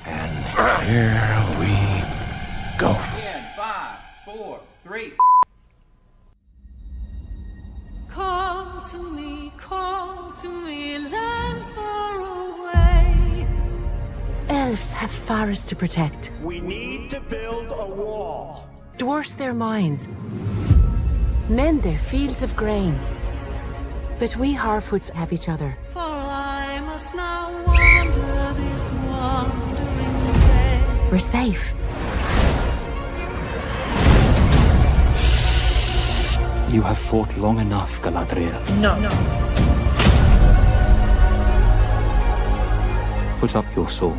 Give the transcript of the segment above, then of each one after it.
And here we go. In 5, 4, 3. Call to me, lands far away. Elves have forests to protect. We need to build a wall. Dwarfs their mines. Men their fields of grain. But we Harfoots have each other. For I must now wander this wandering day. We're safe. You have fought long enough, Galadriel. No. Put up your sword.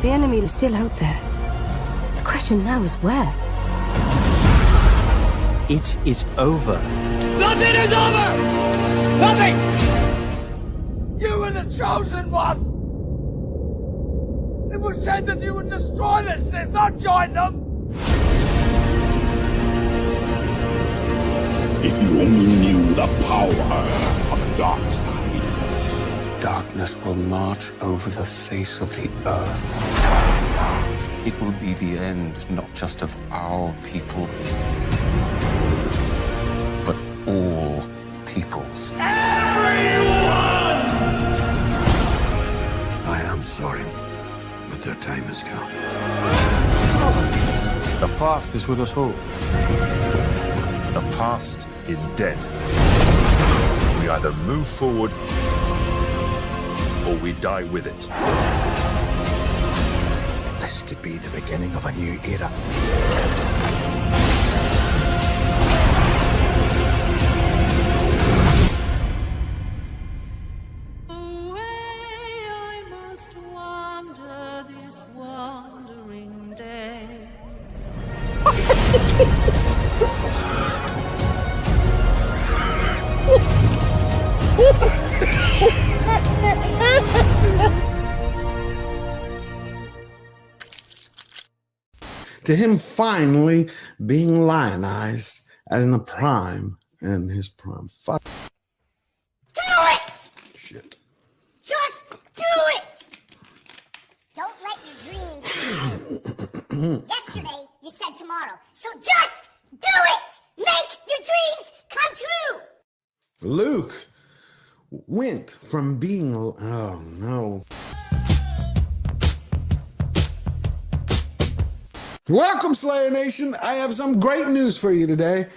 The enemy is still out there. The question now is where? It is over. Nothing is over! Nothing! You were the chosen one! It was said that you would destroy the Sith, not join them! If you only knew the power of the dark side. Darkness will march over the face of the earth. It will be the end, not just of our people, but all peoples. Everyone! I am sorry, but their time has come. The past is with us all. The past is dead. We either move forward or we die with it. This could be the beginning of a new era. Away I must wander this wandering day. To him finally being lionized as in the prime and his prime. Fuck. Do it! Shit. Just do it! Don't let your dreams dreams. Yesterday, you said tomorrow. So just do it! Make your dreams come true! Luke went from being... Oh, no. Welcome, Slayer Nation. I have some great news for you today.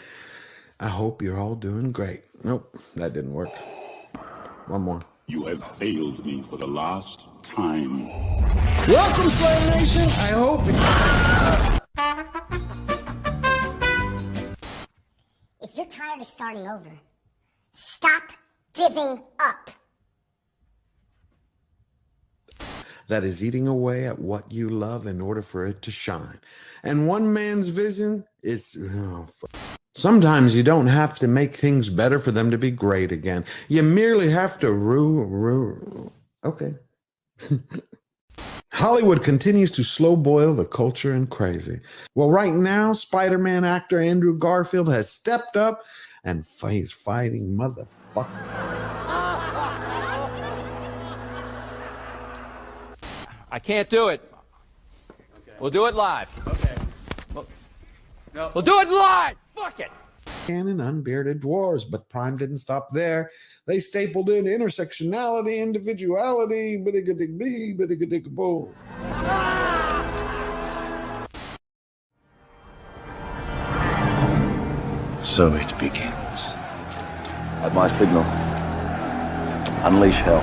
I hope you're all doing great. Nope, that didn't work. One more. You have failed me for the last time. Welcome, Slayer Nation. I hope... If you're tired of starting over, stop giving up. That is eating away at what you love in order for it to shine. And one man's vision is... Sometimes you don't have to make things better for them to be great again. You merely have to Okay. Hollywood continues to slow boil the culture and crazy. Well, right now, Spider-Man actor Andrew Garfield has stepped up and he's fighting motherfucker. I can't do it. Okay. We'll do it live. Okay. We'll do it live. Fuck it. And unbearded dwarves, but Prime didn't stop there. They stapled in intersectionality, individuality, biddiga-dig-bee, biddiga-dig-boo. So it begins. At my signal, unleash hell.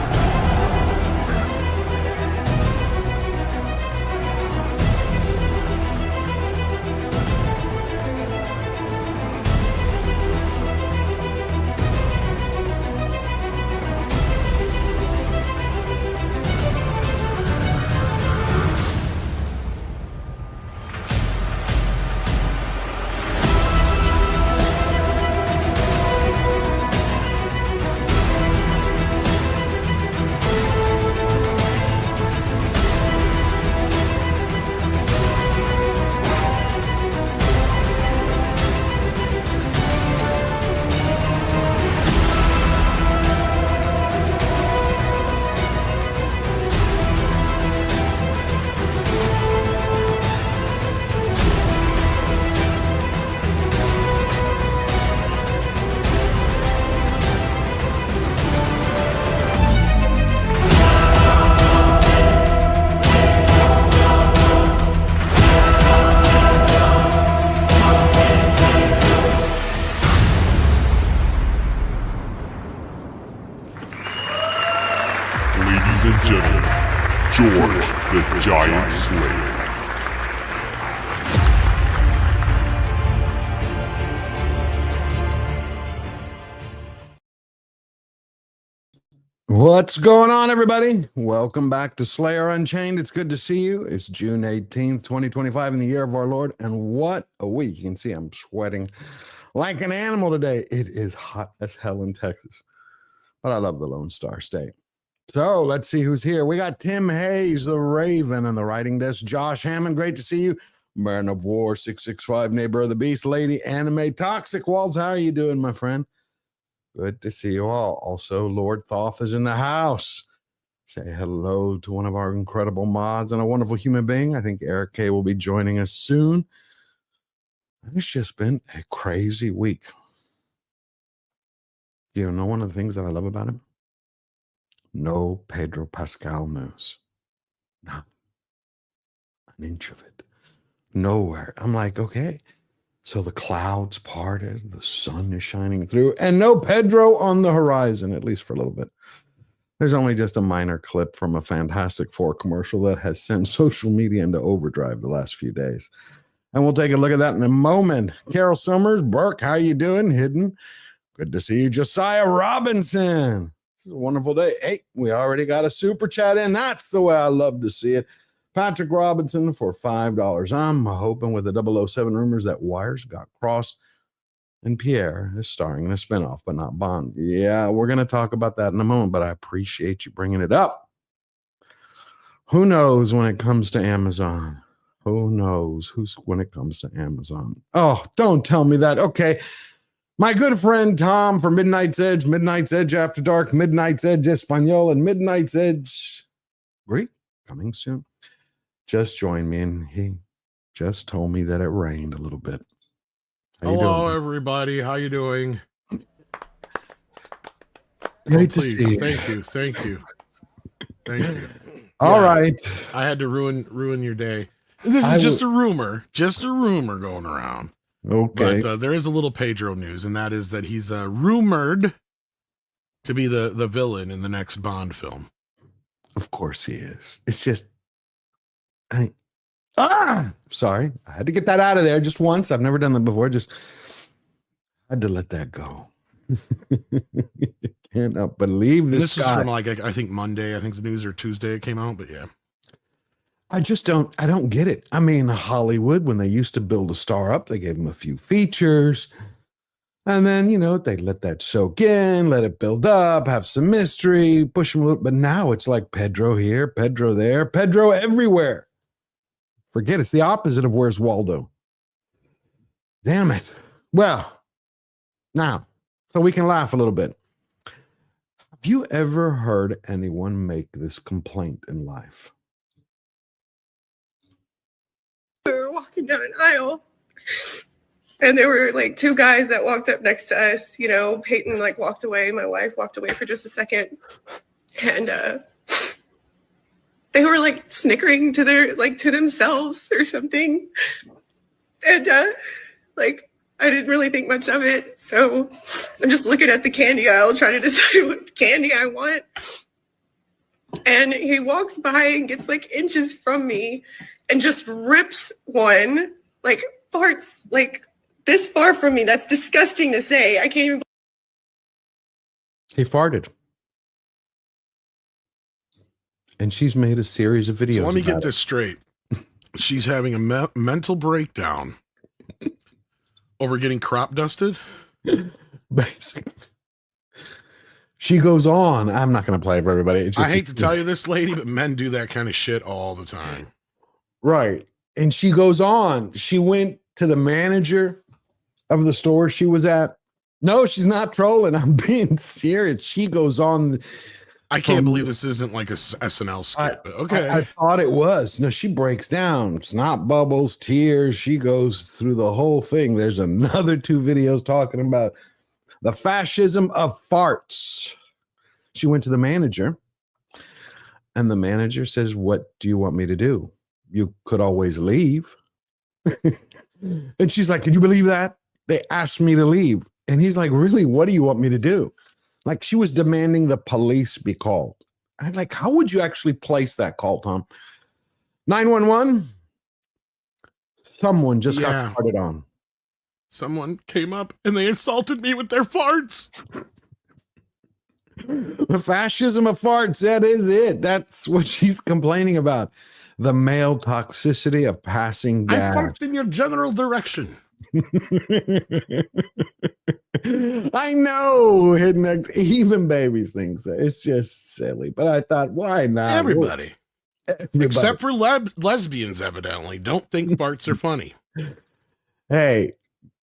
and gentlemen, George the Giant Slayer. What's going on, everybody? Welcome back to Slayer Unchained. It's good to see you. It's June 18th, 2025 in the year of our Lord. And what a week. You can see I'm sweating like an animal today. It is hot as hell in Texas, but I love the Lone Star State. So let's see who's here. We got Tim Hayes, the Raven, on the writing desk. Josh Hammond, great to see you. Man of War 665, Neighbor of the Beast, Lady Anime, Toxic Waltz. How are you doing, my friend? Good to see you all. Also, Lord Thoth is in the house. Say hello to one of our incredible mods and a wonderful human being. I think Eric K will be joining us soon. It's just been a crazy week. You know one of the things that I love about him? No Pedro Pascal news. Not an inch of it. Nowhere. I'm like, okay. So the clouds parted, the sun is shining through, and no Pedro on the horizon, at least for a little bit. There's only just a minor clip from a Fantastic Four commercial that has sent social media into overdrive the last few days. And we'll take a look at that in a moment. Carol Summers, Burke, how you doing? Hidden. Good to see you. Josiah Robinson. This is a wonderful day. Hey, we already got a super chat in. That's the way I love to see it. Patrick Robinson for $5. I'm hoping with the 007 rumors that wires got crossed and Pierre is starring in a spinoff, but not Bond. Yeah, we're going to talk about that in a moment, but I appreciate you bringing it up. Who knows when it comes to Amazon? Who knows when it comes to Amazon? Oh, don't tell me that. Okay. My good friend Tom from Midnight's Edge After Dark, Midnight's Edge Espanol, and Midnight's Edge Greek coming soon. Just joined me, and he just told me that it rained a little bit. Hello, everybody. How you doing? Great to see you. Thank you. All right. I had to ruin your day. This is just a rumor going around. Okay. But there is a little Pedro news, and that is that he's rumored to be the villain in the next Bond film. Of course he is. It's just, sorry. I had to get that out of there just once. I've never done that before. Just had to let that go. Cannot believe this is from I think Monday. I think the news or Tuesday it came out, but yeah. I don't get it. I mean, Hollywood, when they used to build a star up, they gave him a few features. And then, they let that soak in, let it build up, have some mystery, push him a little. But now it's like Pedro here, Pedro there, Pedro everywhere. Forget it's the opposite of Where's Waldo. Damn it. Well, now, so we can laugh a little bit. Have you ever heard anyone make this complaint in life? We were walking down an aisle, and there were like two guys that walked up next to us. Peyton walked away. My wife walked away for just a second, and they were snickering to to themselves or something. And I didn't really think much of it. So I'm just looking at the candy aisle trying to decide what candy I want. And he walks by and gets inches from me and just rips one, farts this far from me. That's disgusting to say. I can't even. He farted. And she's made a series of videos. So let me get this straight. She's having a mental breakdown over getting crop dusted. Basically. She goes on. I'm not going to play it for everybody. I hate to tell you this, lady, but men do that kind of shit all the time. Right. And she goes on. She went to the manager of the store she was at. No, she's not trolling. I'm being serious. She goes on. I can't believe this isn't like a SNL skit, but okay. I thought it was. No, she breaks down. Snot bubbles, tears. She goes through the whole thing. There's another 2 videos talking about the fascism of farts. She went to the manager, and the manager says, "What do you want me to do? You could always leave." And she's like, "Can you believe that? They asked me to leave." And he's like, "Really? What do you want me to do?" Like, she was demanding the police be called. Like, how would you actually place that call, Tom? 911. Someone just got started on. Someone came up and they assaulted me with their farts. The fascism of farts. That is it. That's what she's complaining about. The male toxicity of passing gas. I farted in your general direction. I know. Even babies think so. It's just silly. But I thought, why not? Everybody. Except for lesbians, evidently. Don't think farts are funny. Hey,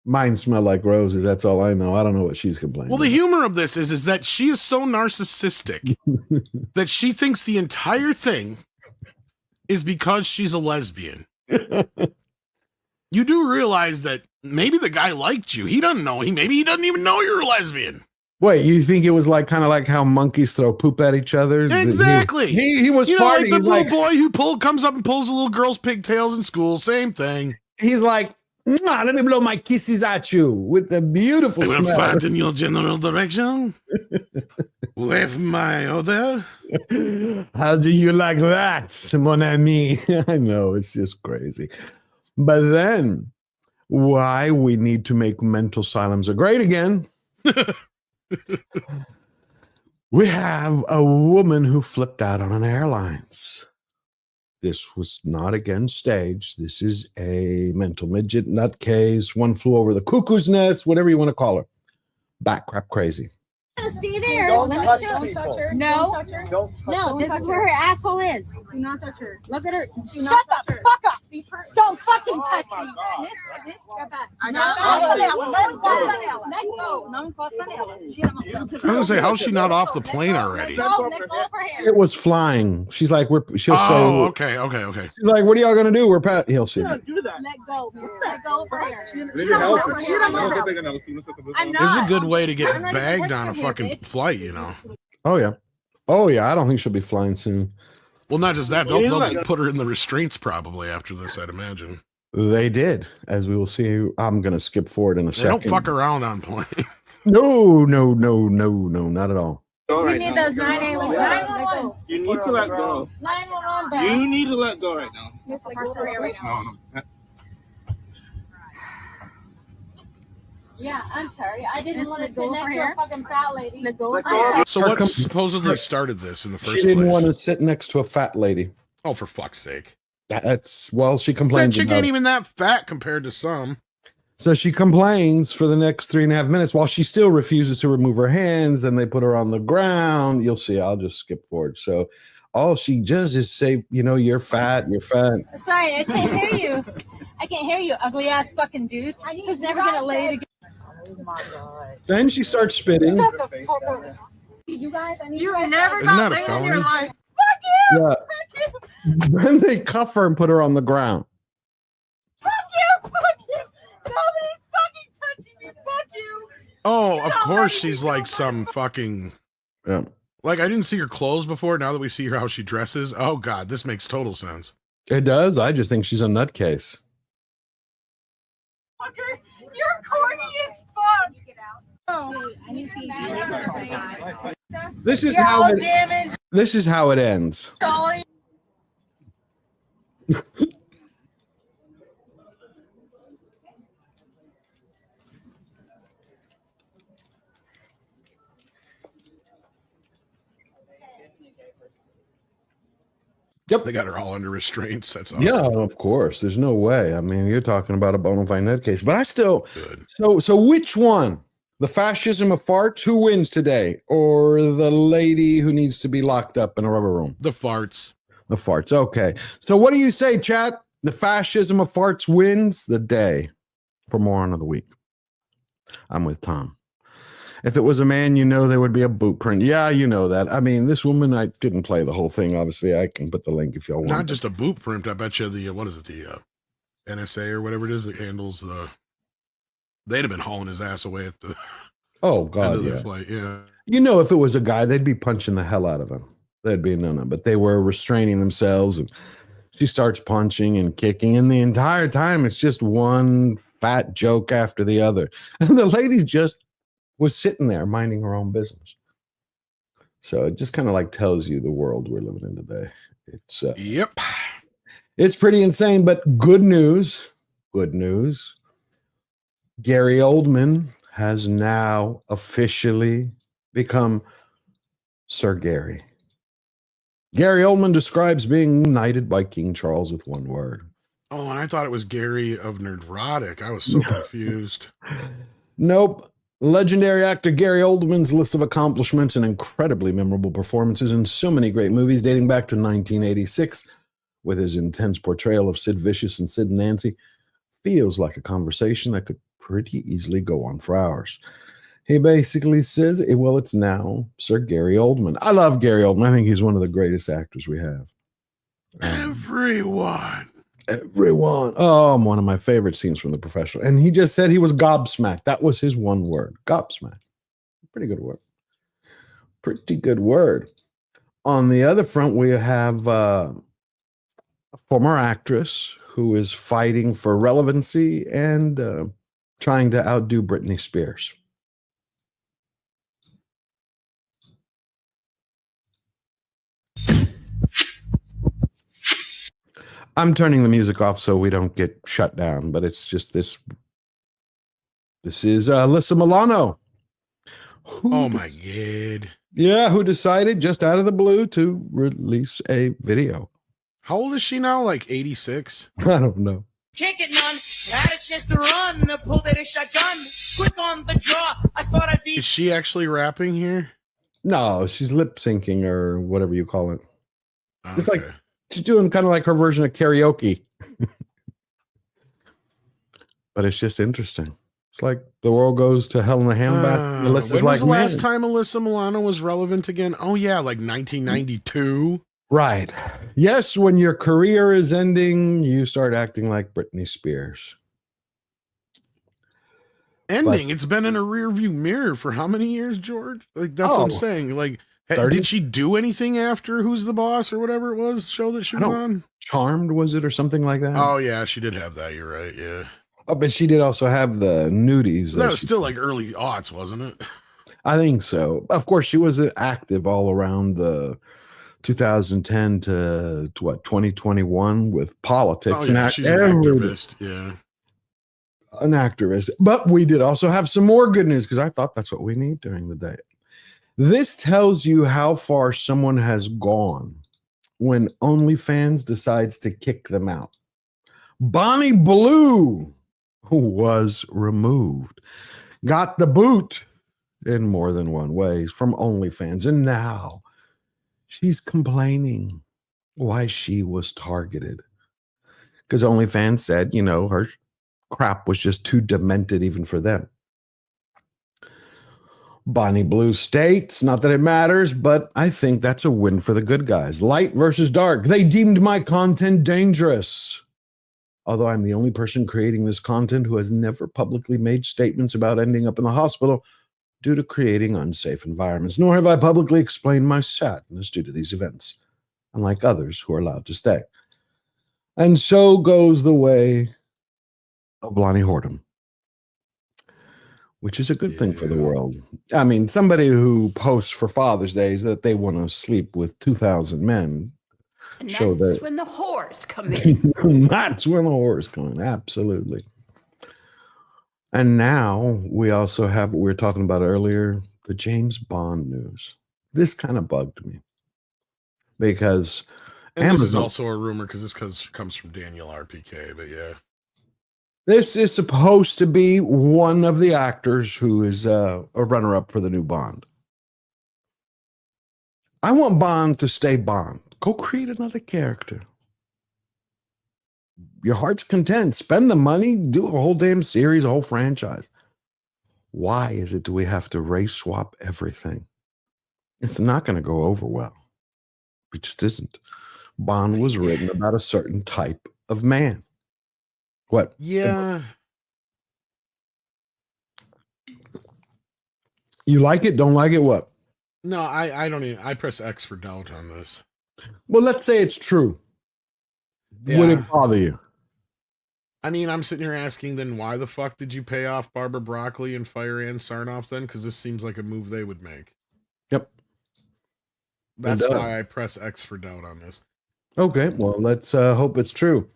mine smell like roses. That's all I know. I don't know what she's complaining Well, the humor of this is that she is so narcissistic that she thinks the entire thing is because she's a lesbian. You do realize that maybe the guy liked you. He doesn't know. Maybe he doesn't even know you're a lesbian. Wait, you think it was like kind of like how monkeys throw poop at each other? Exactly. He was you know, farting. like the little boy who comes up and pulls a little girl's pigtails in school. Same thing. He's like, let me blow my kisses at you with the beautiful I will smell. fart in your general direction with my odor. How do you like that, mon ami? I know, it's just crazy. But then, why we need to make mental asylums great again? We have a woman who flipped out on an airlines. This was not again staged. This is a mental midget nutcase. One flew over the cuckoo's nest, whatever you want to call her. Back crap crazy. Stay there. Don't Let me touch show. people. No. Don't touch her. Don't touch No, this her. is where her asshole is. Do not touch her. Look at her. Do Shut not the touch her. fuck up. Don't fucking Oh touch my me. God. Step back. I was gonna say, how's she not off the plane already? It was flying. She's like, she'll Oh, say, okay. She's like, what are y'all gonna do? We're Pat. He'll see. Do that. Let go. Let go for her. This is a good way to get bagged on a fucking flight, you know. Oh yeah. I don't think she'll be flying soon. Well, not just that. They'll put her in the restraints probably after this, I'd imagine. They did, as we will see. I'm gonna skip forward in a second. They don't fuck around on plane. No, not at all. We need those 911. You need to let go. 911 back. You need to let go right now. No. Yeah, I'm sorry. I didn't want to sit next to a fucking fat lady. So what supposedly started this in the first place? She didn't want to sit next to a fat lady. Oh, for fuck's sake. She complained. That chick ain't even that fat compared to some. So she complains for the next 3.5 minutes while she still refuses to remove her hands. Then they put her on the ground. You'll see. I'll just skip forward. So all she does is say, you're fat. Sorry, I can't hear you. I can't hear you, ugly ass fucking dude. Who's never gonna lay together. Oh my God. Then she starts spitting. Shut the fuck up. You guys, You've never Isn't got that a laid in felony? your life. fuck you. Yeah. Fuck you. Then they cuff her and put her on the ground. Fuck you. Fuck you. Nobody's fucking touching me. Fuck you. Oh, of course she's like some fucking... Yeah. Like, I didn't see her clothes before. Now that we see her how she dresses. Oh, God, this makes total sense. It does. I just think she's a nutcase. Fucker, you're corny as fuck. Oh. This is You're how all it. damaged. This is how it ends. Dolly. Yep. They got her all under restraints. That's awesome. Yeah, of course. There's no way. I mean, you're talking about a bona fide nutcase, but I still. Good. So which one? The fascism of farts? Who wins today? Or the lady who needs to be locked up in a rubber room? The farts. The farts. Okay. So what do you say, chat? The fascism of farts wins the day. For more on of the week. I'm with Tom. If it was a man, there would be a boot print. Yeah, you know that. I mean, this woman, I didn't play the whole thing. Obviously, I can put the link if y'all want. Not just a boot print. I bet you the, what is it? The NSA or whatever it is that handles the... They'd have been hauling his ass away at the God, end of yeah. the flight. Yeah. If it was a guy, they'd be punching the hell out of him. There'd be no. But they were restraining themselves, and she starts punching and kicking, and the entire time it's just one fat joke after the other. And the lady just was sitting there minding her own business. So it just kind of like tells you the world we're living in today. It's yep. It's pretty insane, but good news. Good news. Gary Oldman has now officially become Sir Gary. Gary Oldman describes being knighted by King Charles with one word. Oh, and I thought it was Gary of Nerdrotic. I was so confused. Nope. Legendary actor Gary Oldman's list of accomplishments and incredibly memorable performances in so many great movies dating back to 1986 with his intense portrayal of Sid Vicious and Sid and Nancy feels like a conversation that could pretty easily go on for hours. He basically says, well, it's now Sir Gary Oldman. I love Gary Oldman. I think he's one of the greatest actors we have. Everyone. Oh, one of my favorite scenes from The Professional. And he just said he was gobsmacked. That was his one word. Gobsmacked. Pretty good word. Pretty good word. On the other front, we have a former actress who is fighting for relevancy and trying to outdo Britney Spears. I'm turning the music off so we don't get shut down, but it's just this. This is Alyssa Milano. Oh my God. Yeah, who decided just out of the blue to release a video. How old is she now? Like 86? I don't know. Kick it, none. Had a chance to run. Pulled out a shotgun. Quick on the draw. I thought I'd be. Is she actually rapping here? No, she's lip syncing or whatever you call it. Okay. It's like she's doing kind of like her version of karaoke. But it's just interesting. It's like the world goes to hell in a handbasket. When was the last time Alyssa Milano was relevant again? Oh, yeah, like 1992. Right. Yes, when your career is ending, you start acting like Britney Spears. Ending? It's been in a rear view mirror for how many years, George? Like, that's what I'm saying. Like, 30? Did she do anything after Who's the Boss or whatever it was show that she was on? Charmed, was it, or something like that? Oh, yeah, she did have that. You're right. Yeah. Oh, but she did also have the nudies. That was still like early aughts, wasn't it? I think so. Of course, she was active all around the 2010 to 2021 with politics. Oh, yeah, she's an activist. Yeah. An activist. But we did also have some more good news because I thought that's what we need during the day. This tells you how far someone has gone when OnlyFans decides to kick them out. Bonnie Blue was removed, got the boot in more than one way from OnlyFans, and now she's complaining why she was targeted. Because OnlyFans said, you know, her crap was just too demented even for them. Bonnie Blue states, not that it matters, but I think that's a win for the good guys. Light versus dark. They deemed my content dangerous. Although I'm the only person creating this content who has never publicly made statements about ending up in the hospital due to creating unsafe environments, nor have I publicly explained my sadness due to these events, unlike others who are allowed to stay. And so goes the way of Lonnie Horton, which is a good thing for the world. I mean, somebody who posts for Father's Day that they want to sleep with 2,000 men. And that's when the whores come in. That's when the whores come in. Absolutely. And now we also have what we were talking about earlier, the James Bond news. This kind of bugged me because This is also a rumor because this comes from Daniel RPK, but yeah. This is supposed to be one of the actors who is a runner-up for the new Bond. I want Bond to stay Bond. Go create another character. Your heart's content. Spend the money. Do a whole damn series, a whole franchise. Why is it do we have to race swap everything? It's not going to go over well. It just isn't. Bond was written about a certain type of man. What? Yeah. You like it? Don't like it? What? No, I don't even. I press X for doubt on this. Well, let's say it's true. Yeah. Would it bother you? I mean, I'm sitting here asking, then why the fuck did you pay off Barbara Broccoli and fire Ann Sarnoff then? Because this seems like a move they would make. Yep. That's why I press X for doubt on this. Okay, well, let's hope it's true.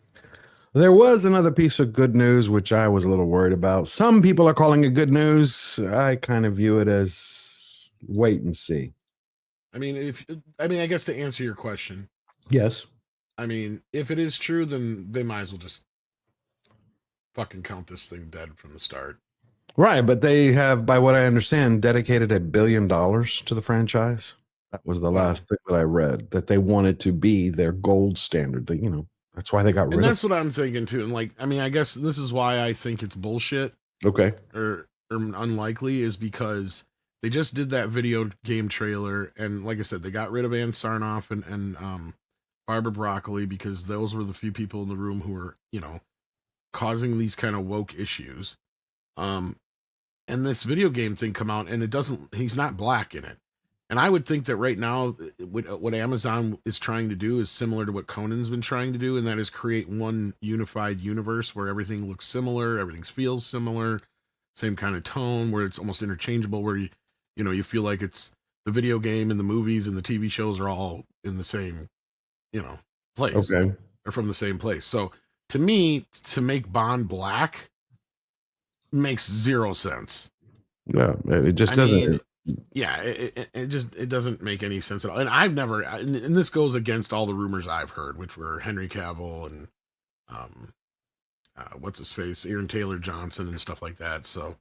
There was another piece of good news, which I was a little worried about. Some people are calling it good news. I kind of view it as wait and see. I mean, I guess to answer your question. Yes. I mean, if it is true, then they might as well just fucking count this thing dead from the start. Right, but they have, by what I understand, dedicated $1 billion to the franchise. That was the last thing that I read, that they wanted to be their gold standard. That, you know, that's why they got rid of it. And that's what I'm thinking too. And like, I mean, I guess this is why I think it's bullshit. Okay. Or unlikely is because they just did that video game trailer. And like I said, they got rid of Ann Sarnoff and Barbara Broccoli because those were the few people in the room who were, you know, causing these kind of woke issues. And this video game thing come out and he's not black in it. And I would think that right now, what Amazon is trying to do is similar to what Conan's been trying to do, and that is create one unified universe where everything looks similar, everything feels similar, same kind of tone, where it's almost interchangeable, where you feel like it's the video game and the movies and the TV shows are all in the same, place. Okay. Or from the same place. So to me, to make Bond black makes zero sense. No, it just doesn't. Yeah, it doesn't make any sense at all. And I've never, and this goes against all the rumors I've heard, which were Henry Cavill and what's his face, Aaron Taylor Johnson and stuff like that. So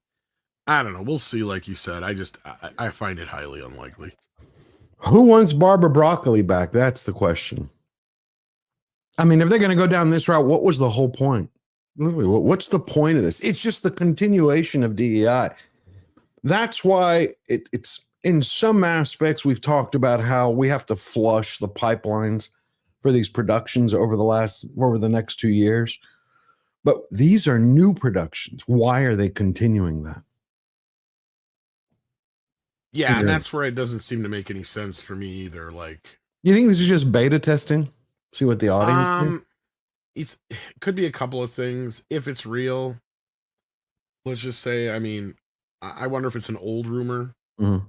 I don't know. We'll see. Like you said, I find it highly unlikely. Who wants Barbara Broccoli back? That's the question. I mean, if they're going to go down this route, what was the whole point? Literally, what's the point of this? It's just the continuation of DEI. That's why it's in some aspects we've talked about how we have to flush the pipelines for these productions over the next 2 years. But these are new productions. Why are they continuing that? Yeah, and that's where it doesn't seem to make any sense for me either. Like, you think this is just beta testing? See what the audience thinks? It could be a couple of things. If it's real, let's just say, I mean, I wonder if it's an old rumor or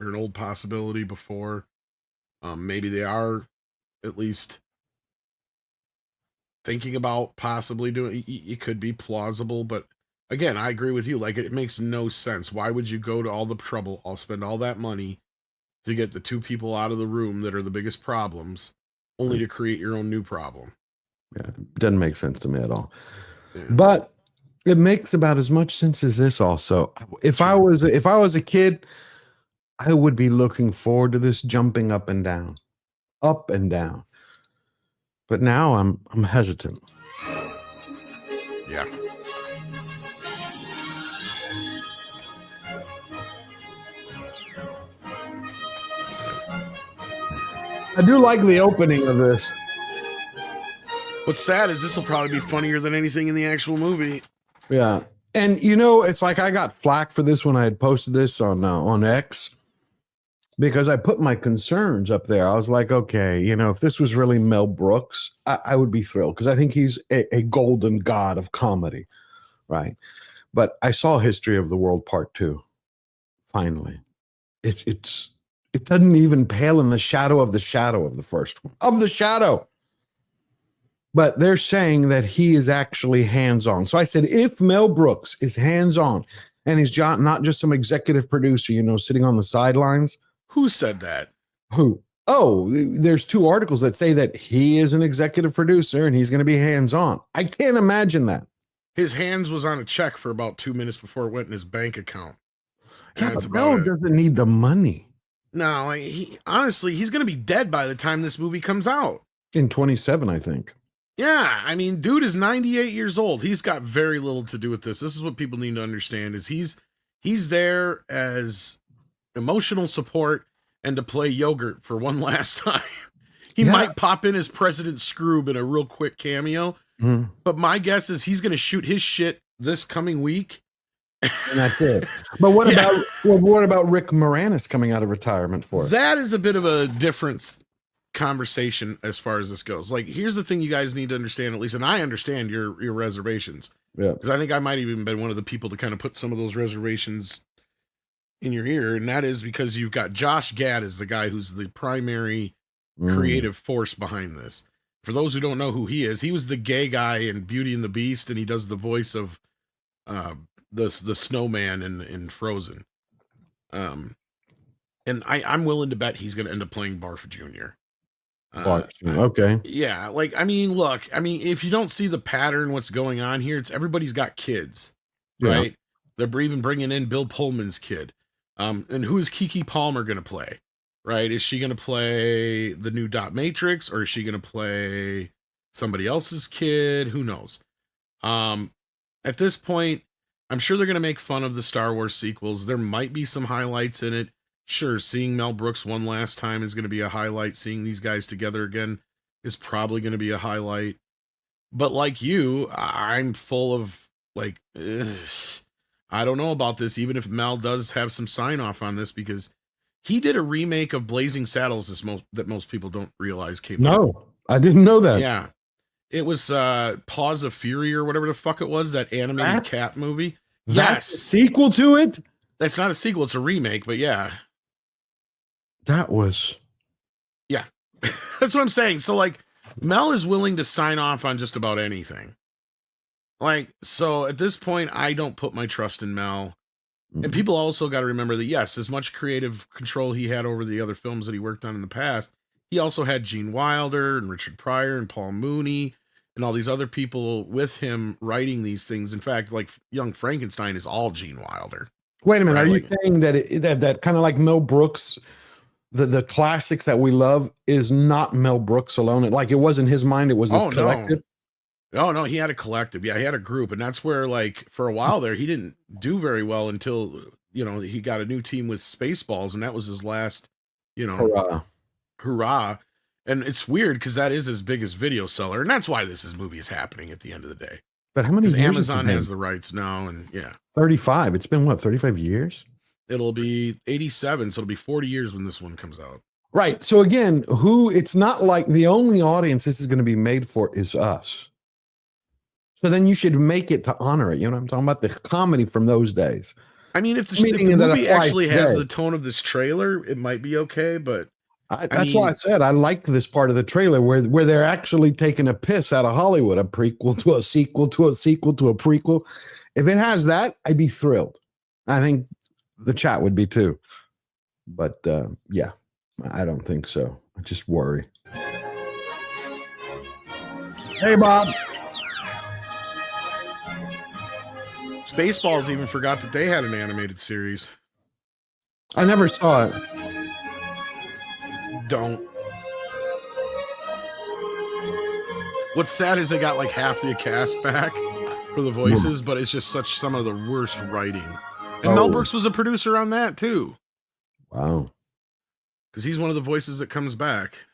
an old possibility before. Maybe they are at least thinking about possibly doing it. Could be plausible, but again, I agree with you. Like, it makes no sense. Why would you go to all the trouble? I'll spend all that money to get the two people out of the room that are the biggest problems, only to create your own new problem. Yeah, it doesn't make sense to me at all. Yeah. But it makes about as much sense as this also. If I was a kid, I would be looking forward to this, jumping up and down. But now I'm hesitant. Yeah. I do like the opening of this. What's sad is this will probably be funnier than anything in the actual movie. Yeah. And it's like I got flack for this when I had posted this on X because I put my concerns up there. I was like, okay, if this was really Mel Brooks, I would be thrilled because I think he's a golden god of comedy, right? But I saw History of the World Part 2. Finally. It doesn't even pale in the shadow of the first one. Of the shadow. But they're saying that he is actually hands-on. So I said, if Mel Brooks is hands-on and he's not just some executive producer, sitting on the sidelines. Who said that? Who? Oh, there's 2 articles that say that he is an executive producer and he's going to be hands-on. I can't imagine that. His hands was on a check for about 2 minutes before it went in his bank account. Yeah, but Mel doesn't need the money. No, honestly, he's going to be dead by the time this movie comes out. In 27, I think. Yeah, I mean, dude is 98 years old. He's got very little to do with this. This is what people need to understand is he's there as emotional support and to play yogurt for one last time. He might pop in as President Scroob in a real quick cameo, but my guess is he's going to shoot his shit this coming week. And that's it. But what about Rick Moranis coming out of retirement for it? That is a bit of a different conversation as far as this goes. Like, here's the thing you guys need to understand, at least, and I understand your reservations. Yeah. Because I think I might even been one of the people to kind of put some of those reservations, in your ear, and that is because you've got Josh Gad as the guy who's the primary creative force behind this. For those who don't know who he is, he was the gay guy in Beauty and the Beast, and he does the voice of the snowman in Frozen. And I'm willing to bet he's going to end up playing Barf Jr. Okay. Yeah, like, I mean, look, I mean, if you don't see the pattern, what's going on here, it's everybody's got kids, right? They're even bringing in Bill Pullman's kid. And who is Keke Palmer going to play, right? Is she going to play the new Dot Matrix, or is she going to play somebody else's kid? Who knows? At this point, I'm sure they're going to make fun of the Star Wars sequels. There might be some highlights in it. Sure, seeing Mel Brooks one last time is going to be a highlight. Seeing these guys together again is probably going to be a highlight. But like you, I'm full of like, I don't know about this, even if Mel does have some sign off on this, because he did a remake of Blazing Saddles that most people don't realize came out. No, I didn't know that. Yeah. It was Paws of Fury or whatever the fuck it was, that animated cat movie. That's a sequel to it? That's not a sequel, it's a remake, but yeah. That was... Yeah. That's what I'm saying. So, like, Mel is willing to sign off on just about anything. Like, so at this point, I don't put my trust in Mel. And people also got to remember that, yes, as much creative control he had over the other films that he worked on in the past, he also had Gene Wilder and Richard Pryor and Paul Mooney and all these other people with him writing these things. In fact, like Young Frankenstein is all Gene Wilder. Wait a minute. Right? Are you saying that that kind of like Mel Brooks, the classics that we love, is not Mel Brooks alone? Like, it wasn't his mind, it was his collective? No, he had a collective. Yeah, he had a group. And that's where, like, for a while there, he didn't do very well until, you know, he got a new team with Spaceballs, and that was his last, you know, hurrah. And it's weird because that is his biggest video seller. And that's why this movie is happening at the end of the day. But how many years? Amazon has the rights now, and yeah. 35. It's been what, 35 years? It'll be 87, so it'll be 40 years when this one comes out. Right. So again, it's not like the only audience this is going to be made for is us. So then you should make it to honor it. You know what I'm talking about? The comedy from those days. I mean, if the movie actually has the tone of this trailer, it might be okay, but that's why I said I like this part of the trailer where they're actually taking a piss out of Hollywood, a prequel to a sequel to a sequel to a prequel. If it has that, I'd be thrilled. I think the chat would be too. But yeah, I don't think so. I just worry. Hey, Bob. Spaceballs even forgot that they had an animated series. I never saw it. Don't. What's sad is they got like half the cast back for the voices, but it's just some of the worst writing. And Mel Brooks was a producer on that too. Wow. Because he's one of the voices that comes back.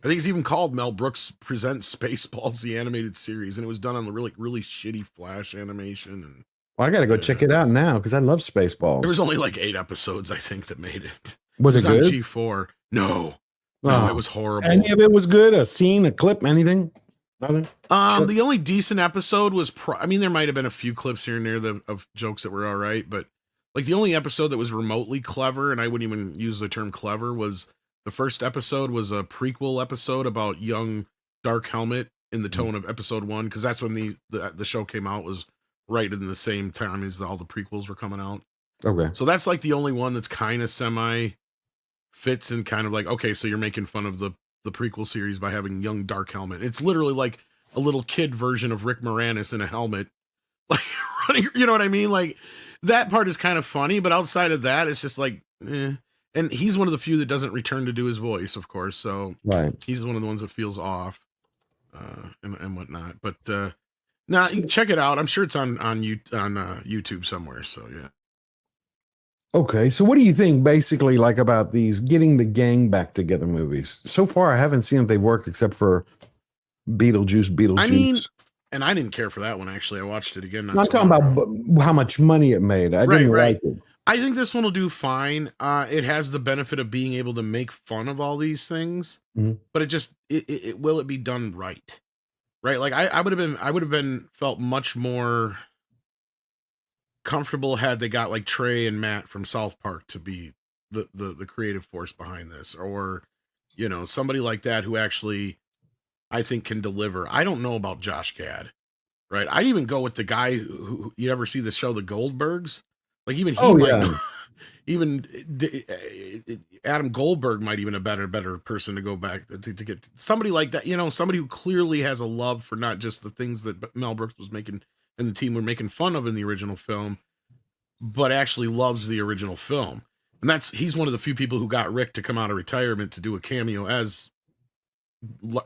I think it's even called Mel Brooks Presents Spaceballs, the animated series, and it was done on the really shitty Flash animation. And well, I gotta go check it out now because I love Spaceballs. There was only like 8 episodes, I think, that made it. Was it good? On G4. No, it was horrible. Any of it was good? A scene, a clip, anything? Nothing. The only decent episode was I mean, there might have been a few clips here and there of jokes that were all right, but like the only episode that was remotely clever, and I wouldn't even use the term clever, was the first episode was a prequel episode about young Dark Helmet in the tone of episode 1, because that's when the show came out, was right in the same time as all the prequels were coming out. Okay. So that's like the only one that's kind of semi fits and kind of like, okay, so you're making fun of the prequel series by having young Dark Helmet. It's literally like a little kid version of Rick Moranis in a helmet. Like, running, you know what I mean? Like, that part is kind of funny, but outside of that, it's just like, eh. And he's one of the few that doesn't return to do his voice, of course. So he's one of the ones that feels off and whatnot. But now check it out. I'm sure it's on YouTube somewhere. So yeah. Okay, so what do you think basically like about these getting the gang back together movies? So far, I haven't seen if they work except for Beetlejuice. I mean, and I didn't care for that one, actually. I watched it again. I'm talking about how much money it made. I didn't like it. I think this one will do fine. It has the benefit of being able to make fun of all these things, but will it be done right? Right? Like I would have been felt much more comfortable had they got like Trey and Matt from South Park to be the creative force behind this, or, you know, somebody like that who actually I think can deliver. I don't know about Josh Gad, right? I'd even go with the guy who you ever see the show, The Goldbergs? Like even he might know, even Adam Goldberg might even a better person to go back to get somebody like that, you know, somebody who clearly has a love for not just the things that Mel Brooks was making and the team were making fun of in the original film, but actually loves the original film. And he's one of the few people who got Rick to come out of retirement to do a cameo as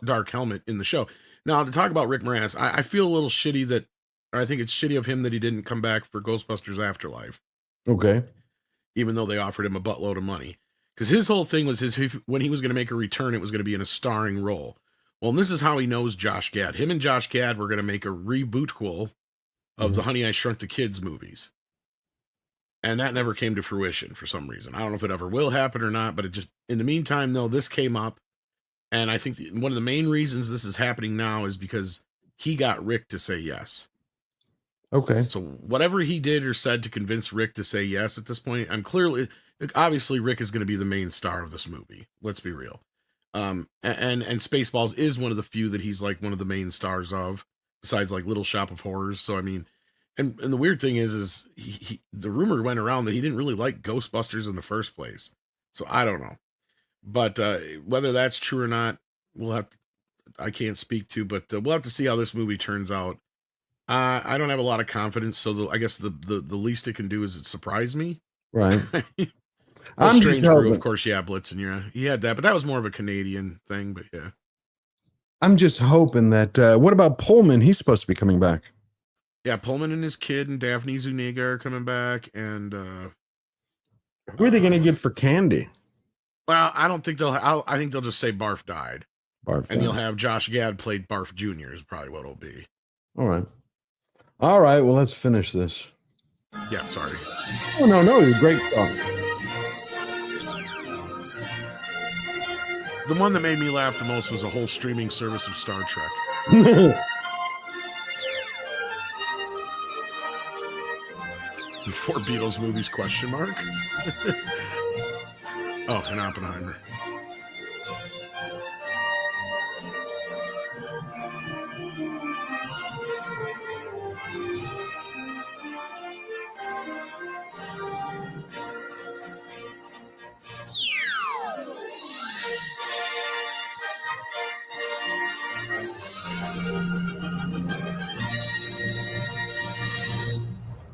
Dark Helmet in the show. Now, to talk about Rick Moranis, I feel a little shitty or I think it's shitty of him that he didn't come back for Ghostbusters Afterlife. Okay. Even though they offered him a buttload of money. Because his whole thing was when he was going to make a return, it was going to be in a starring role. Well, and this is how he knows Josh Gad. Him and Josh Gad were going to make a reboot of the Honey, I Shrunk the Kids movies. And that never came to fruition for some reason. I don't know if it ever will happen or not, but it just, in the meantime, though, this came up. And I think one of the main reasons this is happening now is because he got Rick to say yes. Okay. So whatever he did or said to convince Rick to say yes at this point, obviously Rick is going to be the main star of this movie. Let's be real. And Spaceballs is one of the few that he's like one of the main stars of, besides like Little Shop of Horrors. So, I mean, and the weird thing is the rumor went around that he didn't really like Ghostbusters in the first place. So I don't know. But whether that's true or not, I can't speak to, but we'll have to see how this movie turns out. I don't have a lot of confidence, so I guess the least it can do is it surprise me. Right. I'm Strange Brew, of course, Blitzen, yeah. He had that, but that was more of a Canadian thing, but yeah. I'm just hoping that, what about Pullman? He's supposed to be coming back. Yeah, Pullman and his kid and Daphne Zuniga are coming back, and who are they going to get for Candy? Well, I don't think I think they'll just say Barf died. And you'll have Josh Gad played Barf Jr. is probably what it'll be. All right, well, let's finish this. Yeah, sorry. Oh, no, great song. The one that made me laugh the most was a whole streaming service of Star Trek. 4 Beatles movies, question mark? Oh, and Oppenheimer.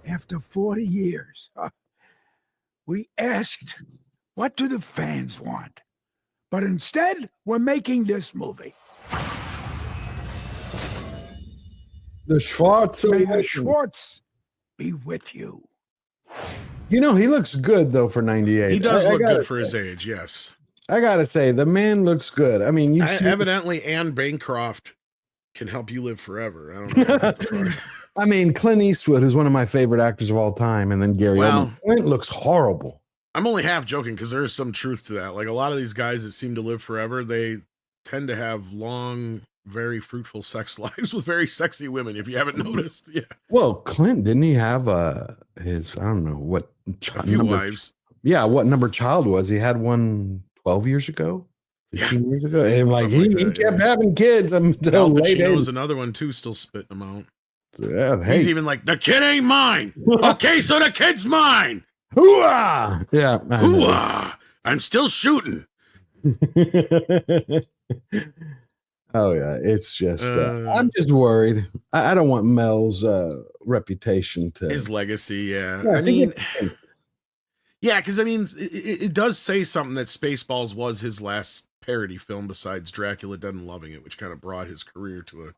After 40 years, we asked, what do the fans want? But instead, we're making this movie. The Schwartz. May the Schwartz be with you. You know, he looks good, though, for 98. He does look good for his age, yes. I got to say, the man looks good. I mean, evidently, Anne Bancroft can help you live forever. I don't know. I mean, Clint Eastwood is one of my favorite actors of all time, and then Gary Oldman. Clint looks horrible. I'm only half joking because there is some truth to that. Like a lot of these guys that seem to live forever, they tend to have long, very fruitful sex lives with very sexy women, if you haven't noticed. Yeah. Well, Clint, didn't he have his, I don't know, what a few wives. Yeah, what number child was? He had one 12 years ago? 15 years ago? And like he kept having kids until late age. Was another one too, still spitting them out. Yeah, He's even like, the kid ain't mine. Okay, so the kid's mine. Hooah! Yeah. Hooah! I'm still shooting. Oh, yeah. It's just, I'm just worried. I don't want Mel's reputation to. His legacy, yeah. I mean, yeah, because I mean, it does say something that Spaceballs was his last parody film besides Dracula Dead and Loving It, which kind of brought his career to a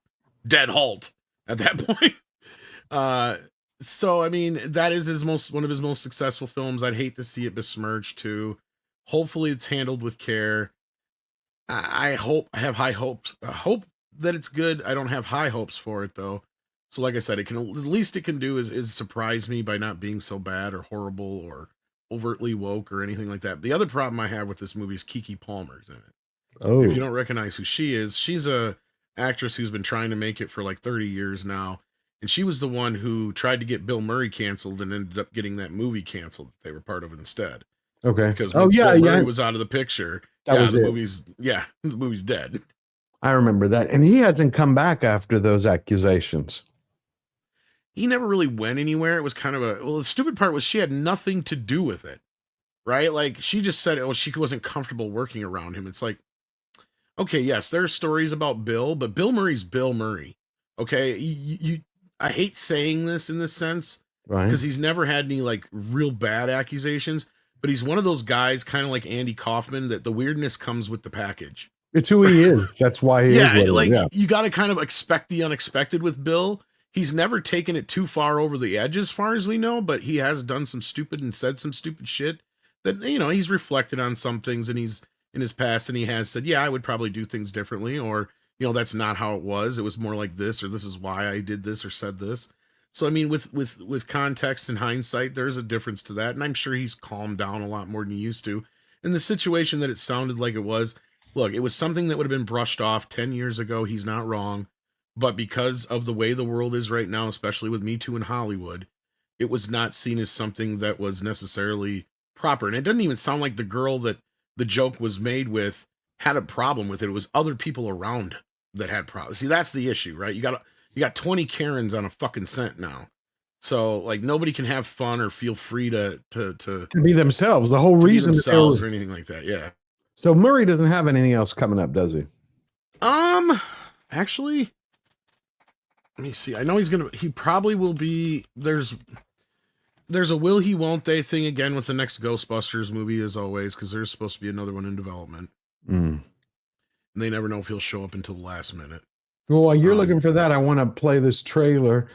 dead halt at that point. So I mean, that is one of his most successful films. I'd hate to see it besmirched too. Hopefully it's handled with care. I have high hopes. I hope that it's good. I don't have high hopes for it though. So like I said, the least it can do is surprise me by not being so bad or horrible or overtly woke or anything like that. The other problem I have with this movie is Keke Palmer's in it. Oh. If you don't recognize who she is, she's a actress who's been trying to make it for like 30 years now. And she was the one who tried to get Bill Murray canceled and ended up getting that movie canceled that they were part of instead. Okay. Because Bill Murray was out of the picture, the movie's dead. I remember that. And he hasn't come back after those accusations. He never really went anywhere. It was kind of the stupid part was she had nothing to do with it, right? Like she just said, she wasn't comfortable working around him. It's like, okay, yes, there are stories about Bill, but Bill Murray's Bill Murray. Okay. I hate saying this in this sense, right? Because he's never had any like real bad accusations, but he's one of those guys, kind of like Andy Kaufman, that the weirdness comes with the package. It's who he is. That's why he is. You got to kind of expect the unexpected with Bill. He's never taken it too far over the edge as far as we know, but he has done some stupid and said some stupid shit that, he's reflected on some things and he's in his past and he has said, yeah, I would probably do things differently, or, that's not how it was. It was more like this, or this is why I did this or said this. So, I mean, with context and hindsight, there's a difference to that. And I'm sure he's calmed down a lot more than he used to. In the situation that it sounded like it was, look, it was something that would have been brushed off 10 years ago. He's not wrong. But because of the way the world is right now, especially with Me Too in Hollywood, it was not seen as something that was necessarily proper. And it doesn't even sound like the girl that the joke was made with had a problem with it. It was other people around that had problems. See, that's the issue, right? You got 20 Karens on a fucking scent now. So like nobody can have fun or feel free to be themselves. The whole reason themselves or anything like that. Yeah. So Murray doesn't have anything else coming up, does he? Actually, let me see. I know he probably will be, there's a will he won't they thing again with the next Ghostbusters movie as always, because there's supposed to be another one in development. And they never know if he'll show up until the last minute. Well, while you're looking for that, I want to play this trailer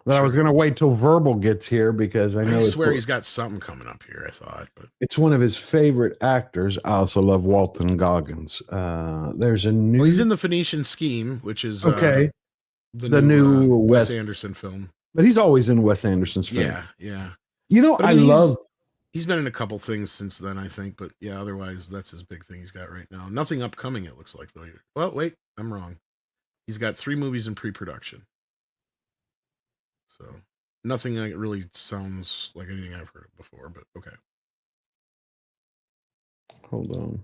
that I was going to wait till Verbal gets here because I swear he's got something coming up here, I thought. But it's one of his favorite actors. I also love Walton Goggins. There's a new... Well, he's in The Phoenician Scheme, which is the new Wes Anderson film. But he's always in Wes Anderson's film. Yeah. I love... He's been in a couple things since then, I think. But yeah, otherwise, that's his big thing he's got right now. Nothing upcoming, it looks like, though. Well, wait, I'm wrong. He's got 3 movies in pre-production. So nothing that really sounds like anything I've heard before, but okay. Hold on.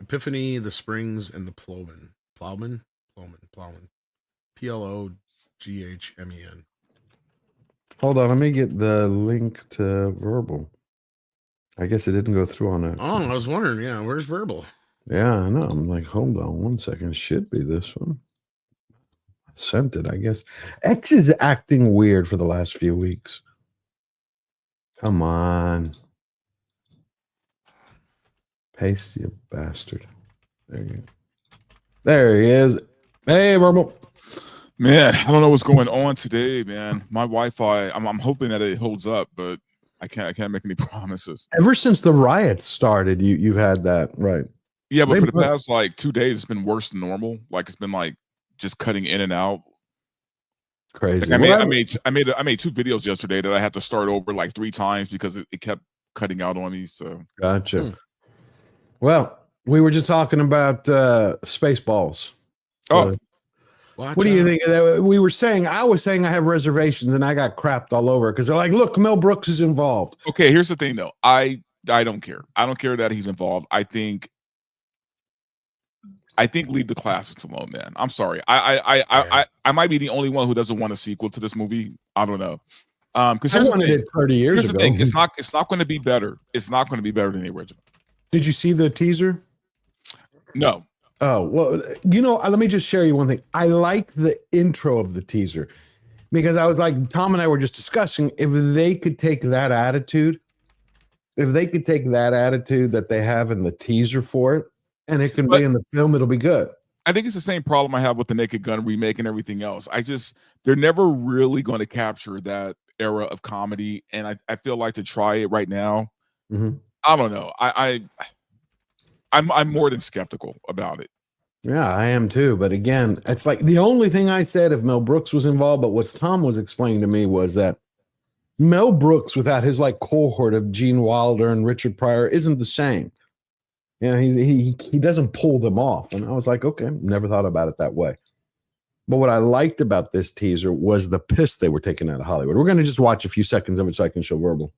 Epiphany, The Springs, and the Plowman. Plowman. Ploghmen. Hold on, let me get the link to Verbal. I guess it didn't go through on it. Oh, I was wondering, where's Verbal? Yeah, I know. I'm like, hold on 1 second. It should be this one. I sent it, I guess. X is acting weird for the last few weeks. Come on. Paste, you bastard. There he is. Hey, Verbal. Man, I don't know what's going on today, man. My Wi-Fi, I'm hoping that it holds up, but I can't make any promises. Ever since the riots started, you had that, right? Yeah, but for the past like 2 days, it's been worse than normal. Like it's been like just cutting in and out. Crazy. Like, I made 2 videos yesterday that I had to start over like 3 times because it kept cutting out on me. So gotcha. Well, we were just talking about Spaceballs. What do you think of that? I was saying I have reservations and I got crapped all over because they're like, look, Mel Brooks is involved. Okay, here's the thing though. I don't care. I don't care that he's involved. I think leave the classics alone, man. I'm sorry. I might be the only one who doesn't want a sequel to this movie. I don't know. Because I wanted it 30 years here's ago. The thing. It's not going to be better. It's not going to be better than the original. Did you see the teaser? No. Oh, well, let me just share you one thing. I like the intro of the teaser because I was like, Tom and I were just discussing if they could take that attitude that they have in the teaser for it, and it can be in the film, it'll be good. I think it's the same problem I have with the Naked Gun remake and everything else. They're never really going to capture that era of comedy, and I feel like to try it right now, I don't know. I'm more than skeptical about it. Yeah, I am too. But again, it's like the only thing I said if Mel Brooks was involved, but what Tom was explaining to me was that Mel Brooks without his like cohort of Gene Wilder and Richard Pryor isn't the same. He doesn't pull them off. And I was like, okay, never thought about it that way. But what I liked about this teaser was the piss they were taking out of Hollywood. We're going to just watch a few seconds of it so I can show Verbal.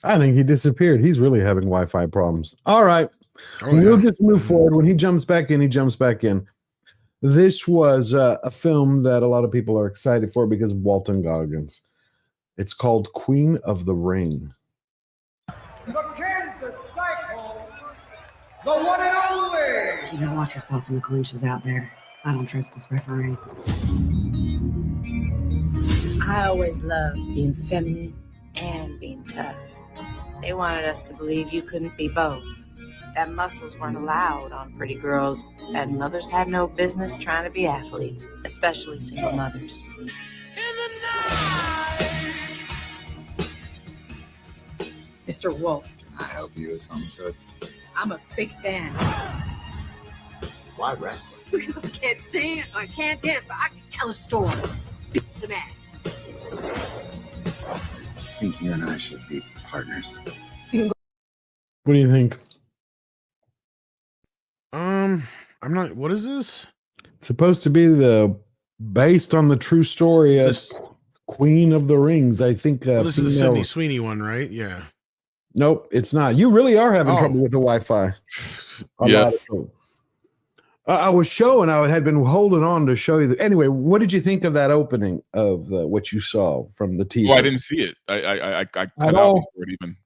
I think he disappeared. He's really having Wi-Fi problems. All right. We'll just move forward. When he jumps back in, he jumps back in. This was a film that a lot of people are excited for because of Walton Goggins. It's called Queen of the Ring. The Kansas Cycle, the one and only. You gotta watch yourself in the clinches out there. I don't trust this referee. I always loved being feminine and being tough. They wanted us to believe you couldn't be both. That muscles weren't allowed on pretty girls, and mothers had no business trying to be athletes, especially single mothers. Mr. Wolf, I help you with some toots. I'm a big fan. Why wrestling? Because I can't sing, I can't dance, but I can tell a story. Beat some ass. I think you and I should be partners. What do you think? I'm not. What is this? It's supposed to be based on the true story of Queen of the Rings. I think. This is the Sydney Sweeney one, right? Yeah. Nope, it's not. You really are having trouble with the Wi-Fi. Yeah. I was showing. I had been holding on to show you. Anyway, what did you think of that opening of what you saw from the teaser? Oh, I didn't see it. I cut out before it even.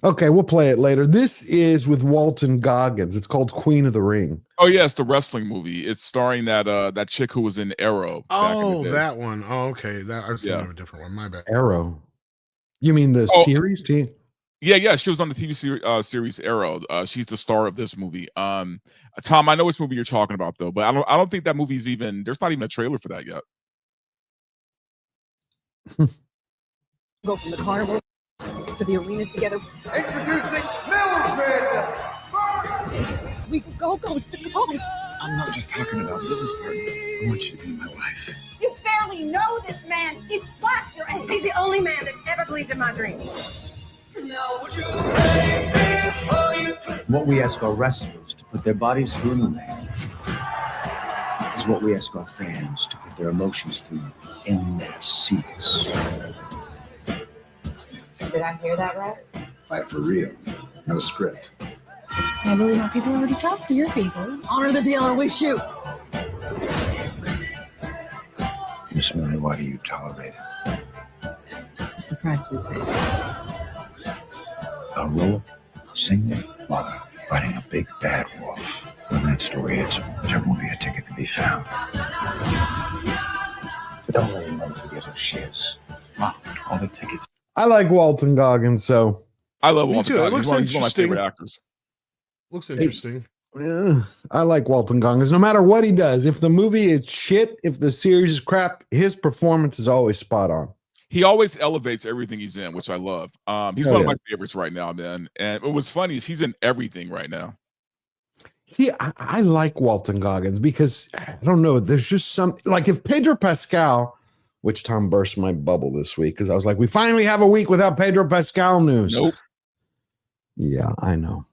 Okay, we'll play it later. This is with Walton Goggins. It's called Queen of the Ring. Oh yeah, it's the wrestling movie. It's starring that chick who was in Arrow. Oh, that one. Oh, okay. That I was thinking of a different one. My bad. Arrow. You mean the series team? Yeah. She was on the TV series Arrow. She's the star of this movie. Tom, I know which movie you're talking about though, but I don't think that movie's even. There's not even a trailer for that yet. Go from the carnival to the arenas together. Introducing Mildred. We can go coast to coast. I'm not just talking about business partner. I want you to be my wife. You barely know this man. He's twice your age. He's the only man that's ever believed in my dreams. What we ask our wrestlers to put their bodies through in the ring is what we ask our fans to put their emotions through in their seats. Did I hear that right? Fight for real. No script. I believe my people already talked to your people. Honor the deal or we shoot. Miss Millie, why do you tolerate it? It's the price we pay. A roller, singing, mother, fighting a big bad wolf. When that story hits, there won't be a ticket to be found. But don't let your mother forget who she is. Mom, all the tickets. I like Walton Goggins, so I love Me Walton too. It Goggins. looks He's one of my interesting. favorite actors. Looks interesting. yeah, I like Walton Goggins. No matter what he does, if the movie is shit, if the series is crap, his performance is always spot on. He always elevates everything he's in, which I love. He's one of my favorites right now, man. And what's funny is he's in everything right now. See, I like Walton Goggins because I don't know. There's just some like if Pedro Pascal, which Tom burst my bubble this week because I was like, we finally have a week without Pedro Pascal news. Nope. Yeah, I know.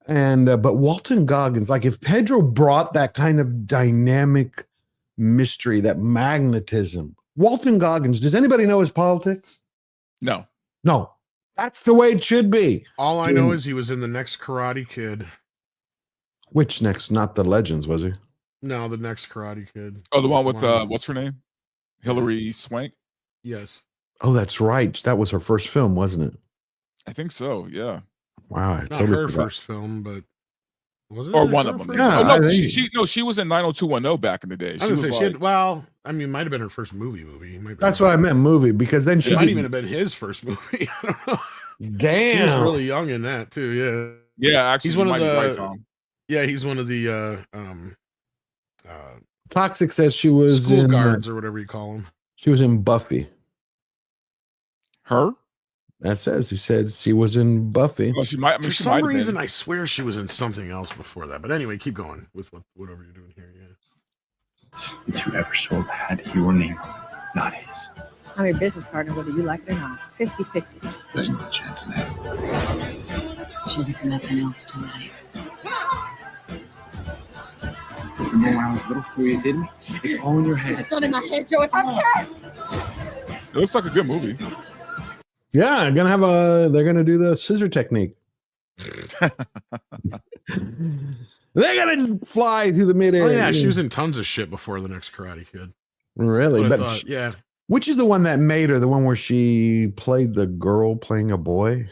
And but Walton Goggins, like if Pedro brought that kind of dynamic mystery, that magnetism. Walton Goggins, does anybody know his politics? No. No. That's the way it should be. All I know is he was in the next Karate Kid. Which next? Not the Legends, was he? No, the next Karate Kid. Oh, the one with what's her name? Hilary Swank? Yes. Oh, that's right. That was her first film, wasn't it? I think so, yeah. Wow. I Not totally her forgot. first film, but Was it Or one of them. Yeah, Oh, no, I think- she was in 90210 back in the day. I was gonna say, like, well, I mean, might have been her first movie. That's what I meant, movie, because then she might did- even have been his first movie. I don't know. Damn. He was really young in that too. Yeah. Yeah, actually, he's one you of might be the. right, Tom. Yeah, he's one of the Toxic says she was school in guards or whatever you call them. she was in Buffy. Her? That says he said she was in Buffy. Well, she might. I mean, For she some might have reason, been. I swear she was in something else before that. But anyway, keep going with whatever you're doing here. Yeah. If you ever so had your name, not his. I'm your business partner, whether you like it or not. 50-50. There's no chance of that. She'll get to nothing else tonight. Remember when I was little, you hit me? It's all in your head. It's not in my head, Joe. If I'm hurt. It looks like a good movie. Yeah, they're gonna do the scissor technique. They're gonna fly through the midair. Oh yeah, she was in tons of shit before the next Karate Kid. Really? That's But what I thought, yeah. which is the one that made her? The one where she played the girl playing a boy?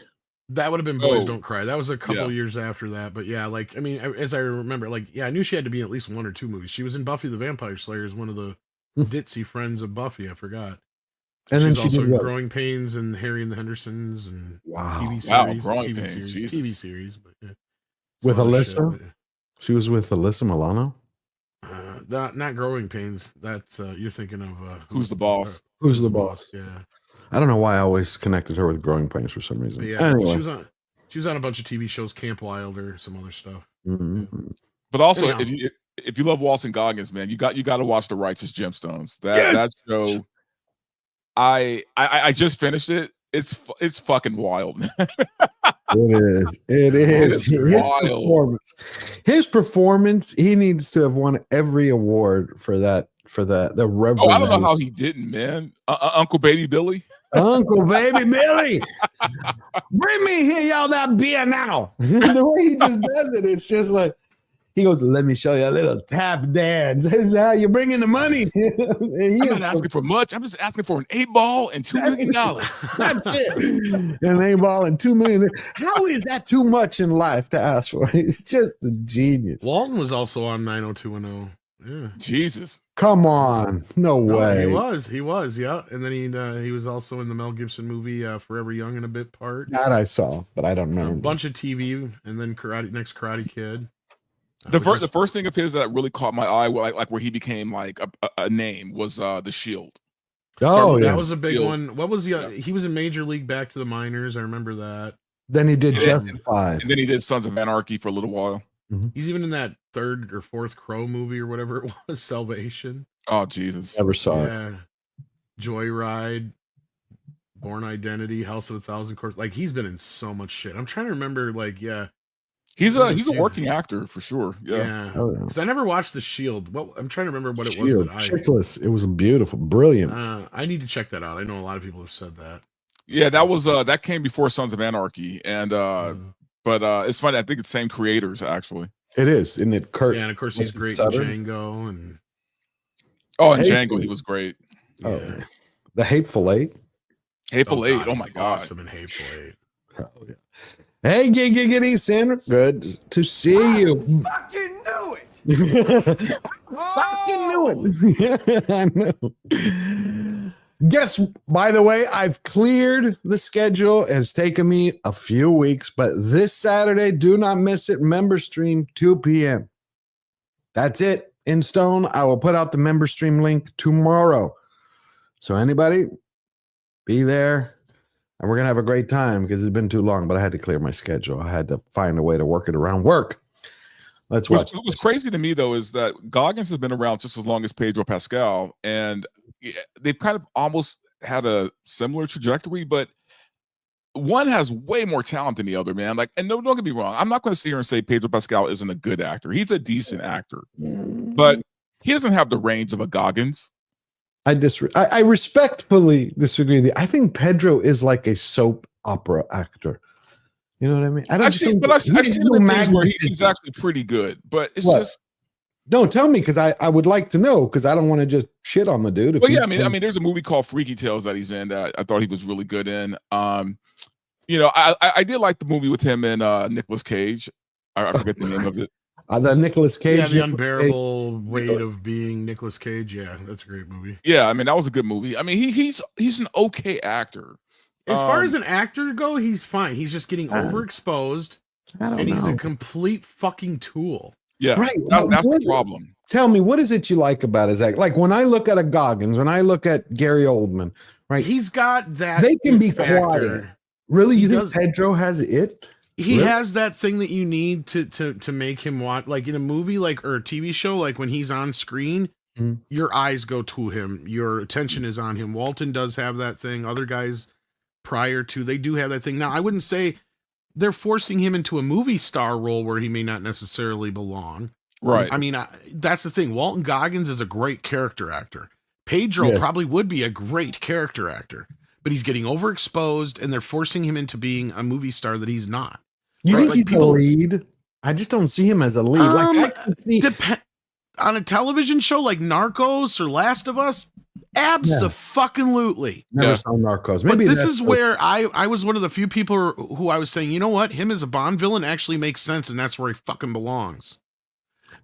That would have been Boys Oh. Don't Cry. That was a couple Yeah. years after that. But yeah, like, I mean, as I remember, like, yeah, I knew she had to be in at least one or two movies. She was in Buffy the Vampire Slayer as one of the ditzy friends of Buffy. I forgot. And She then was she also did in what? Growing Pains and Harry and the Hendersons and Wow. TV Wow, series. Growing TV Pains, series. Jesus. TV series. But yeah. With Some other shit, Alyssa? but, yeah. She was with Alyssa Milano. Not Growing Pains. That's you're thinking of Who's the boss? Who's the boss? Yeah. I don't know why I always connected her with Growing Pains for some reason. But yeah, Anyway. she was on a bunch of TV shows, Camp Wilder, some other stuff. Mhm. But also, Anyhow. if you love Walton Goggins, man, you got to watch The Righteous Gemstones. Yes! That show. I just finished it. It's fucking wild. It is. wild. His performance. He needs to have won every award for that. The Reverend. Oh, I don't know how he didn't, man. Uncle Baby Billy. Uncle Baby Billy, bring me here, y'all. That beer now. The way he just does it, it's just like he goes, "Let me show you a little tap dance." This is how you bring in the money. I'm not asking for much. I'm just asking for an 8-ball and $2 million. That's it. And they balling $2 million. How is that too much in life to ask for? It's just a genius. Walton was also on 90210. Yeah. Jesus. Come on, no way. He was, yeah. And then he was also in the Mel Gibson movie Forever Young in a bit part. That I saw, but I don't A remember. bunch of TV, and then next Karate Kid. The first thing of his that really caught my eye, like where he became like a name, was The Shield. Oh, that yeah. was a big Shield. one. What was he was in Major League Back to the Minors. I remember that. Then he did And Justified. And then he did Sons of Anarchy for a little while. He's even in that third or fourth Crow movie or whatever it was, Salvation. Oh, Jesus. Never saw it. Yeah. Joyride, Born Identity, House of a Thousand Corpses. Like, he's been in so much shit. I'm trying to remember, like, yeah. He's a few- working actor for sure. Yeah. Yeah. Oh, yeah. Because I never watched The Shield. I'm trying to remember what it was Shield, that Chickless. It was beautiful, brilliant. I need to check that out. I know a lot of people have said that. Yeah, that was that came before Sons of Anarchy. And but it's funny, I think it's same creators actually. It is, isn't it? Kurt. Yeah, and of course he's great in Sutter? Django and Oh, and Hateful. Django, he was great. Oh, yeah. The Hateful Eight. Hateful Eight. God, Oh my he's god. awesome in Hateful Eight. Oh, yeah. Hey, giggity, Sandra. Good to see you. Fucking knew it. Fucking knew it. I know. Guess, by the way, I've cleared the schedule. It's taken me a few weeks, but this Saturday, do not miss it. Member stream, 2 p.m. That's it. In stone. I will put out the member stream link tomorrow. So anybody, be there. And we're going to have a great time because it's been too long, but I had to clear my schedule. I had to find a way to work it around work. Let's watch. What's crazy to me though is that Goggins has been around just as long as Pedro Pascal, and they've kind of almost had a similar trajectory, but one has way more talent than the other, man. Like, and don't get me wrong, I'm not going to sit here and say Pedro Pascal isn't a good actor. He's a decent actor, but he doesn't have the range of a Goggins. I respectfully disagree with you. I think Pedro is like a soap opera actor. You know what I mean? I've seen him in things where he's actually pretty good, but it's just. No, tell me, because I would like to know, because I don't want to just shit on the dude. Well, yeah, I mean, there's a movie called Freaky Tales that he's in that I thought he was really good in. You know, I did like the movie with him and Nicolas Cage. I forget the name of it. The Nicolas Cage. Yeah, the unbearable weight of being Nicolas Cage. Yeah, that's a great movie. Yeah, I mean that was a good movie. I mean he's an okay actor. As far as an actor go, he's fine. He's just getting overexposed, and he's a complete fucking tool. Yeah, right. That's the problem. Tell me, what is it you like about his act? Like when I look at a Goggins, when I look at Gary Oldman, right? He's got that. They can be factor. quiet. Really, you think Pedro has it? He has that thing that you need to make him watch, like in a movie, like or a TV show, like when he's on screen, your eyes go to him, your attention is on him. Walton does have that thing. Other guys prior to, they do have that thing. Now, I wouldn't say they're forcing him into a movie star role where he may not necessarily belong. Right. I mean, that's the thing. Walton Goggins is a great character actor. Pedro probably would be a great character actor, but he's getting overexposed and they're forcing him into being a movie star that he's not. You think he's a lead? I just don't see him as a lead. Like I can see on a television show like Narcos or Last of Us, abso-fucking-lutely. Never saw Narcos. But this is where I was one of the few people who I was saying, you know what? Him as a Bond villain actually makes sense, and that's where he fucking belongs.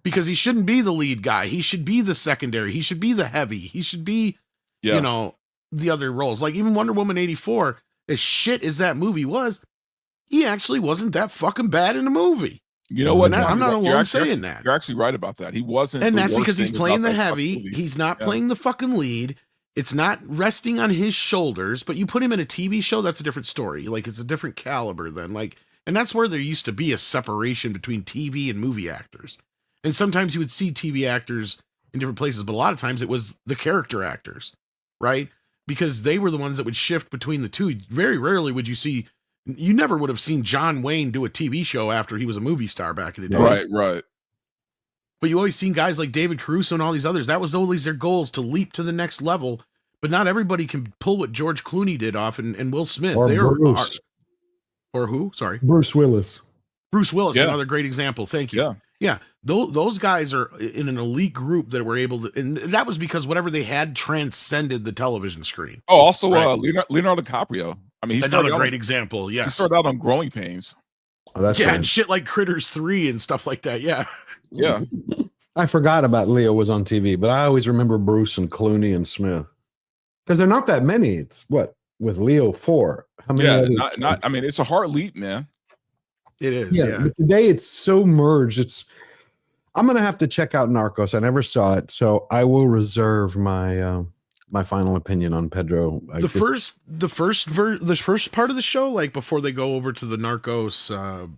Because he shouldn't be the lead guy. He should be the secondary. He should be the heavy. He should be, you know, the other roles. Like even Wonder Woman 84, as shit as that movie was, he actually wasn't that fucking bad in the movie. You know what? I'm not alone saying that. You're actually right about that. He wasn't. And that's because he's playing the heavy. He's not playing the fucking lead. It's not resting on his shoulders, but you put him in a TV show, that's a different story. Like it's a different caliber then. Like, and that's where there used to be a separation between TV and movie actors. And sometimes you would see TV actors in different places, but a lot of times it was the character actors, right? Because they were the ones that would shift between the two. Very rarely would you see, you never would have seen John Wayne do a TV show after he was a movie star back in the day. Right. But you always seen guys like David Caruso and all these others. That was always their goals, to leap to the next level. But not everybody can pull what George Clooney did off and Will Smith. Or Bruce. Or who? Sorry. Bruce Willis. Bruce Willis, another great example. Thank you. Yeah. Those guys are in an elite group that were able to, and that was because whatever they had transcended the television screen. Oh, also Leonardo DiCaprio. I mean, he's another great example. Yes. He started out on Growing Pains. Oh, that's and shit like Critters 3 and stuff like that. Yeah. Yeah. I forgot about Leo was on TV, but I always remember Bruce and Clooney and Smith. Because they're not that many. It's what with Leo 4. How many? Yeah, I mean, it's a hard leap, man. It is. Yeah. But today it's so merged. I'm gonna have to check out Narcos. I never saw it, so I will reserve my my final opinion on Pedro. The first part of the show, like before they go over to the Narcos,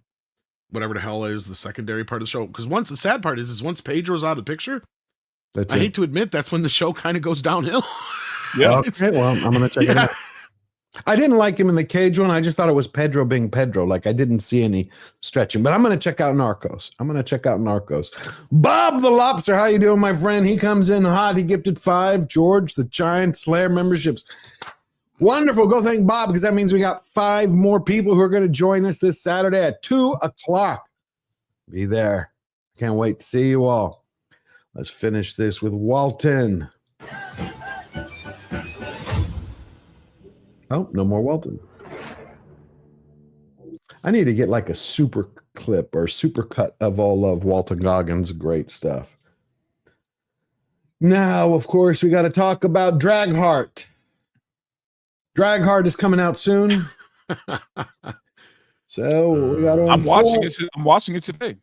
whatever the hell is the secondary part of the show. Because once the sad part is once Pedro's out of the picture, I hate to admit that's when the show kind of goes downhill. Yeah. Okay. Well, I'm gonna check it out. I didn't like him in the Cage one. I just thought it was Pedro being Pedro. Like I didn't see any stretching. But I'm gonna check out Narcos. Bob the Lobster, how you doing, my friend? He comes in hot. He gifted 5. George the Giant Slayer memberships. Wonderful. Go thank Bob, because that means we got 5 more people who are going to join us this Saturday at 2:00. Be there. Can't wait to see you all. Let's finish this with Walton. Oh, no more Walton. I need to get like a super clip or super cut of all of Walton Goggins' great stuff. Now, of course, we got to talk about Dragheart. Dragheart is coming out soon. So we got to. I'm watching it today.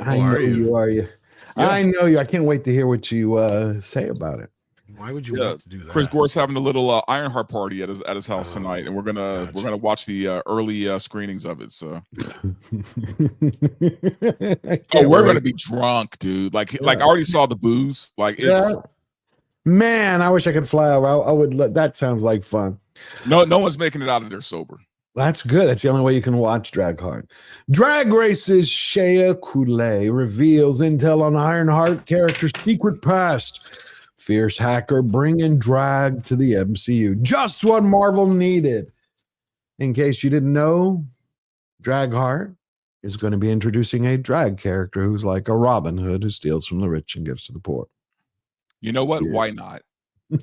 I know you are. Yeah. I know you. I can't wait to hear what you say about it. Why would you want to do that? Chris Gore's having a little Ironheart party at his house tonight, and we're gonna watch the early screenings of it. So, we're gonna be drunk, dude. Like I already saw the booze. Like it's man, I wish I could fly over. I would. That sounds like fun. No one's making it out of there sober. That's good. That's the only way you can watch Dragheart. Drag Race's Shea Coulee reveals intel on Ironheart character's secret past. Fierce hacker bringing drag to the MCU. Just what Marvel needed. In case you didn't know, Dragheart is going to be introducing a drag character who's like a Robin Hood who steals from the rich and gives to the poor. You know what? Why not?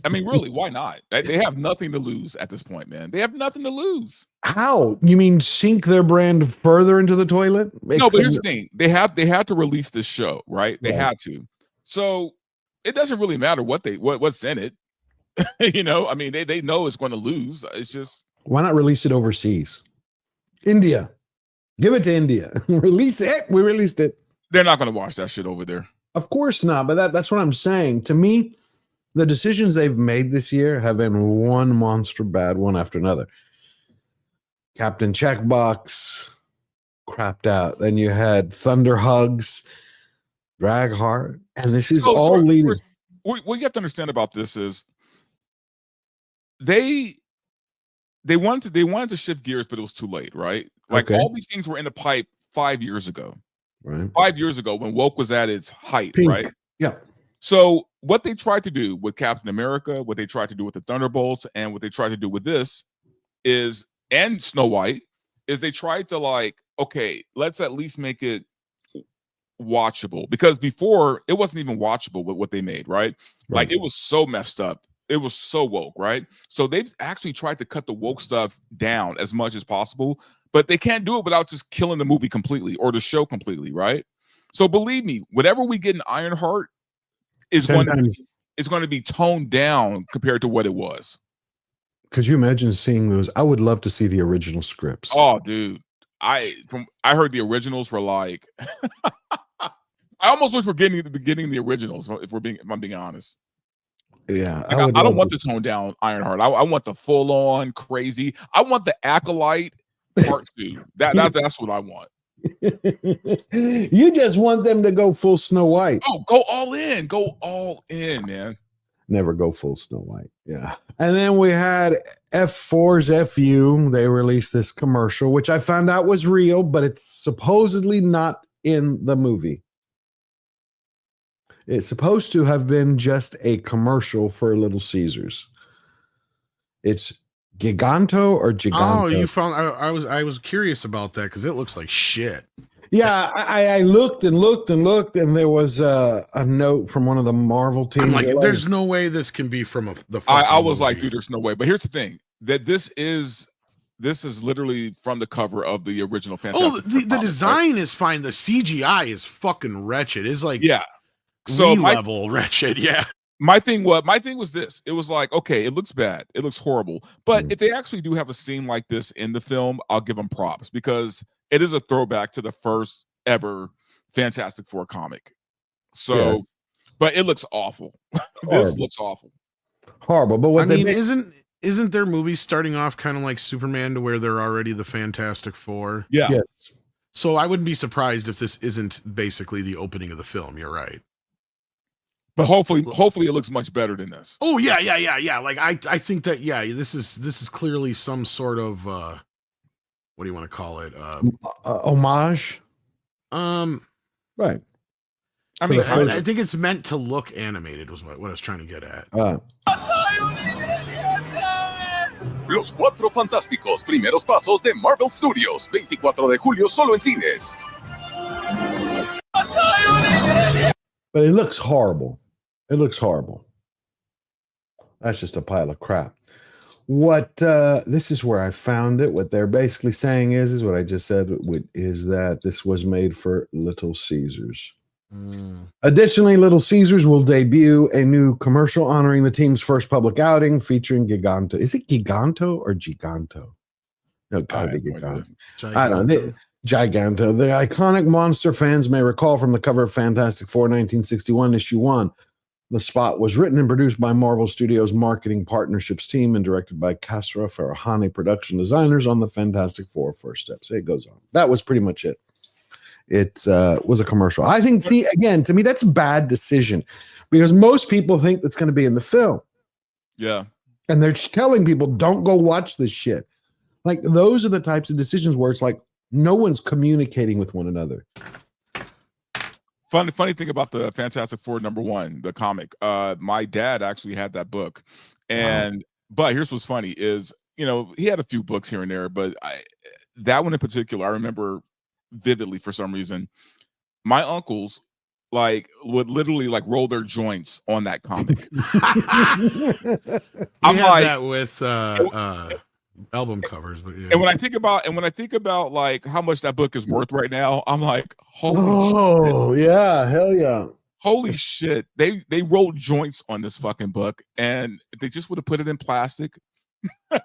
I mean, really, why not? They have nothing to lose at this point, man. They have nothing to lose. How? You mean sink their brand further into the toilet? No, but here's the thing. They had to release this show, right? They Right. had to. So it doesn't really matter what's in it. You know, I mean, they know it's going to lose. It's just, Why not release it overseas? India. Give it to India. Release it. We released it. they're not going to watch that shit over there. Of course not, but that's what I'm saying. To me, the decisions they've made this year have been one monster bad one after another. Captain Checkbox crapped out. Then you had Thunder Hugs, Dragheart, and this is all leading. What you have to understand about this is they wanted to shift gears, but it was too late, right? Like all these things were in the pipe 5 years ago. Right. 5 years ago when woke was at its height, Pink. right? Yeah. So what they tried to do with Captain America, what they tried to do with the Thunderbolts, and what they tried to do with this is, and Snow White, is they tried to like, okay, let's at least make it watchable, because before it wasn't even watchable with what they made, right? Like it was so messed up. It was so woke, right? So they've actually tried to cut the woke stuff down as much as possible, but they can't do it without just killing the movie completely or the show completely, right? So believe me, whatever we get in Ironheart is going to be toned down compared to what it was. Could you imagine seeing those? I would love to see the original scripts. Oh, dude. I heard the originals were like I almost wish we're getting the originals if I'm being honest. Yeah, like, I don't want the toned down Ironheart. I want the full on crazy. I want the Acolyte Part 2. That's what I want. You just want them to go full Snow White. Oh, go all in. Go all in, man. Never go full Snow White. Yeah. And then we had F4's FU. They released this commercial, which I found out was real, but it's supposedly not in the movie. It's supposed to have been just a commercial for Little Caesars. It's Giganto or Giganto? Oh, you found I was curious about that because it looks like shit. Yeah, I looked and looked and looked, and there was a note from one of the Marvel teams. I'm like, there's no way this can be from the. I was like, dude, there's no way. But here's the thing: that this is literally from the cover of the original Fantastic Four the design is fine. The CGI is fucking wretched. It's like so level wretched. Yeah. My thing was this. It was like, okay, it looks bad. It looks horrible. But if they actually do have a scene like this in the film, I'll give them props because it is a throwback to the first ever Fantastic Four comic. So, but it looks awful. This looks awful. Horrible. But what isn't their movies starting off kind of like Superman to where they're already the Fantastic Four? Yeah. Yes. So I wouldn't be surprised if this isn't basically the opening of the film. You're right. But hopefully it looks much better than this. Oh yeah. Like I think that this is clearly some sort of what do you want to call it? Homage. Right. I mean, I think it's meant to look animated. Was what I was trying to get at. Los Cuatro Fantásticos, primeros pasos de Marvel Studios, 24 de julio solo en cines. But it looks horrible. It looks horrible. That's just a pile of crap. What this is where I found it. What they're basically saying is what I just said, is that this was made for Little Caesars. Additionally, Little Caesars will debut a new commercial honoring the team's first public outing featuring Giganto. Is it Giganto or Giganto? No, gotta be Giganto. I don't know. Giganto, the iconic monster fans may recall from the cover of Fantastic Four 1961 issue 1. The spot was written and produced by Marvel Studios marketing partnerships team and directed by Kasra Farahani production designers on the Fantastic Four first steps. It goes on. That was pretty much it. It was a commercial. I think, again, to me, that's a bad decision because most people think that's going to be in the film. Yeah. And they're just telling people, don't go watch this shit. Like, those are the types of decisions where it's like, no one's communicating with one another. Funny thing about the Fantastic Four #1, the comic. My dad actually had that book, and but here's what's funny is he had a few books here and there, but that one in particular I remember vividly for some reason. My uncles like would literally like roll their joints on that comic. I'm I'm like that with album covers, but yeah. And when I think about like how much that book is worth right now, I'm like, holy shit. Yeah, hell yeah. Holy shit. They rolled joints on this fucking book, and if they just would have put it in plastic. Do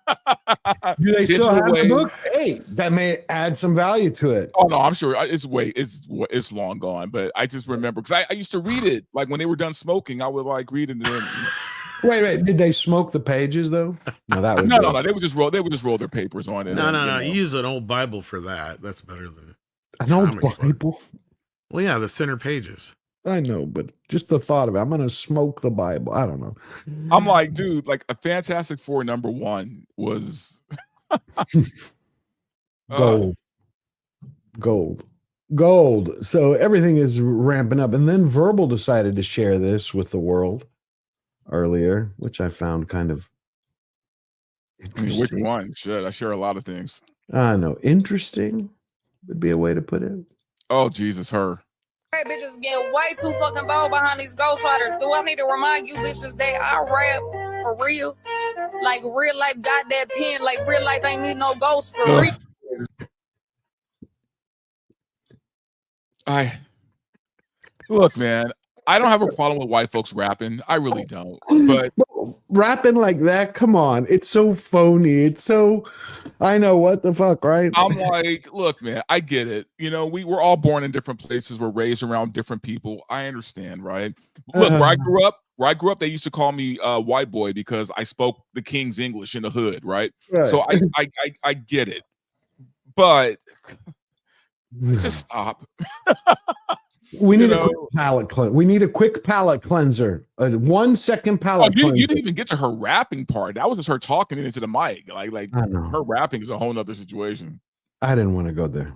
they still have the book? Hey, that may add some value to it. Oh no, I'm sure it's long gone, but I just remember because I used to read it like when they were done smoking. I would like read it. And then, Wait, did they smoke the pages though? No, that was no. They would just roll their papers on it. No. You use an old Bible for that. That's better than an old Bible. Well, yeah, the thinner pages. I know, but just the thought of it, I'm gonna smoke the Bible. I don't know. I'm like, dude, like a Fantastic Four #1 was gold. So everything is ramping up, and then Verbal decided to share this with the world earlier, which I found kind of interesting. Which one? Shit, I share a lot of things. I know, interesting would be a way to put it. Oh Jesus, her. Hey, bitches getting way too fucking bold behind these ghostwriters. Do I need to remind you bitches that I rap for real? Like real life got that pen. Like real life ain't need no ghosts for real. Look, man, I don't have a problem with white folks rapping. I really don't. But rapping like that, come on. It's so phony. It's so, I know, what the fuck, right? I'm like, look, man, I get it. You know, we're all born in different places. We're raised around different people. I understand, right? Look, where I grew up, they used to call me white boy because I spoke the King's English in the hood, right? So I get it. But just stop. We need a quick palate cleanser. We need a quick palate cleanser. A 1 second palate cleanser. You didn't even get to her rapping part. That was just her talking into the mic. Like her rapping is a whole nother situation. I didn't want to go there.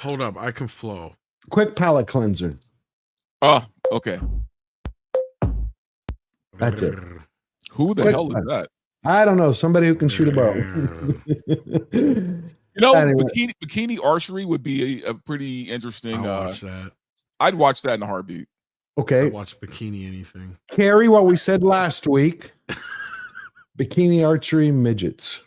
Hold up, I can flow. Quick palate cleanser. Oh, okay. That's it. Who the hell is that? I don't know. Somebody who can shoot a bow. You know, anyway. Bikini archery would be a pretty interesting. I'll watch that. I'd watch that in a heartbeat. Okay. I'd watch bikini anything. Carry what we said last week. Bikini archery midgets.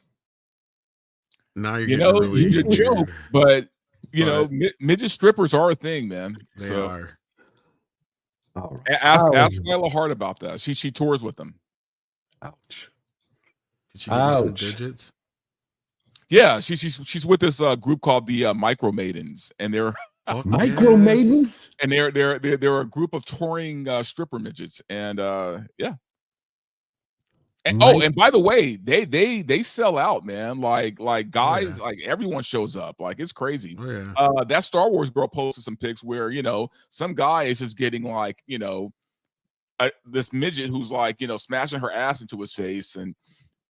Now you're getting really good joke, but know, midget strippers are a thing, man. They are. Ask Layla Hart about that. She tours with them. Ouch. Did she give you some digits? Yeah, she's with this group called the Micro Maidens, and they're Micro Maidens, and they're a group of touring stripper midgets, and yeah. And and by the way, they sell out, man. Like guys, like everyone shows up. Like it's crazy. That Star Wars girl posted some pics where some guy is just getting like this midget who's like smashing her ass into his face, and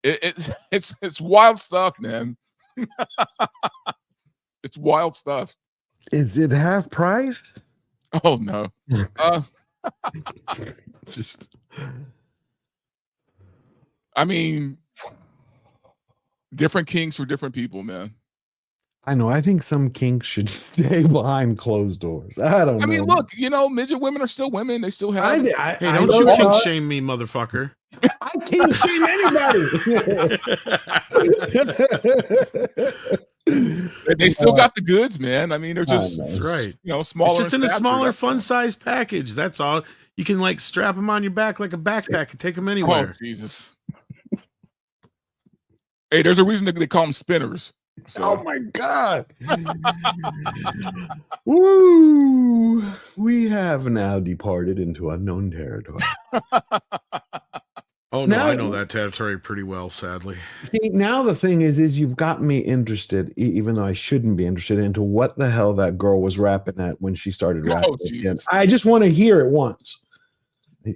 it's wild stuff, man. It's wild stuff. Is it half price? Oh no. Just I mean, different kinks for different people, man. I know. I think some kinks should stay behind closed doors. I don't know. I mean, look, midget women are still women. They still have. Hey, don't you kink shame me, motherfucker. I can't shame anybody. They still got the goods, man. I mean, they're just right. Smaller. It's just in a smaller, fun size package. That's all. You can like strap them on your back like a backpack and take them anywhere. Oh Jesus! Hey, there's a reason they call them spinners. So. Oh my God! Woo! We have now departed into unknown territory. Oh no, I know that territory pretty well, sadly. See, now the thing is you've got me interested, even though I shouldn't be interested, into what the hell that girl was rapping at when she started rapping. Oh, Jesus. I just want to hear it once.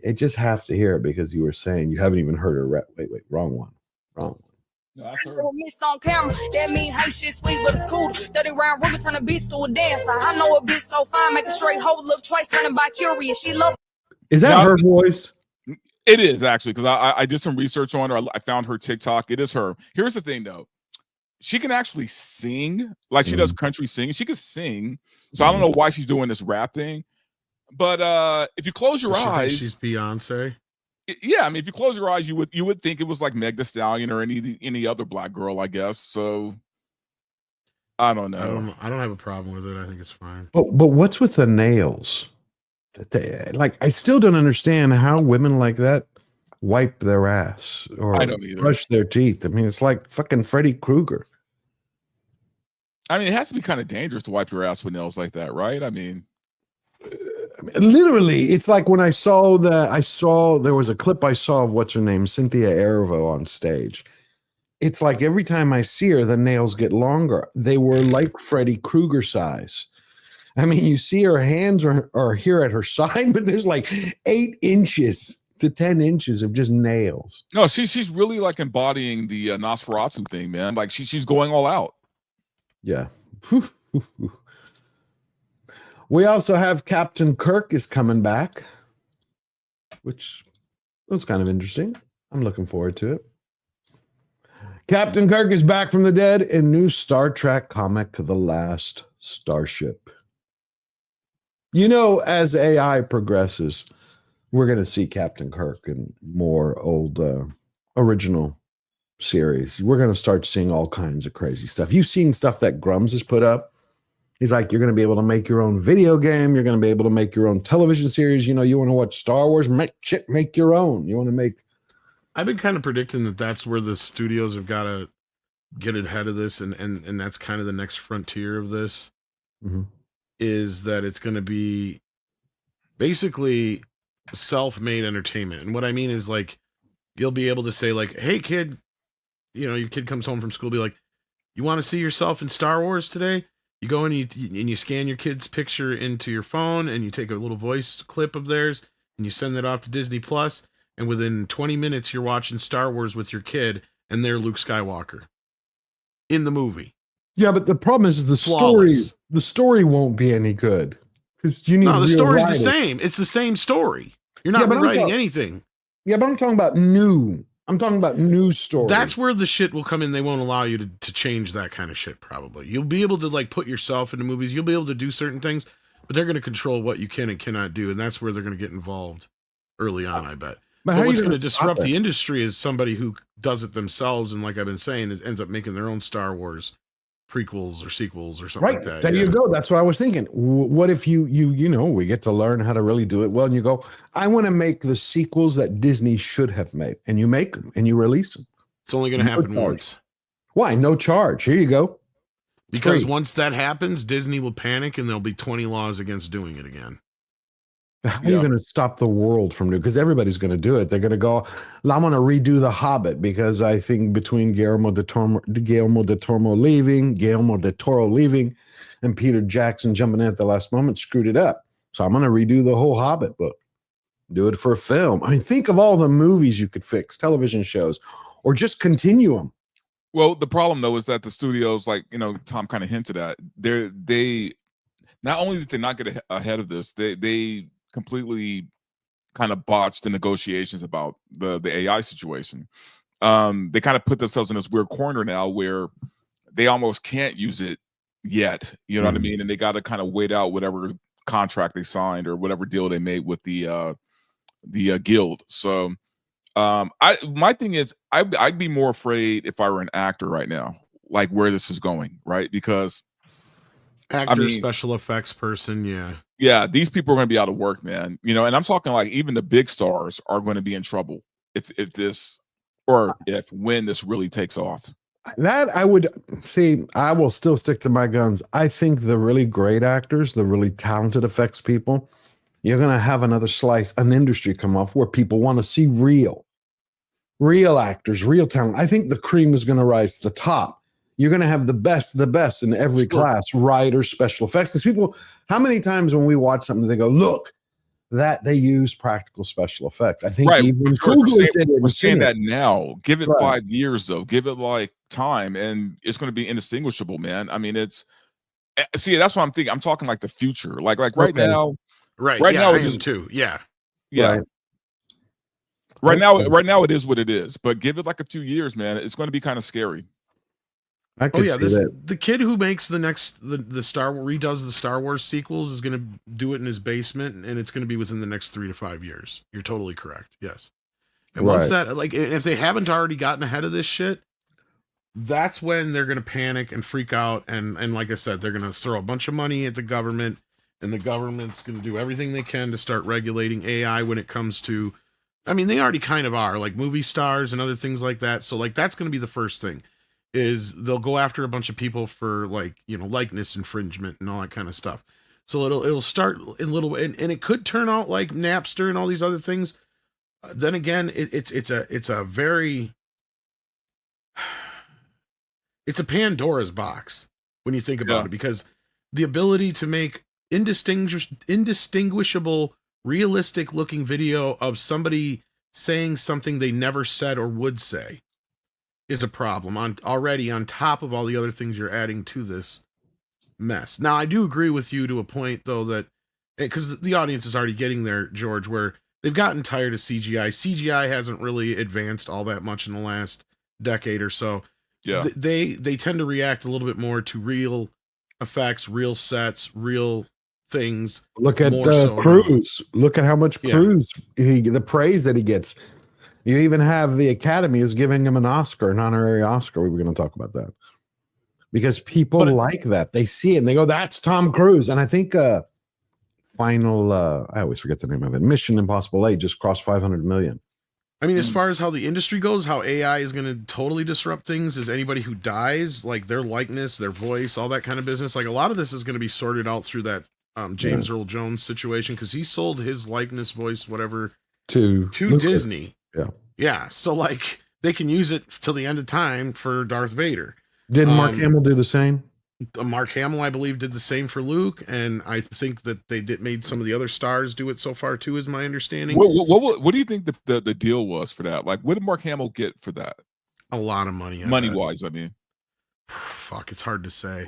I just have to hear it because you were saying you haven't even heard her rap. Wait, wrong one. No, that's her. Missed on camera. That mean hey shit sweet, but it's cool. 30 round ruler turn a beast to a dancer. I know a bitch so fine, make a straight hoe look twice, turning by curious. She love. Is that her voice? It is actually, because I did some research on her. I found her TikTok. It is her. Here's the thing, though. She can actually sing, like she does country singing. She can sing. So I don't know why she's doing this rap thing. But if you close your Does she think eyes, she's Beyonce. Yeah, I mean, if you close your eyes, you would think it was like Meg Thee Stallion or any other black girl, I guess. So I don't know. I don't have a problem with it. I think it's fine. But what's with the nails? Like, I still don't understand how women like that wipe their ass or I don't either. brush their teeth. I mean, it's like fucking Freddy Krueger. I mean, it has to be kind of dangerous to wipe your ass with nails like that, right? I mean, literally, it's like when I saw there was a clip I saw of what's her name, Cynthia Erivo, on stage. It's like every time I see her, the nails get longer. They were like Freddy Krueger size. I mean, you see her hands are here at her side, but there's like 8 inches to 10 inches of just nails. No, she's really like embodying the Nosferatu thing, man. Like she's going all out. Yeah. We also have Captain Kirk is coming back, which was kind of interesting. I'm looking forward to it. Captain Kirk is back from the dead in new Star Trek comic, The Last Starship. You know, as AI progresses, we're going to see Captain Kirk in more old original series. We're going to start seeing all kinds of crazy stuff. You've seen stuff that Grums has put up. He's like, you're going to be able to make your own video game. You're going to be able to make your own television series. You know, you want to watch Star Wars? Make your own. You want to make... I've been kind of predicting that that's where the studios have got to get ahead of this, and that's kind of the next frontier of this, is that it's going to be basically self-made entertainment. And what I mean is, like, you'll be able to say, like, hey, kid, you know, your kid comes home from school, be like, you want to see yourself in Star Wars today? You go and you scan your kid's picture into your phone, and you take a little voice clip of theirs, and you send it off to Disney Plus, and within 20 minutes, you're watching Star Wars with your kid, and they're Luke Skywalker in the movie. Yeah, but the problem is the Flawless. story. The story won't be any good because you need. No, the real story's writers. the same. It's the same story. You're not but I'm rewriting talking- anything. Yeah, but I'm talking about new. I'm talking about new stories. That's where the shit will come in. They won't allow you to change that kind of shit, probably. You'll be able to, like, put yourself into movies. You'll be able to do certain things, but they're going to control what you can and cannot do, and that's where they're going to get involved early on, I bet. But how But are what's you going to gonna disrupt stop the it? industry is somebody who does it themselves, and like I've been saying, ends up making their own Star Wars prequels or sequels or something Right. like that. There yeah. you go. That's what I was thinking. What if you know, we get to learn how to really do it well, and you go, I want to make the sequels that Disney should have made, and you make them and you release them. It's only going to happen once. Why? No charge. Here you go. Because Free. once that happens, Disney will panic, and there'll be 20 laws against doing it again. How are you going to stop the world from doing? Because everybody's going to do it. They're going to go, I'm going to redo The Hobbit because I think between Guillermo del Toro leaving, and Peter Jackson jumping in at the last moment screwed it up. So I'm going to redo the whole Hobbit book. Do it for a film. I mean, think of all the movies you could fix, television shows, or just continue them. Well, the problem though is that the studios, like, you know, Tom kind of hinted at, they not only did they not get ahead of this, they completely kind of botched the negotiations about the AI situation. They kind of put themselves in this weird corner now where they almost can't use it yet. You know what I mean? And they got to kind of wait out whatever contract they signed or whatever deal they made with the guild. So my thing is, I'd be more afraid if I were an actor right now, like where this is going, right? Because Actor, special effects person, yeah, these people are going to be out of work, man. You know, and I'm talking like even the big stars are going to be in trouble if when this really takes off. That I would see. I will still stick to my guns. I think the really great actors, the really talented effects people, you're going to have another slice, an industry come off where people want to see real actors, real talent. I think the cream is going to rise to the top. You're going to have the best in every class, writers, special effects. Because people, how many times when we watch something, they go, look, that they use practical special effects. I think even we're saying that now. Give it 5 years, though. Give it like time, and it's going to be indistinguishable, man. I mean, that's what I'm thinking. I'm talking like the future, like right now. Right now I it am is too. Yeah. Right now it is what it is. But give it like a few years, man. It's going to be kind of scary. I could see that. The kid who makes the redoes the Star Wars sequels is going to do it in his basement, and it's going to be within the next 3 to 5 years. You're totally correct. Yes. And once that, like, if they haven't already gotten ahead of this shit, that's when they're going to panic and freak out. And like I said, they're going to throw a bunch of money at the government, and the government's going to do everything they can to start regulating AI when it comes to, I mean, they already kind of are, like movie stars and other things like that. So like, that's going to be the first thing, is they'll go after a bunch of people for, like, you know, likeness infringement and all that kind of stuff. So it'll start in little, and it could turn out like Napster and all these other things. Then again, it's a Pandora's box when you think about it, because the ability to make indistinguishable, realistic looking video of somebody saying something they never said or would say is a problem on top of all the other things you're adding to this mess. Now, I do agree with you to a point, though, that because the audience is already getting there, George, where they've gotten tired of CGI. CGI hasn't really advanced all that much in the last decade or so. Yeah. They tend to react a little bit more to real effects, real sets, real things. Look at Cruise. Look at how much Cruise, the praise that he gets. You even have the Academy is giving him an Oscar, an honorary Oscar. We were going to talk about that because people like that. They see it and they go, "That's Tom Cruise." And I think I always forget the name of it. Mission Impossible 8 just crossed 500 million. I mean, as far as how the industry goes, how AI is going to totally disrupt things is anybody who dies, like their likeness, their voice, all that kind of business. Like a lot of this is going to be sorted out through that James Earl Jones situation, because he sold his likeness, voice, whatever to Disney. Yeah. So like they can use it till the end of time for Darth Vader. Didn't Mark Hamill do the same? Mark Hamill, I believe, did the same for Luke, and I think that they made some of the other stars do it so far too, is my understanding. What do you think the deal was for that? Like, what did Mark Hamill get for that? A lot of money. Money-wise, I mean. Fuck, it's hard to say.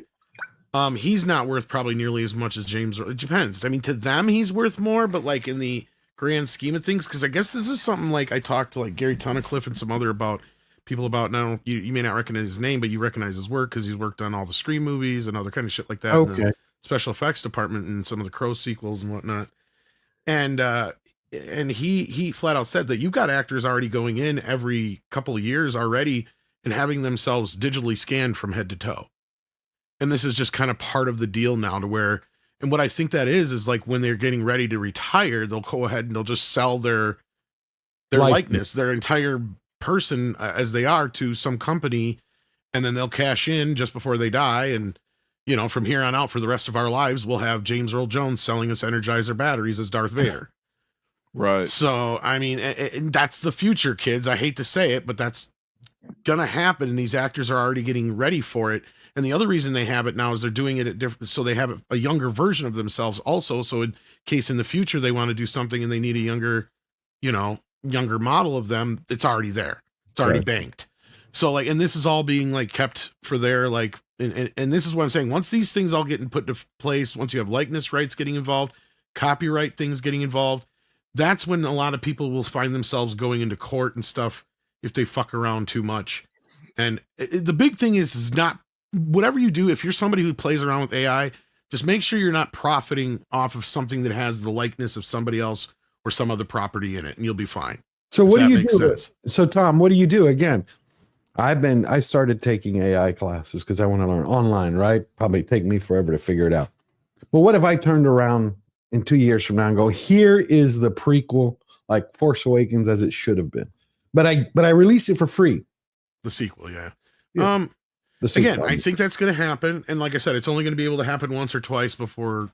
He's not worth probably nearly as much as James. It depends. I mean, to them, he's worth more, but like in the grand scheme of things, because I guess this is something like I talked to like Gary Tunnicliffe and some other people about. Now you may not recognize his name, but you recognize his work because he's worked on all the Scream movies and other kind of shit like that. Okay. In the special effects department and some of the Crow sequels and whatnot. And he flat out said that you've got actors already going in every couple of years already and having themselves digitally scanned from head to toe. And this is just kind of part of the deal now, to where, and what I think that is like when they're getting ready to retire, they'll go ahead and they'll just sell their likeness, their entire person as they are, to some company, and then they'll cash in just before they die. And, you know, from here on out for the rest of our lives, we'll have James Earl Jones selling us Energizer batteries as Darth Vader. Right. So, I mean, and that's the future, kids. I hate to say it, but that's going to happen. And these actors are already getting ready for it. And the other reason they have it now is they're doing it at different, so they have a younger version of themselves also. So in case in the future they want to do something and they need a younger model of them, it's already there. It's already banked. So like, and this is all being like kept for their like, and this is what I'm saying. Once these things all get put into place, once you have likeness rights getting involved, copyright things getting involved, that's when a lot of people will find themselves going into court and stuff if they fuck around too much. And the big thing is not, whatever you do, if you're somebody who plays around with AI, just make sure you're not profiting off of something that has the likeness of somebody else or some other property in it, and you'll be fine. So what do you do? So Tom, what do you do? Again, I started taking AI classes because I want to learn online, right? Probably take me forever to figure it out. But what if I turned around in 2 years from now and go, here is the prequel, like Force Awakens as it should have been. But I release it for free. The sequel, yeah. Again, I think that's going to happen, and like I said, it's only going to be able to happen once or twice before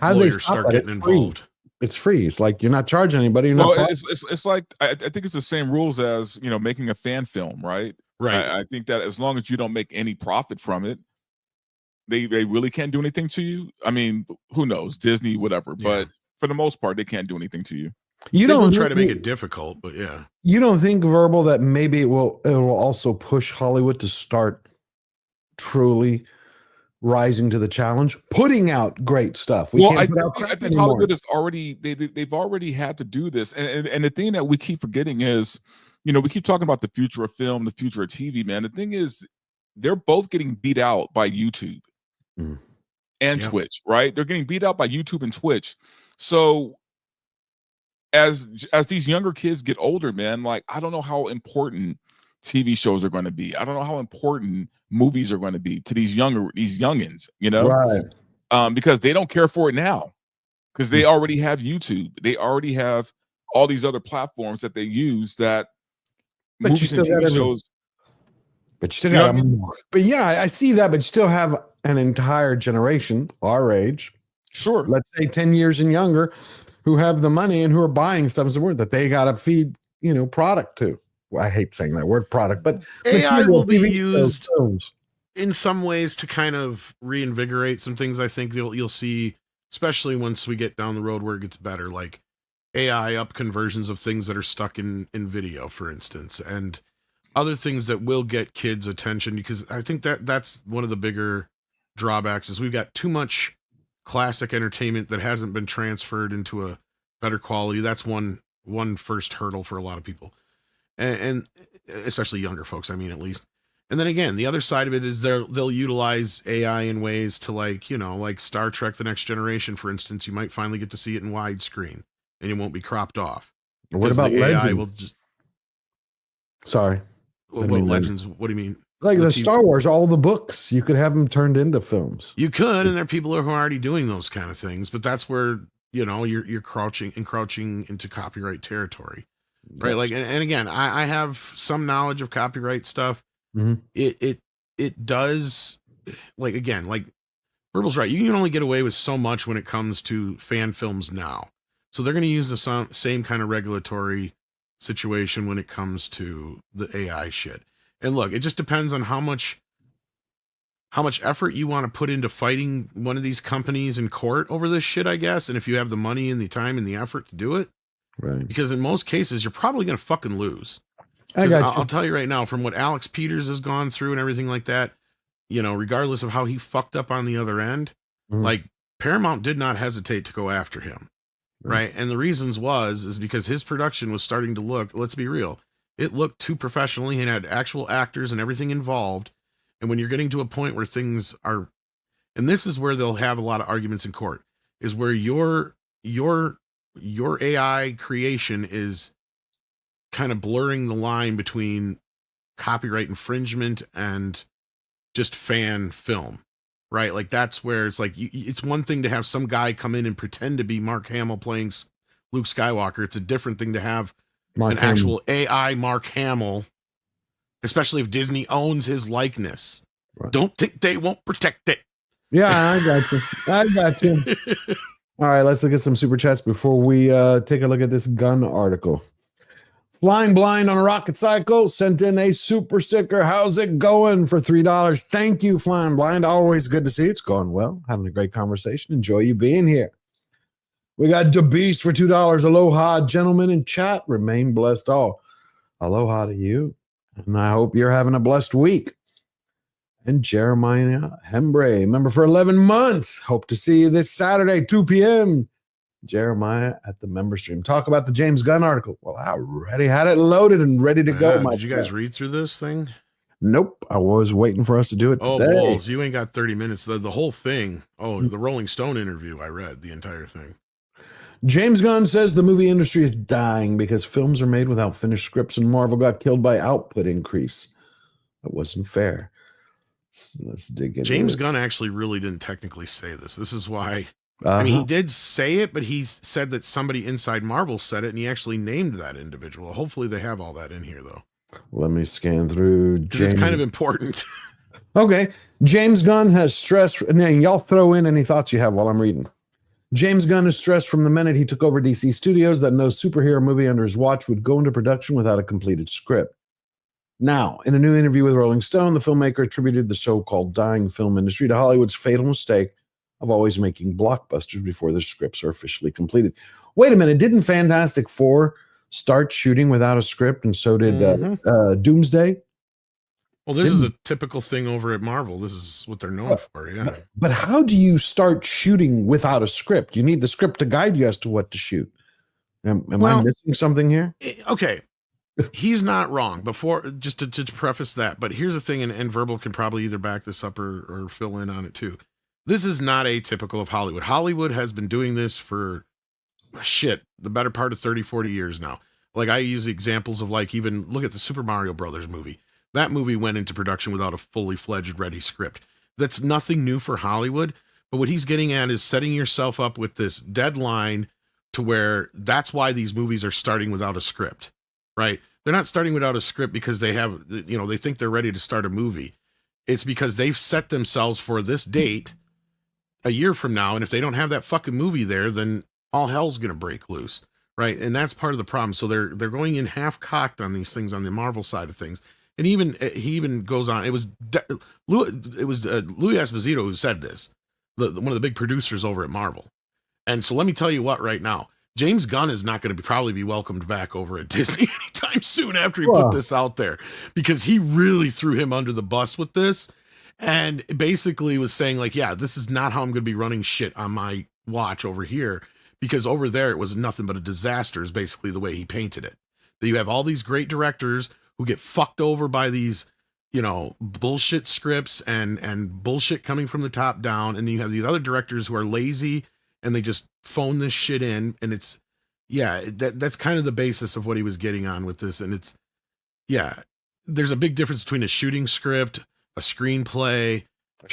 lawyers start getting involved. It's free. It's like you're not charging anybody. It's like I think it's the same rules as, you know, making a fan film, right? Right. I think that as long as you don't make any profit from it, they really can't do anything to you. I mean, who knows? Disney, whatever. Yeah. But for the most part, they can't do anything to you. You don't try to make it difficult, but yeah. You don't think, Verbal, that maybe it will also push Hollywood to start truly rising to the challenge, putting out great stuff? I think Hollywood is already they've already had to do this, and the thing that we keep forgetting is, you know, we keep talking about the future of film, the future of TV, man. The thing is, they're both getting beat out by YouTube and Twitch, right? They're getting beat out by YouTube and Twitch. So as these younger kids get older, man, like I don't know how important TV shows are going to be. I don't know how important movies are going to be to these youngins, you know? Right. Because they don't care for it now. Because they already have YouTube. They already have all these other platforms that they use that movies and TV shows. But you still got but yeah, I see that, but you still have an entire generation, our age. Sure. Let's say 10 years and younger, who have the money and who are buying stuff as a word that they got to feed, product to. Well, I hate saying that word product, but AI will be used in some ways to kind of reinvigorate some things. I think you'll see, especially once we get down the road where it gets better, like AI up conversions of things that are stuck in video, for instance, and other things that will get kids' attention, because I think that's one of the bigger drawbacks is we've got too much classic entertainment that hasn't been transferred into a better quality. That's one first hurdle for a lot of people, and especially younger folks, I mean, at least. And then again, the other side of it is they'll utilize AI in ways to like Star Trek: The Next Generation, for instance. You might finally get to see it in widescreen and it won't be cropped off. What about the Legends? AI will just... Sorry. What Legends? What do you mean? Like the Star Wars, all the books, you could have them turned into films. You could, and there are people who are already doing those kind of things, but that's where, you're encroaching into copyright territory, right? Like, and again, I have some knowledge of copyright stuff. It does, like, again, like Verbal's right. You can only get away with so much when it comes to fan films now. So they're going to use the same kind of regulatory situation when it comes to the AI shit. And look, it just depends on how much effort you want to put into fighting one of these companies in court over this shit, I guess. And if you have the money and the time and the effort to do it, right? Because in most cases, you're probably going to fucking lose. I'll tell you right now, from what Alex Peters has gone through and everything like that, regardless of how he fucked up on the other end, like Paramount did not hesitate to go after him. Right. And the reasons is because his production was starting to look, let's be real, it looked too professionally and had actual actors and everything involved. And when you're getting to a point where things are, and this is where they'll have a lot of arguments in court, is where your AI creation is kind of blurring the line between copyright infringement and just fan film. Right, like that's where it's like it's one thing to have some guy come in and pretend to be Mark Hamill playing Luke Skywalker. It's a different thing to have actual AI Mark Hamill, especially if Disney owns his likeness. Right. Don't think they won't protect it. Yeah, I got you. All right, let's look at some super chats before we take a look at this Gunn article. Flying Blind on a Rocket Cycle sent in a super sticker. How's it going for $3? Thank you, Flying Blind. Always good to see you. It's going well. Having a great conversation. Enjoy you being here. We got Da Beast for $2. Aloha, gentlemen in chat. Remain blessed all. Aloha to you. And I hope you're having a blessed week. And Jeremiah Hembre, member for 11 months. Hope to see you this Saturday, 2 p.m. Jeremiah at the member stream. Talk about the James Gunn article. Well, I already had it loaded and ready to go. Did you guys read through this thing? Nope. I was waiting for us to do it today. Oh, balls. You ain't got 30 minutes. The whole thing. Oh, the Rolling Stone interview. I read the entire thing. James Gunn says the movie industry is dying because films are made without finished scripts and Marvel got killed by output increase. That wasn't fair. Let's dig in. James Gunn actually really didn't technically say this. This is why... I mean, he did say it, but he said that somebody inside Marvel said it, and he actually named that individual. Hopefully they have all that in here, though. Let me scan through. Because it's kind of important. Okay. James Gunn has stressed, and y'all throw in any thoughts you have while I'm reading. James Gunn has stressed from the minute he took over DC Studios that no superhero movie under his watch would go into production without a completed script. Now, in a new interview with Rolling Stone, the filmmaker attributed the so-called dying film industry to Hollywood's fatal mistake of always making blockbusters before their scripts are officially completed. Wait a minute, didn't Fantastic Four start shooting without a script, and so did Doomsday? Well, this is a typical thing over at Marvel. This is what they're known for, yeah. But how do you start shooting without a script? You need the script to guide you as to what to shoot. Am I missing something here? Okay. he's not wrong. Before, just to preface that, but here's the thing, and Verbal can probably either back this up or fill in on it too. This is not atypical of Hollywood. Hollywood has been doing this for the better part of 30, 40 years now. Like, I use examples of, like, even look at the Super Mario Brothers movie. That movie went into production without a fully fledged ready script. That's nothing new for Hollywood. But what he's getting at is setting yourself up with this deadline to where that's why these movies are starting without a script, right? They're not starting without a script because they have, they think they're ready to start a movie. It's because they've set themselves for this date a year from now. And if they don't have that fucking movie there, then all hell's going to break loose. Right. And that's part of the problem. So they're going in half cocked on these things on the Marvel side of things. And he even goes on. It was Louis Esposito who said this, one of the big producers over at Marvel. And so let me tell you what, right now, James Gunn is not going to probably be welcomed back over at Disney anytime soon after he put this out there, because he really threw him under the bus with this. And basically was saying, like, yeah, this is not how I'm going to be running shit on my watch over here. Because over there, it was nothing but a disaster is basically the way he painted it. That you have all these great directors who get fucked over by these, bullshit scripts and bullshit coming from the top down. And then you have these other directors who are lazy and they just phone this shit in. And it's, that's kind of the basis of what he was getting on with this. And it's, there's a big difference between a shooting script, a screenplay,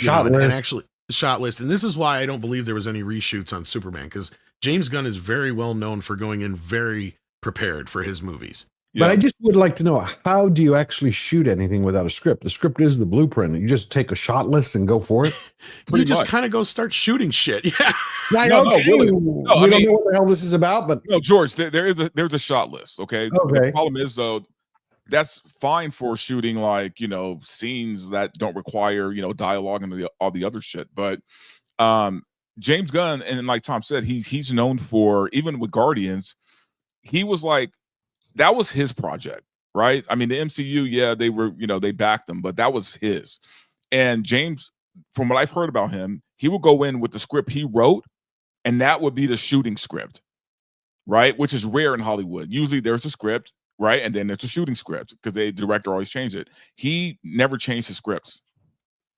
and actually a shot list. And this is why I don't believe there was any reshoots on Superman, because James Gunn is very well known for going in very prepared for his movies. But I just would like to know, how do you actually shoot anything without a script? The script is the blueprint. You just take a shot list and go for it. You just kind of go start shooting shit. Yeah. We don't know what the hell this is about, but no, George, there's a shot list. Okay. The problem is, though, that's fine for shooting, like, scenes that don't require, dialogue and all the other shit. But James Gunn, and like Tom said, he's known for, even with Guardians, he was like, that was his project, right? I mean, the MCU, they were, they backed him, but that was his. And James, from what I've heard about him, he would go in with the script he wrote, and that would be the shooting script, right? Which is rare in Hollywood. Usually there's a script, right? And then there's a shooting script, because the director always changed it. He never changed his scripts.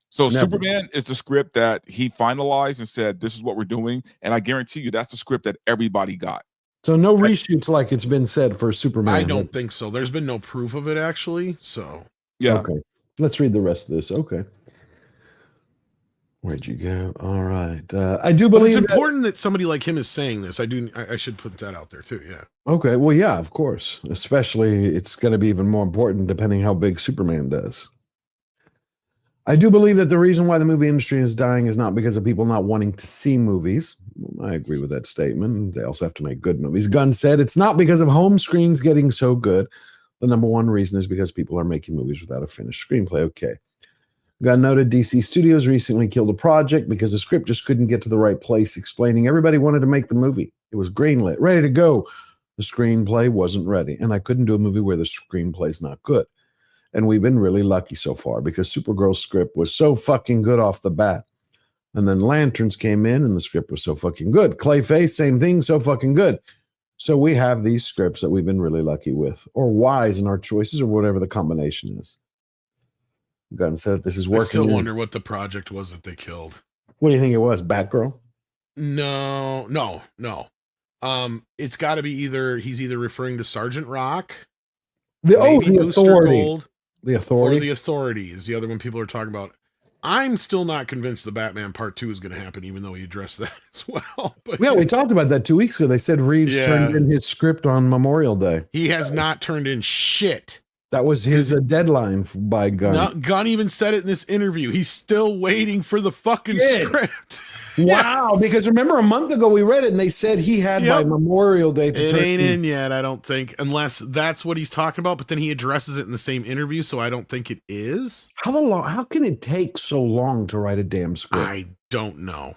So never. Superman is the script that he finalized and said, this is what we're doing. And I guarantee you that's the script that everybody got. So no reshoots like it's been said for Superman. I don't think so. There's been no proof of it, actually. So yeah. Okay. Let's read the rest of this. Okay. Where'd you go? All right. I do believe it's important that somebody like him is saying this. I should put that out there too. Yeah. Okay. Well, yeah, of course. Especially it's going to be even more important depending how big Superman does. I do believe that the reason why the movie industry is dying is not because of people not wanting to see movies. I agree with that statement. They also have to make good movies. Gunn said it's not because of home screens getting so good. The number one reason is because people are making movies without a finished screenplay. Okay. Gunn noted DC Studios recently killed a project because the script just couldn't get to the right place, explaining everybody wanted to make the movie. It was greenlit, ready to go. The screenplay wasn't ready, and I couldn't do a movie where the screenplay's not good. And we've been really lucky so far because Supergirl's script was so fucking good off the bat. And then Lanterns came in and the script was so fucking good. Clayface, same thing, so fucking good. So we have these scripts that we've been really lucky with, or wise in our choices, or whatever the combination is. Gunn said this is working. I still wonder what the project was that they killed. What do you think it was? Batgirl? No. It's got to be he's either referring to Sergeant Rock, the Authority. Gold, the Authority, or the Authority is the other one people are talking about. I'm still not convinced the Batman Part 2 is going to happen, even though he addressed that as well. But yeah, we talked about that 2 weeks ago. They said Reeves turned in his script on Memorial Day. He has not turned in shit. That was his deadline by Gunn. No, Gunn even said it in this interview. He's still waiting for the fucking script. Wow, because remember a month ago we read it and they said he had by Memorial Day to turn it. It ain't in yet, I don't think, unless that's what he's talking about, but then he addresses it in the same interview, so I don't think it is. How can it take so long to write a damn script? I don't know.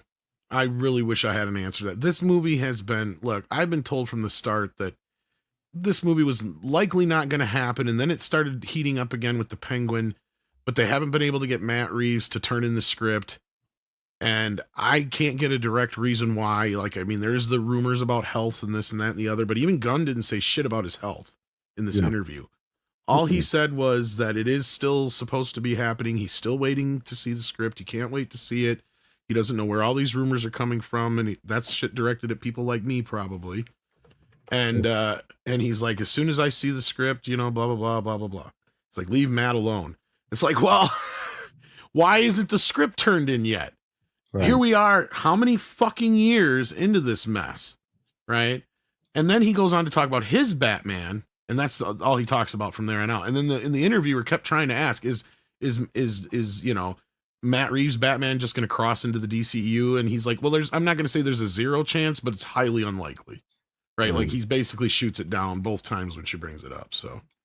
I really wish I had an answer to that. This movie has been, look, I've been told from the start that this movie was likely not going to happen, and then it started heating up again with the Penguin, but they haven't been able to get Matt Reeves to turn in the script. And I can't get a direct reason why. Like, I mean, there's the rumors about health and this and that and the other, but even Gunn didn't say shit about his health in this interview. All he said was that it is still supposed to be happening. He's still waiting to see the script. He can't wait to see it. He doesn't know where all these rumors are coming from, and that's shit directed at people like me, probably. And he's like, as soon as I see the script, blah, blah, blah, blah, blah, blah. It's like, leave Matt alone. It's like, well, why isn't the script turned in yet? Right. Here we are, how many fucking years into this mess, right? And then he goes on to talk about his Batman, and that's all he talks about from there on out. And then in the interviewer kept trying to ask, is Matt Reeves' Batman just going to cross into the DCU? And he's like, well, I'm not going to say there's a 0 chance, but it's highly unlikely, right? Like he's basically shoots it down both times when she brings it up.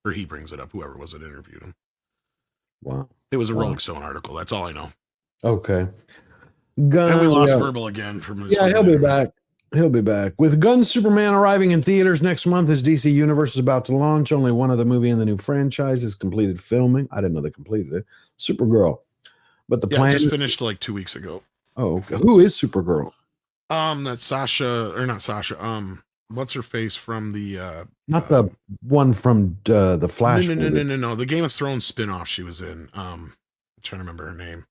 Or he brings it up, whoever was that interviewed him. Wow. It was a Rolling Stone article. That's all I know. Okay. Gunn, and we lost Verbal again from his. Yeah, he'll be back. He'll be back. With Gunn's Superman arriving in theaters next month, as DC Universe is about to launch, only one other movie in the new franchise has completed filming. I didn't know they completed it. Supergirl. But the plan just finished like 2 weeks ago. Oh, okay. Who is Supergirl? That's Sasha, or not Sasha. What's her face from the not the one from the Flash. No. The Game of Thrones spinoff she was in. I'm trying to remember her name.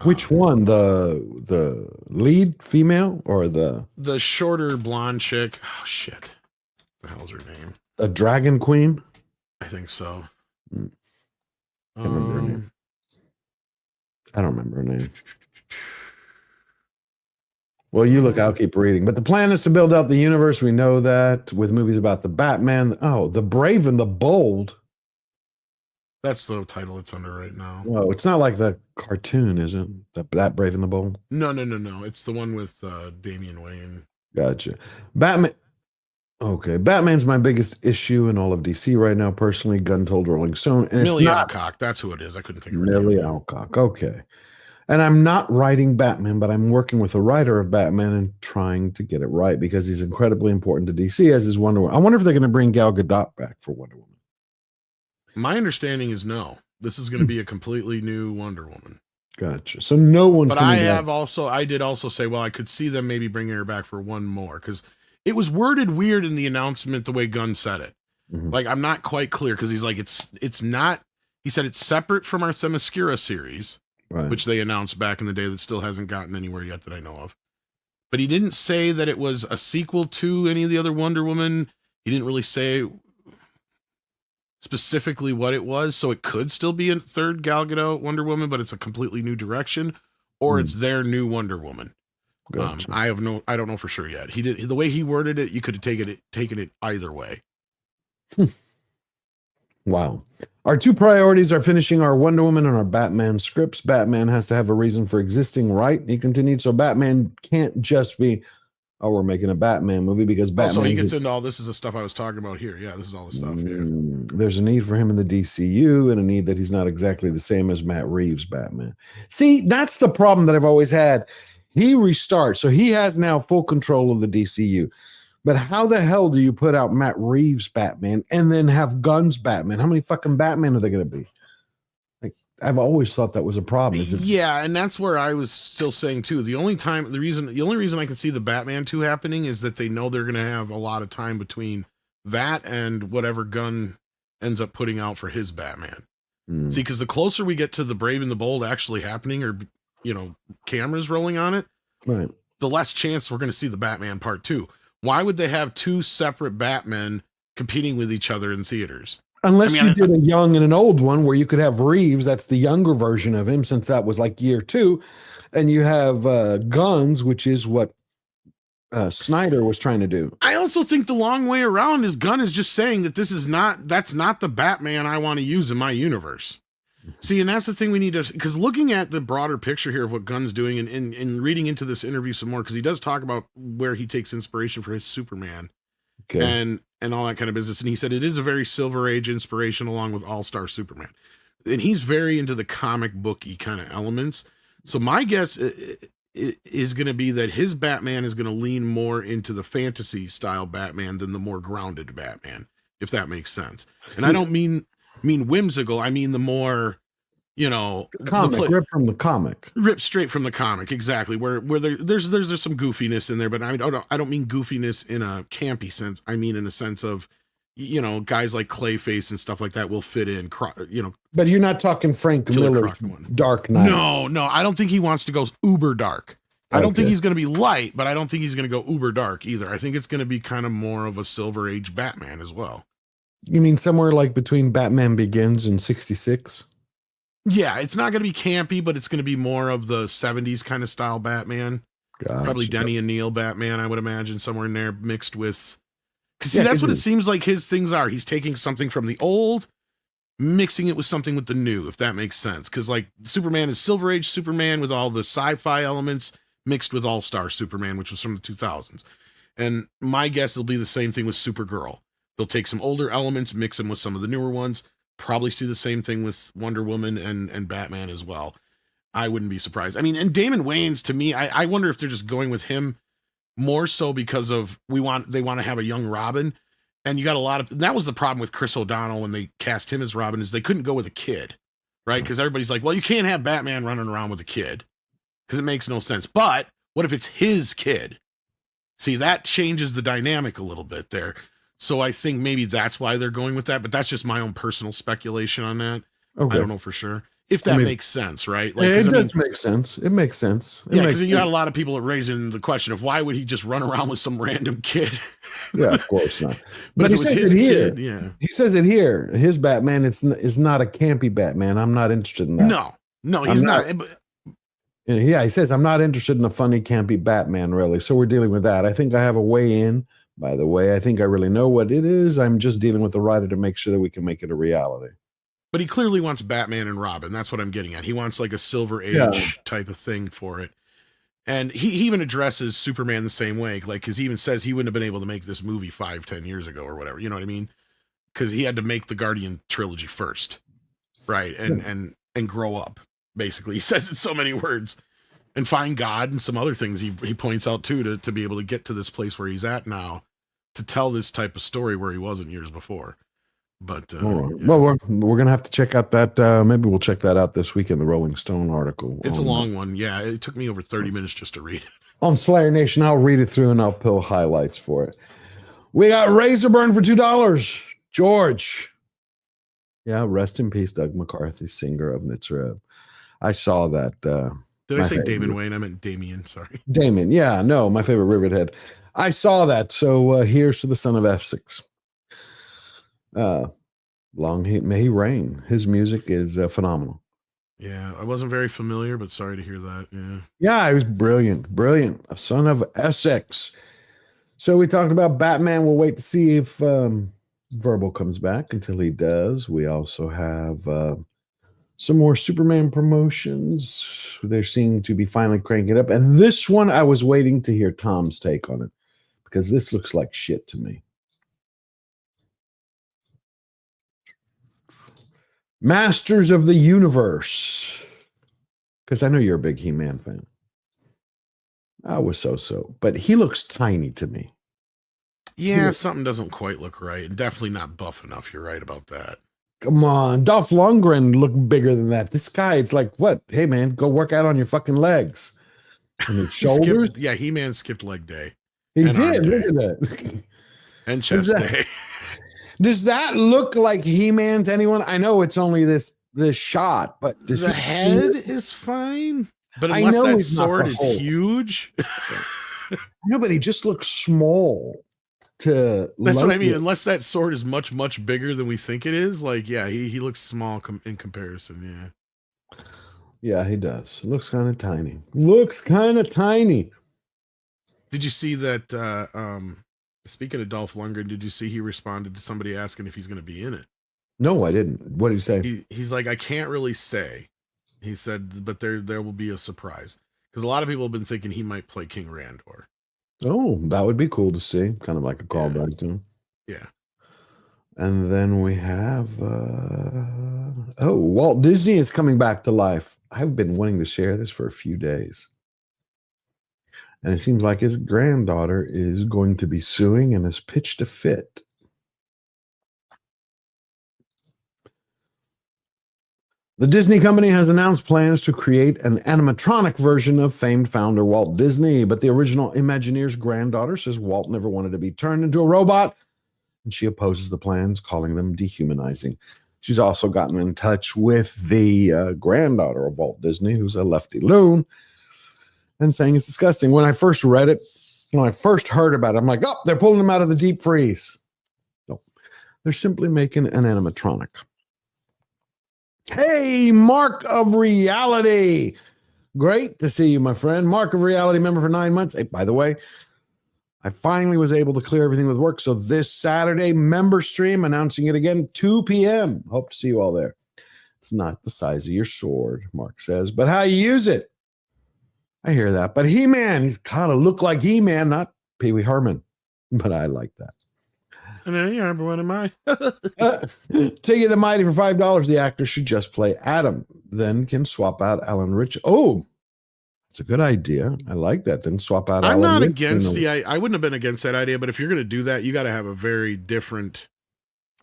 Which one? The lead female or the shorter blonde chick? Oh shit. What the hell's her name? A Dragon Queen? I think so. I don't remember her name. I don't remember her name. Well, you look, I'll keep reading. But the plan is to build out the universe. We know that with movies about the Batman. Oh, the Brave and the Bold. That's the title it's under right now. Well, it's not like the cartoon, is it? That Brave and the Bold? No. It's the one with Damian Wayne. Gotcha. Batman. Okay. Batman's my biggest issue in all of DC right now, personally. Gunn told Rolling Stone. And Millie Alcock. That's who it is. I couldn't think of her Millie name. Alcock. Okay. And I'm not writing Batman, but I'm working with a writer of Batman and trying to get it right because he's incredibly important to DC, as is Wonder Woman. I wonder if they're going to bring Gal Gadot back for Wonder Woman. My understanding is no. This is going to be a completely new Wonder Woman. Gotcha. So no one's. But I did also say, well, I could see them maybe bringing her back for one more because it was worded weird in the announcement the way Gunn said it. Mm-hmm. Like I'm not quite clear because he's like it's not. He said it's separate from our Themyscira series, right, which they announced back in the day that still hasn't gotten anywhere yet that I know of. But he didn't say that it was a sequel to any of the other Wonder Woman. He didn't really say specifically what it was, so it could still be a third Gal Gadot Wonder Woman, but it's a completely new direction, or it's their new Wonder Woman. Gotcha. I don't know for sure yet. He did the way he worded it. You could have taken it either way. Wow. Our two priorities are finishing our Wonder Woman and our Batman scripts. Batman has to have a reason for existing, right? He continued. So Batman can't just be, oh, we're making a Batman movie because Batman. So he gets into all this is the stuff I was talking about here. Yeah, this is all the stuff here. There's a need for him in the DCU and a need that he's not exactly the same as Matt Reeves' Batman. See, that's the problem that I've always had. He restarts, so he has now full control of the DCU. But how the hell do you put out Matt Reeves' Batman and then have Gunn's Batman? How many fucking Batman are they going to be? Like, I've always thought that was a problem. Yeah, and that's where I was still saying too. The only reason I can see the Batman 2 happening is that they know they're going to have a lot of time between that and whatever Gunn ends up putting out for his Batman. See, because the closer we get to the Brave and the Bold actually happening, or cameras rolling on it, right, the less chance we're going to see the Batman Part 2. Why would they have two separate Batmen competing with each other in theaters? Unless you did a young and an old one where you could have Reeves, that's the younger version of him, since that was like year 2, and you have Guns, which is what Snyder was trying to do. I also think the long way around is Gunn is just saying that that's not the Batman I want to use in my universe. See, and that's the thing we need to, because looking at the broader picture here of what Gunn's doing and reading into this interview some more, because he does talk about where he takes inspiration for his Superman and all that kind of business. And he said it is a very Silver Age inspiration along with All-Star Superman. And he's very into the comic booky kind of elements. So my guess is going to be that his Batman is going to lean more into the fantasy style Batman than the more grounded Batman, if that makes sense. And I don't mean whimsical. I mean the more, ripped from the comic, ripped straight from the comic. Exactly. Where there's some goofiness in there, but I don't mean goofiness in a campy sense. I mean in a sense of, you know, guys like Clayface and stuff like that will fit in, you know. But you're not talking Frank Killer Miller's Croc one. Dark Knight. No, I don't think he wants to go uber dark. I don't think he's going to be light, but I don't think he's going to go uber dark either. I think it's going to be kind of more of a Silver Age Batman as well. You mean somewhere like between Batman Begins and 66? Yeah, it's not going to be campy, but it's going to be more of the 70s kind of style Batman. Gotcha. Probably Denny and Neil Batman, I would imagine, somewhere in there mixed with... Because see, that's what it seems like his things are. He's taking something from the old, mixing it with something with the new, if that makes sense. Because like Superman is Silver Age Superman with all the sci-fi elements mixed with All-Star Superman, which was from the 2000s. And my guess will be the same thing with Supergirl. They'll take some older elements, mix them with some of the newer ones. Probably see the same thing with Wonder Woman and Batman as well. I wouldn't be surprised. I mean, and Damon Wayans, to me, I wonder if they're just going with him more so because of they want to have a young Robin. And you got a lot of, that was the problem with Chris O'Donnell when they cast him as Robin, is they couldn't go with a kid, right? Because everybody's like, well, you can't have Batman running around with a kid because it makes no sense. But what if it's his kid? See, that changes the dynamic a little bit there. So I think maybe that's why they're going with that, but that's just my own personal speculation on that. Okay. I don't know for sure. If that makes sense, right? Like, it does make sense. It makes sense. Yeah, because you got a lot of people raising the question of why would he just run around with some random kid? Yeah, of course not. But if it was his kid, yeah. He says it here. His Batman is not a campy Batman. I'm not interested in that. No, he's not. Yeah, he says, I'm not interested in a funny, campy Batman, really. So we're dealing with that. I think I have a way in. By the way, I think I really know what it is. I'm just dealing with the writer to make sure that we can make it a reality. But he clearly wants Batman and Robin. That's what I'm getting at. He wants like a Silver Age type of thing for it. And he even addresses Superman the same way. Like, because he even says he wouldn't have been able to make this movie 5-10 years ago or whatever. You know what I mean? Because he had to make the Guardian trilogy first. Right. And grow up, basically. He says it in so many words. And find God and some other things he points out too to be able to get to this place where he's at now, to tell this type of story where he wasn't years before. But well, we're gonna have to check out that. Maybe we'll check that out this week in the Rolling Stone article. It's a long one. Yeah, it took me over 30 minutes just to read it. On Slayer Nation, I'll read it through and I'll pull highlights for it. We got Razorburn for $2. George. Yeah, rest in peace, Doug McCarthy, singer of Nitzra. I saw that. Did I say Damon Wayne? I meant Damien. Sorry. Damon. Yeah, no, my favorite Rivethead. I saw that. So here's to the son of F6. May he reign. His music is phenomenal. Yeah, I wasn't very familiar, but sorry to hear that. Yeah, he was brilliant. A son of Essex. So we talked about Batman. We'll wait to see if Verbal comes back. Until he does, we also have some more Superman promotions. They're seeming to be finally cranking it up. And this one, I was waiting to hear Tom's take on it, because this looks like shit to me. Masters of the Universe. Because I know you're a big He-Man fan. I was so. But he looks tiny to me. Yeah, something doesn't quite look right. Definitely not buff enough. You're right about that. Come on. Dolph Lundgren looked bigger than that. This guy, it's like, what? Hey, man, go work out on your fucking legs. And his shoulders. He-Man skipped leg day. He did. Look at that. And chest day. Does that look like He-Man to anyone? I know it's only this shot, but the head is fine. But unless that sword is huge. No, but he just looks small. That's what I mean. Unless that sword is much, much bigger than we think it is. Like, yeah, he looks small in comparison. Yeah, he does. Looks kind of tiny. Did you see that? Speaking of Dolph Lundgren, did you see he responded to somebody asking if he's going to be in it? No, I didn't. What did he say? He's like, I can't really say. He said, but there will be a surprise, because a lot of people have been thinking he might play King Randor. Oh, that would be cool to see. Kind of like a callback to him. Yeah. And then we have Walt Disney is coming back to life. I've been wanting to share this for a few days. And it seems like his granddaughter is going to be suing and has pitched a fit. The Disney company has announced plans to create an animatronic version of famed founder Walt Disney, but the original Imagineer's granddaughter says Walt never wanted to be turned into a robot and she opposes the plans, calling them dehumanizing. She's also gotten in touch with the granddaughter of Walt Disney, who's a lefty loon, and saying it's disgusting. When I first read it, when I first heard about it, I'm like, oh, they're pulling them out of the deep freeze. No, they're simply making an animatronic. Hey, Mark of Reality. Great to see you, my friend. Mark of Reality member for 9 months. Hey, by the way, I finally was able to clear everything with work. So this Saturday, member stream, announcing it again, 2 p.m. Hope to see you all there. It's not the size of your sword, Mark says, but how you use it. I hear that. But He-Man, he's kind of look like He-Man, not Pee Wee Herman. But I like that. And then, yeah, but what am I? Tiggy the Mighty for $5. The actor should just play Adam. Then can swap out Alan Rich. Oh, that's a good idea. I like that. Then swap out I'm Alan not Rich against I wouldn't have been against that idea, but if you're going to do that, you got to have a very different.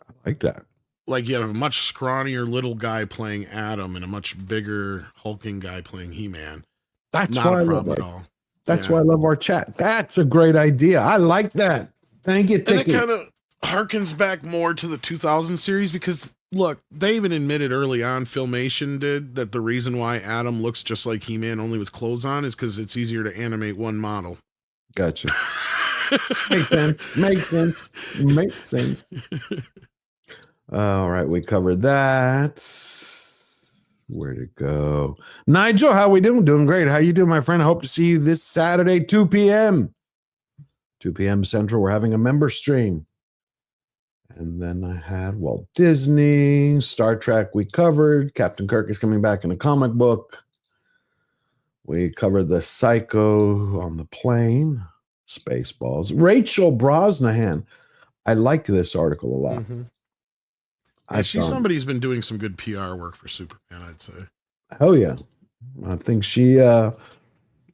I like that. Like you have a much scrawnier little guy playing Adam and a much bigger hulking guy playing He-Man. That's not why a I love problem it. at all. That's why I love our chat. That's a great idea. I like that. Thank you, And it Tiki. kind of harkens back more to the 2000 series because, look, they even admitted early on, Filmation did, that the reason why Adam looks just like He-Man only with clothes on is because it's easier to animate one model. Gotcha. Makes sense. Makes sense. Makes sense. All right, we covered that. Where'd it go? Nigel, how we doing? Doing great. How you doing, my friend? I hope to see you this Saturday, 2 p.m. 2 p.m. Central. We're having a member stream. And then I had Walt Disney, Star Trek we covered. Captain Kirk is coming back in a comic book. We covered the Psycho on the plane, Spaceballs. Rachel Brosnahan. I like this article a lot. Mm-hmm. She's somebody who's been doing some good PR work for Superman, I'd say. Oh, yeah. I think she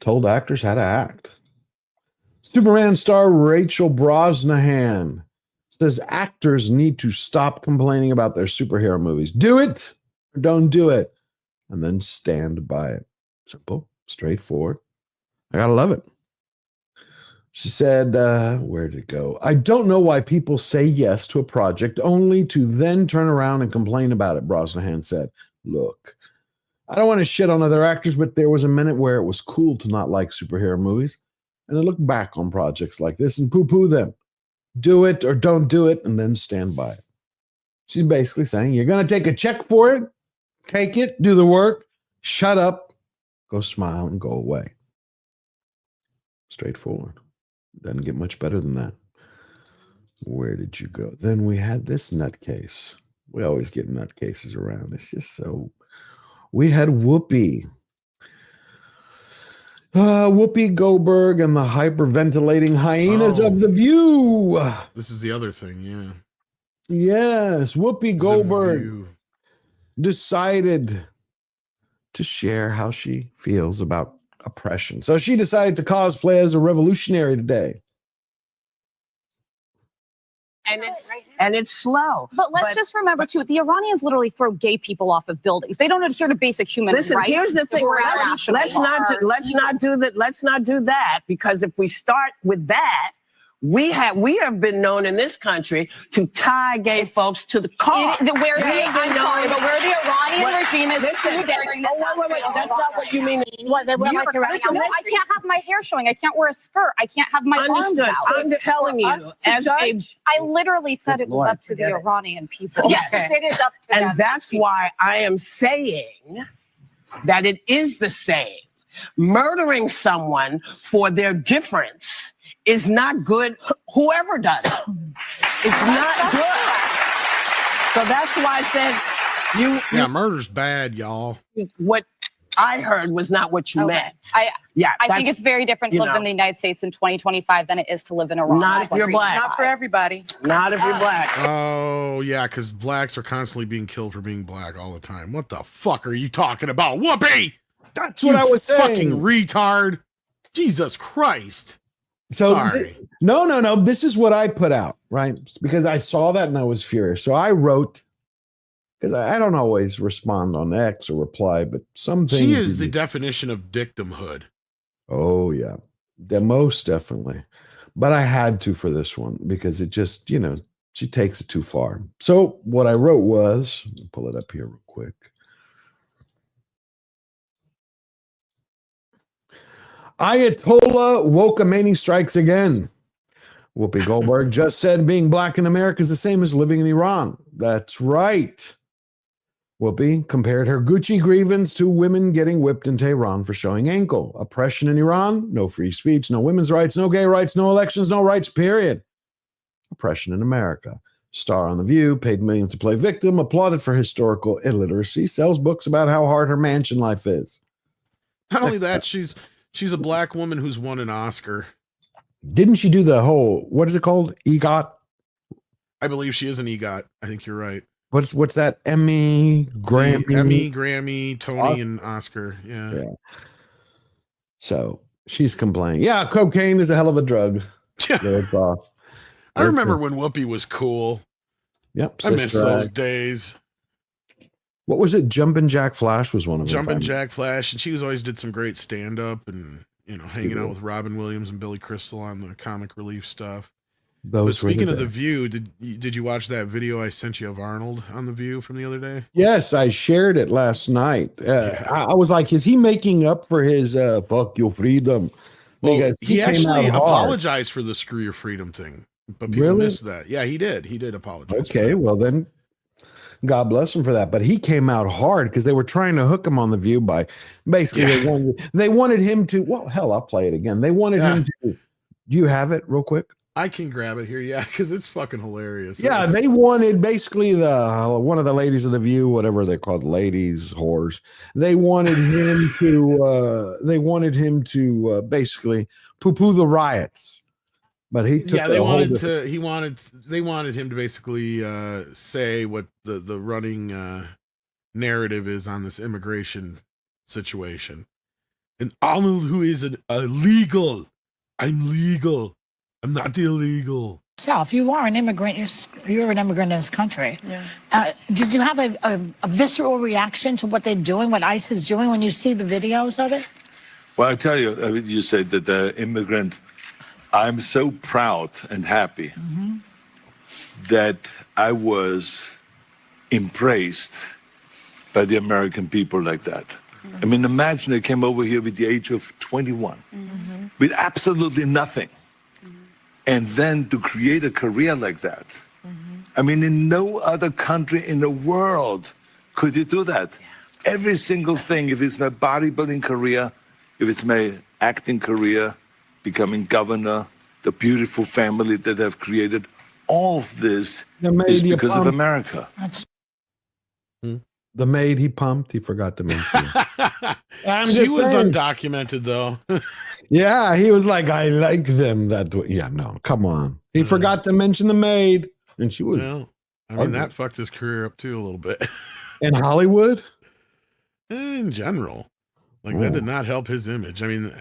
told actors how to act. Superman star Rachel Brosnahan says actors need to stop complaining about their superhero movies. Do it or don't do it. And then stand by it. Simple, straightforward. I gotta love it. She said, where'd it go? I don't know why people say yes to a project only to then turn around and complain about it, Brosnahan said. Look, I don't want to shit on other actors, but there was a minute where it was cool to not like superhero movies and then look back on projects like this and poo-poo them. Do it or don't do it and then stand by it. She's basically saying, you're going to take a check for it, take it, do the work, shut up, go smile and go away. Straightforward. Doesn't get much better than that. Where did you go? Then we had this nutcase. We always get nutcases around. It's just so. We had Whoopi. Whoopi Goldberg and the hyperventilating hyenas of The View. This is the other thing, yeah. Yes, Whoopi Goldberg decided to share how she feels about oppression. So she decided to cosplay as a revolutionary today. And it's slow. But let's just remember too, the Iranians literally throw gay people off of buildings. They don't adhere to basic human rights. Listen, here's the thing. Let's not do that, because if we start with that, we have been known in this country to tie gay folks to the car. Where the Iranian regime is too daring. Wait. That's not what you mean. What, I can't have my hair showing. I can't wear a skirt. I can't have my arms out. I'm telling you, I literally said it was up to the Iranian people. Yes, it is up to them. And that's why I am saying that it is the same. Murdering someone for their difference is not good. Whoever does it, it's not good. So that's why I said murder's bad, y'all. What I heard was not what you meant. I think it's very different to live in the United States in 2025 than it is to live in Iran. Not if you're black. Not for everybody. Not if you're black. Oh, yeah, because blacks are constantly being killed for being black all the time. What the fuck are you talking about? Whoopi! That's what I was saying. Fucking retard. Jesus Christ. So sorry. No. This is what I put out, right? Because I saw that and I was furious. So I wrote, because I don't always respond on X or reply, but some things. She is the definition of dictumhood. Oh, yeah. Most definitely. But I had to for this one because it just, She takes it too far. So what I wrote was, let me pull it up here real quick. Ayatollah Wokamani strikes again. Whoopi Goldberg just said being black in America is the same as living in Iran. That's right. Whoopi compared her Gucci grievance to women getting whipped in Tehran for showing ankle. Oppression in Iran, no free speech, no women's rights, no gay rights, no elections, no rights, period. Oppression in America. Star on The View, paid millions to play victim, applauded for historical illiteracy, sells books about how hard her mansion life is. Not only that, she's a black woman who's won an Oscar. Didn't she do the whole, what is it called? EGOT? I believe she is an EGOT. I think you're right. What's that? Emmy, Grammy, Tony, and Oscar. Yeah. So she's complaining. Yeah, cocaine is a hell of a drug. I remember when Whoopi was cool. Yep. I miss those days. What was it? Jumpin' Jack Flash was one of them. Jumpin' Jack Flash, and she always did some great stand-up and, hanging out with Robin Williams and Billy Crystal on the comic relief stuff. But speaking of The View, did you watch that video I sent you of Arnold on The View from the other day? Yes, I shared it last night. I was like, is he making up for his fuck your freedom? Well, he actually apologized for the screw your freedom thing. But people missed that. Yeah, he did. He did apologize. Okay, well then, God bless him for that. But he came out hard because they were trying to hook him on The View by basically they wanted him to. Well, hell, I'll play it again. They wanted him to. Do you have it real quick? I can grab it here, yeah, because it's fucking hilarious. Yeah, they wanted basically one of the ladies of The View, whatever they're called, ladies, whores. They wanted him to. They wanted him to basically poo-poo the riots. But he took they wanted him to basically say what the running narrative is on this immigration situation. And Arnold, who is an illegal, I'm legal, I'm not illegal. If you are an immigrant, you're an immigrant in this country. Yeah. Did you have a visceral reaction to what they're doing, what ICE is doing when you see the videos of it? Well, I tell you, you said that the immigrant. I'm so proud and happy that I was impressed by the American people like that. I mean, imagine I came over here with the age of 21, with absolutely nothing. And then to create a career like that. I mean, in no other country in the world could you do that. Yeah. Every single thing, if it's my bodybuilding career, if it's my acting career, becoming governor, the beautiful family that I've created, all of this is because of America. The maid he pumped, he forgot to mention. She was undocumented, though. Yeah, he was like, I like them that way. Yeah, no, come on. He forgot to mention the maid. And she was. Well, I mean, that fucked his career up, too, a little bit. In Hollywood? In general. Like, that did not help his image. I mean,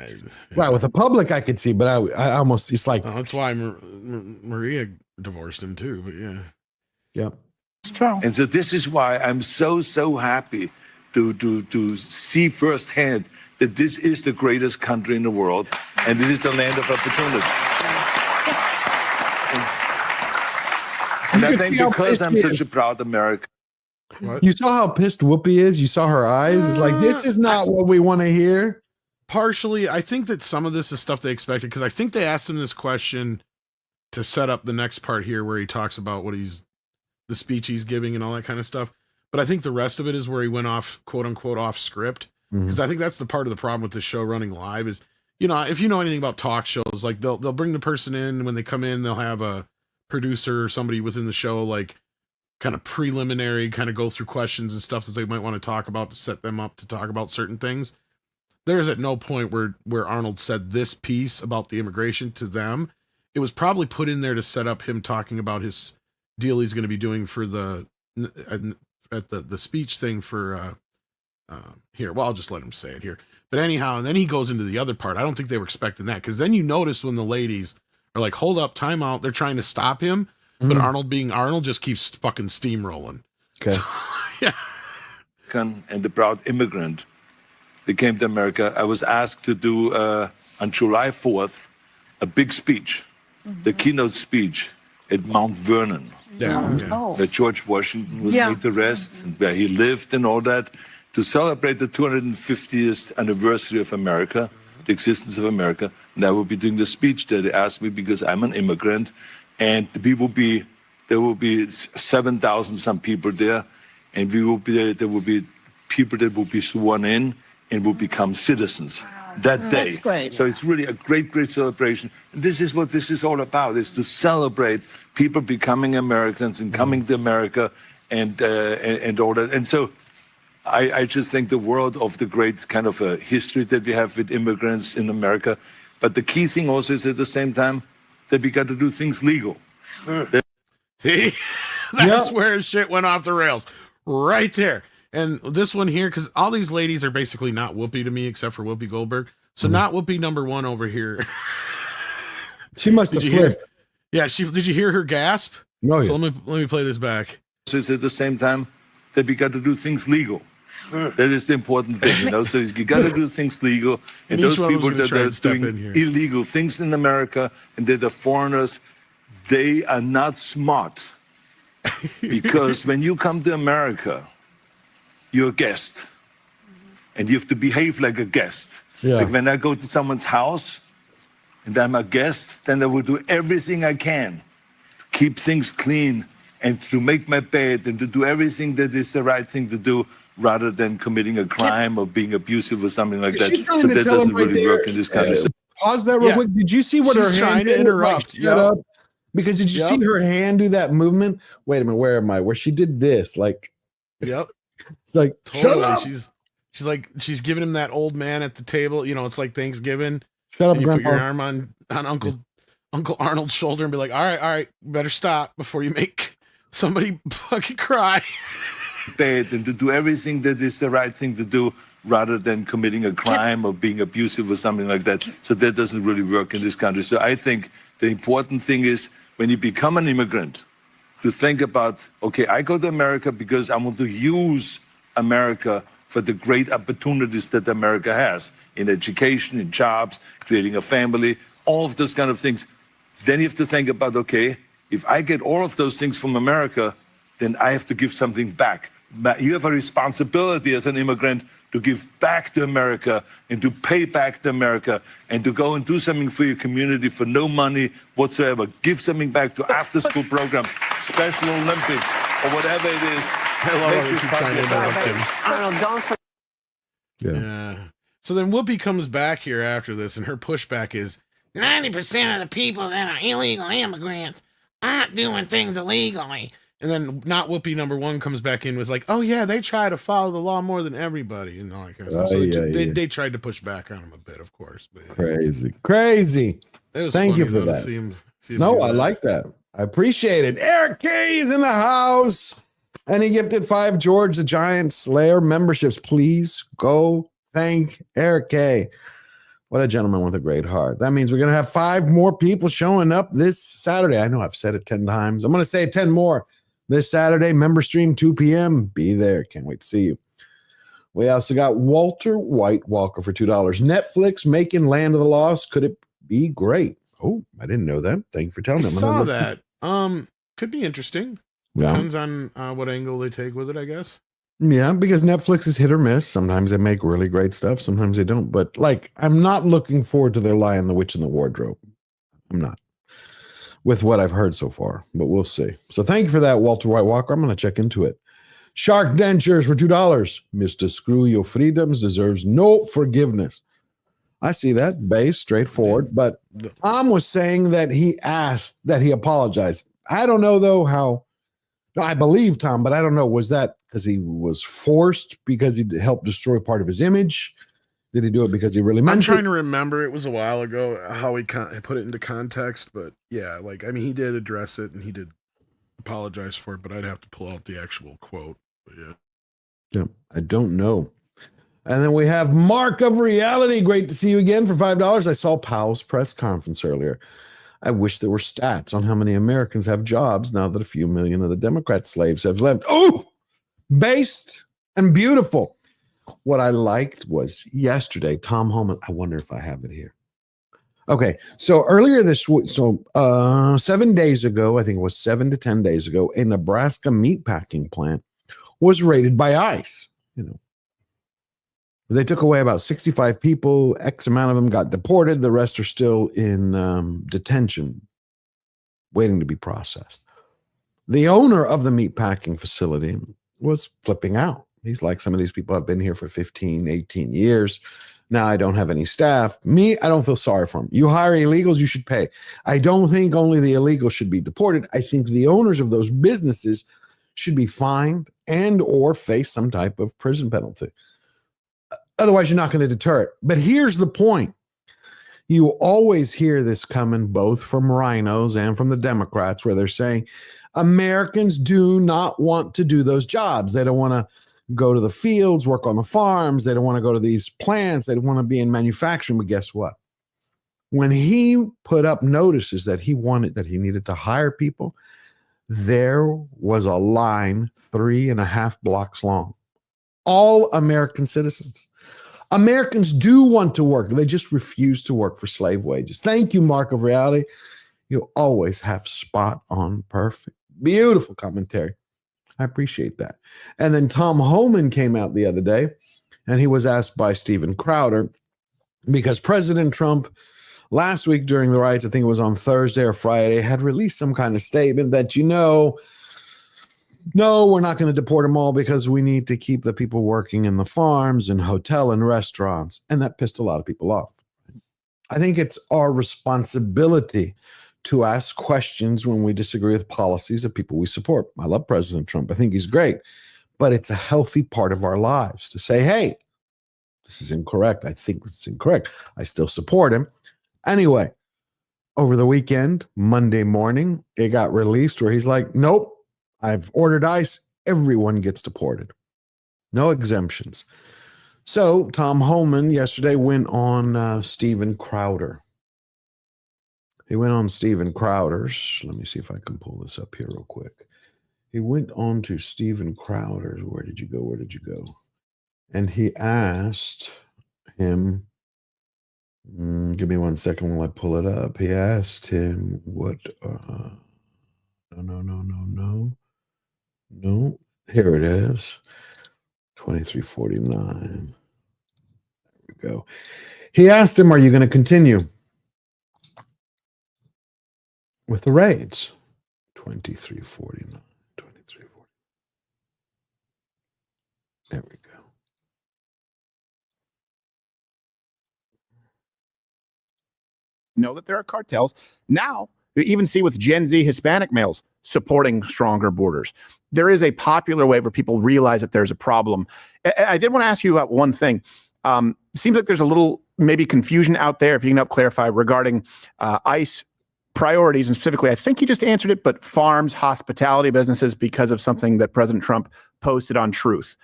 right, with the public, I could see, but I almost, it's like. That's why Maria divorced him, too, but yeah. Yep. Strong. And so this is why I'm so happy to see firsthand that this is the greatest country in the world, and this is the land of opportunity. And I think because I'm such a proud American. What? You saw how pissed Whoopi is? You saw her eyes? It's like, this is not what we want to hear. Partially, I think that some of this is stuff they expected, because I think they asked him this question to set up the next part here where he talks about the speech he's giving and all that kind of stuff. But I think the rest of it is where he went off, quote unquote, off script. Because I think that's the part of the problem with this show running live is, if you know anything about talk shows, like they'll bring the person in, and when they come in, they'll have a producer or somebody within the show, like kind of preliminary, kind of go through questions and stuff that they might want to talk about to set them up to talk about certain things. There's at no point where Arnold said this piece about the immigration to them. It was probably put in there to set up him talking about his deal he's going to be doing for the speech thing for here. Well, I'll just let him say it here. But anyhow, and then he goes into the other part. I don't think they were expecting that, because then you notice when the ladies are like, hold up, time out. They're trying to stop him, but Arnold being Arnold just keeps fucking steamrolling. Okay. So, yeah. And the proud immigrant that came to America, I was asked to do on July 4th a big speech, the keynote speech at Mount Vernon, where George Washington was laid to rest, and where he lived and all that, to celebrate the 250th anniversary of America, the existence of America. And I will be doing the speech there. They asked me because I'm an immigrant, and there will be 7,000 some people there, and there will be people that will be sworn in and will become citizens that day. That's great. So it's really a great, great celebration. And this is what this is all about, is to celebrate people becoming Americans and coming to America and all that. And so I just think the world of the great kind of a history that we have with immigrants in America. But the key thing also is at the same time that we got to do things legal. See, that's where shit went off the rails right there. And this one here, because all these ladies are basically not Whoopi to me, except for Whoopi Goldberg. So not Whoopi number one over here. She must have flipped. Yeah, did you hear her gasp? No. So let me play this back. So it's at the same time that we got to do things legal. That is the important thing, So you got to do things legal, and those people that are doing illegal things in America and that are foreigners, they are not smart. Because when you come to America, you're a guest, and you have to behave like a guest. Yeah. Like when I go to someone's house and I'm a guest, then I will do everything I can to keep things clean and to make my bed and to do everything that is the right thing to do, rather than committing a crime or being abusive or something like that. So that doesn't really work in this country. Pause that real quick. Did you see what her hand trying to did? interrupt? Shut up. Because did you see her hand do that movement? Wait a minute, where am I? Where she did this, like, it's like Totally. shut up. She's like, she's giving him that old man at the table. You know, it's like Thanksgiving. Shut up, and you Grandpa. put your arm on Uncle Arnold's shoulder and be like, all right, better stop before you make somebody fucking cry. Bed and to do everything that is the right thing to do, rather than committing a crime or being abusive or something like that. So that doesn't really work in this country. So I think the important thing is, when you become an immigrant, to think about, okay, I go to America because I want to use America for the great opportunities that America has in education, in jobs, creating a family, all of those kind of things. Then you have to think about, okay, if I get all of those things from America, then I have to give something back. You have a responsibility as an immigrant to give back to America and to pay back to America and to go and do something for your community for no money whatsoever. Give something back to after-school programs, Special Olympics, or whatever it is. I love how they keep trying to interrupt him. Arnold, don't forget. Yeah. So then Whoopi comes back here after this, and her pushback is 90% of the people that are illegal immigrants aren't doing things illegally. And then not Whoopi number one comes back in with like, oh yeah, they try to follow the law more than everybody and all that kind of stuff. So they tried to push back on him a bit, of course. But Crazy. It was Thank you funny, for though, that. to see him No, do I that. like that. I appreciate it. Eric K is in the house, and he gifted 5 George the Giant Slayer memberships. Please go thank Eric K. What a gentleman with a great heart. That means we're going to have 5 more people showing up this Saturday. I know I've said it 10 times. I'm going to say it 10 more. This Saturday, member stream, 2 p.m. Be there. Can't wait to see you. We also got Walter White Walker for $2. Netflix making Land of the Lost. Could it be great? Oh, I didn't know that. Thank you for telling I me. saw that. Could be interesting. Yeah. Depends on what angle they take with it, I guess. Yeah, because Netflix is hit or miss. Sometimes they make really great stuff. Sometimes they don't. But like, I'm not looking forward to their Lion, the Witch, and the Wardrobe. I'm not. With what I've heard so far, but we'll see. So thank you for that, Walter White Walker. I'm going to check into it. Shark Dentures for $2. Mr. Screw Your Freedoms deserves no forgiveness. I see that. Base, straightforward. But Tom was saying that he apologized. I don't know, though, how. No, I believe Tom, but I don't know. Was that because he was forced because he helped destroy part of his image? Did he do it because he really meant I'm trying it? to remember. It was a while ago how he put it into context, but yeah, like, I mean, he did address it and he did apologize for it, but I'd have to pull out the actual quote. But Yeah, I don't know. And then we have Mark of Reality. Great to see you again for $5. I saw Powell's press conference earlier. I wish there were stats on how many Americans have jobs now that a few million of the Democrat slaves have left. Oh, based and beautiful. What I liked was yesterday, Tom Holman, I wonder if I have it here. Okay, so earlier this week, 7 days ago, I think it was 7 to 10 days ago, a Nebraska meatpacking plant was raided by ICE. They took away about 65 people. X amount of them got deported. The rest are still in detention, waiting to be processed. The owner of the meatpacking facility was flipping out. He's like, some of these people have been here for 15, 18 years. Now I don't have any staff. Me, I don't feel sorry for them. You hire illegals, you should pay. I don't think only the illegals should be deported. I think the owners of those businesses should be fined and or face some type of prison penalty. Otherwise, you're not going to deter it. But here's the point. You always hear this coming both from rhinos and from the Democrats, where they're saying Americans do not want to do those jobs. They don't want to go to the fields, work on the farms. They don't want to go to these plants. They don't want to be in manufacturing. But guess what? When he put up notices that he needed to hire people, there was a line 3.5 blocks long. All American citizens. Americans do want to work. They just refuse to work for slave wages. Thank you, Mark of Reality. You always have spot on perfect. Beautiful commentary. I appreciate that. And then Tom Homan came out the other day, and he was asked by Steven Crowder, because President Trump last week during the riots, I think it was on Thursday or Friday, had released some kind of statement that, no, we're not going to deport them all because we need to keep the people working in the farms and hotel and restaurants. And that pissed a lot of people off. I think it's our responsibility to ask questions when we disagree with policies of people we support. I love President Trump. I think he's great. But it's a healthy part of our lives to say, hey, this is incorrect. I think it's incorrect. I still support him. Anyway, over the weekend, Monday morning, it got released where he's like, nope, I've ordered ICE. Everyone gets deported. No exemptions. So Tom Homan yesterday went on Steven Crowder. He went on Steven Crowder's. Let me see if I can pull this up here real quick. He went on to Steven Crowder's. Where did you go? And he asked him, give me 1 second while I pull it up. He asked him what, no. Here it is. 2349. There we go. He asked him, are you going to continue with the raids? 2349. There we go. Know that there are cartels. Now, you even see with Gen Z Hispanic males supporting stronger borders. There is a popular way where people realize that there's a problem. I did want to ask you about one thing. Seems like there's a little maybe confusion out there, if you can help clarify, regarding ICE priorities, and specifically, I think you just answered it, but farms, hospitality businesses, because of something that President Trump posted on Truth.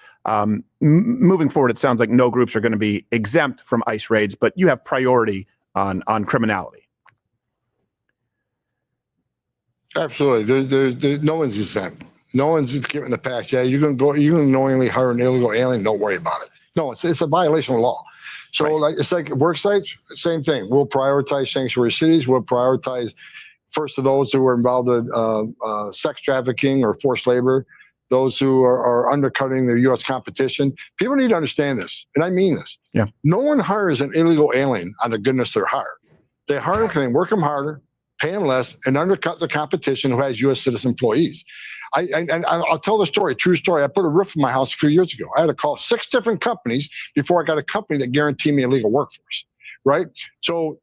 Moving forward, it sounds like no groups are going to be exempt from ICE raids, but you have priority on criminality. Absolutely. There's no one's exempt. No one's given the pass. Yeah, you're going to knowingly hire an illegal alien. Don't worry about it. No, it's a violation of law. So it's like work sites, same thing. We'll prioritize sanctuary cities. We'll prioritize first of those who are involved in sex trafficking or forced labor, those who are undercutting the U.S. competition. People need to understand this, and I mean this. Yeah. No one hires an illegal alien on the goodness they're hired. They hire them because they work them harder, pay them less, and undercut the competition who has U.S. citizen employees. I'll tell the story, true story. I put a roof in my house a few years ago. I had to call 6 different companies before I got a company that guaranteed me a legal workforce, right? So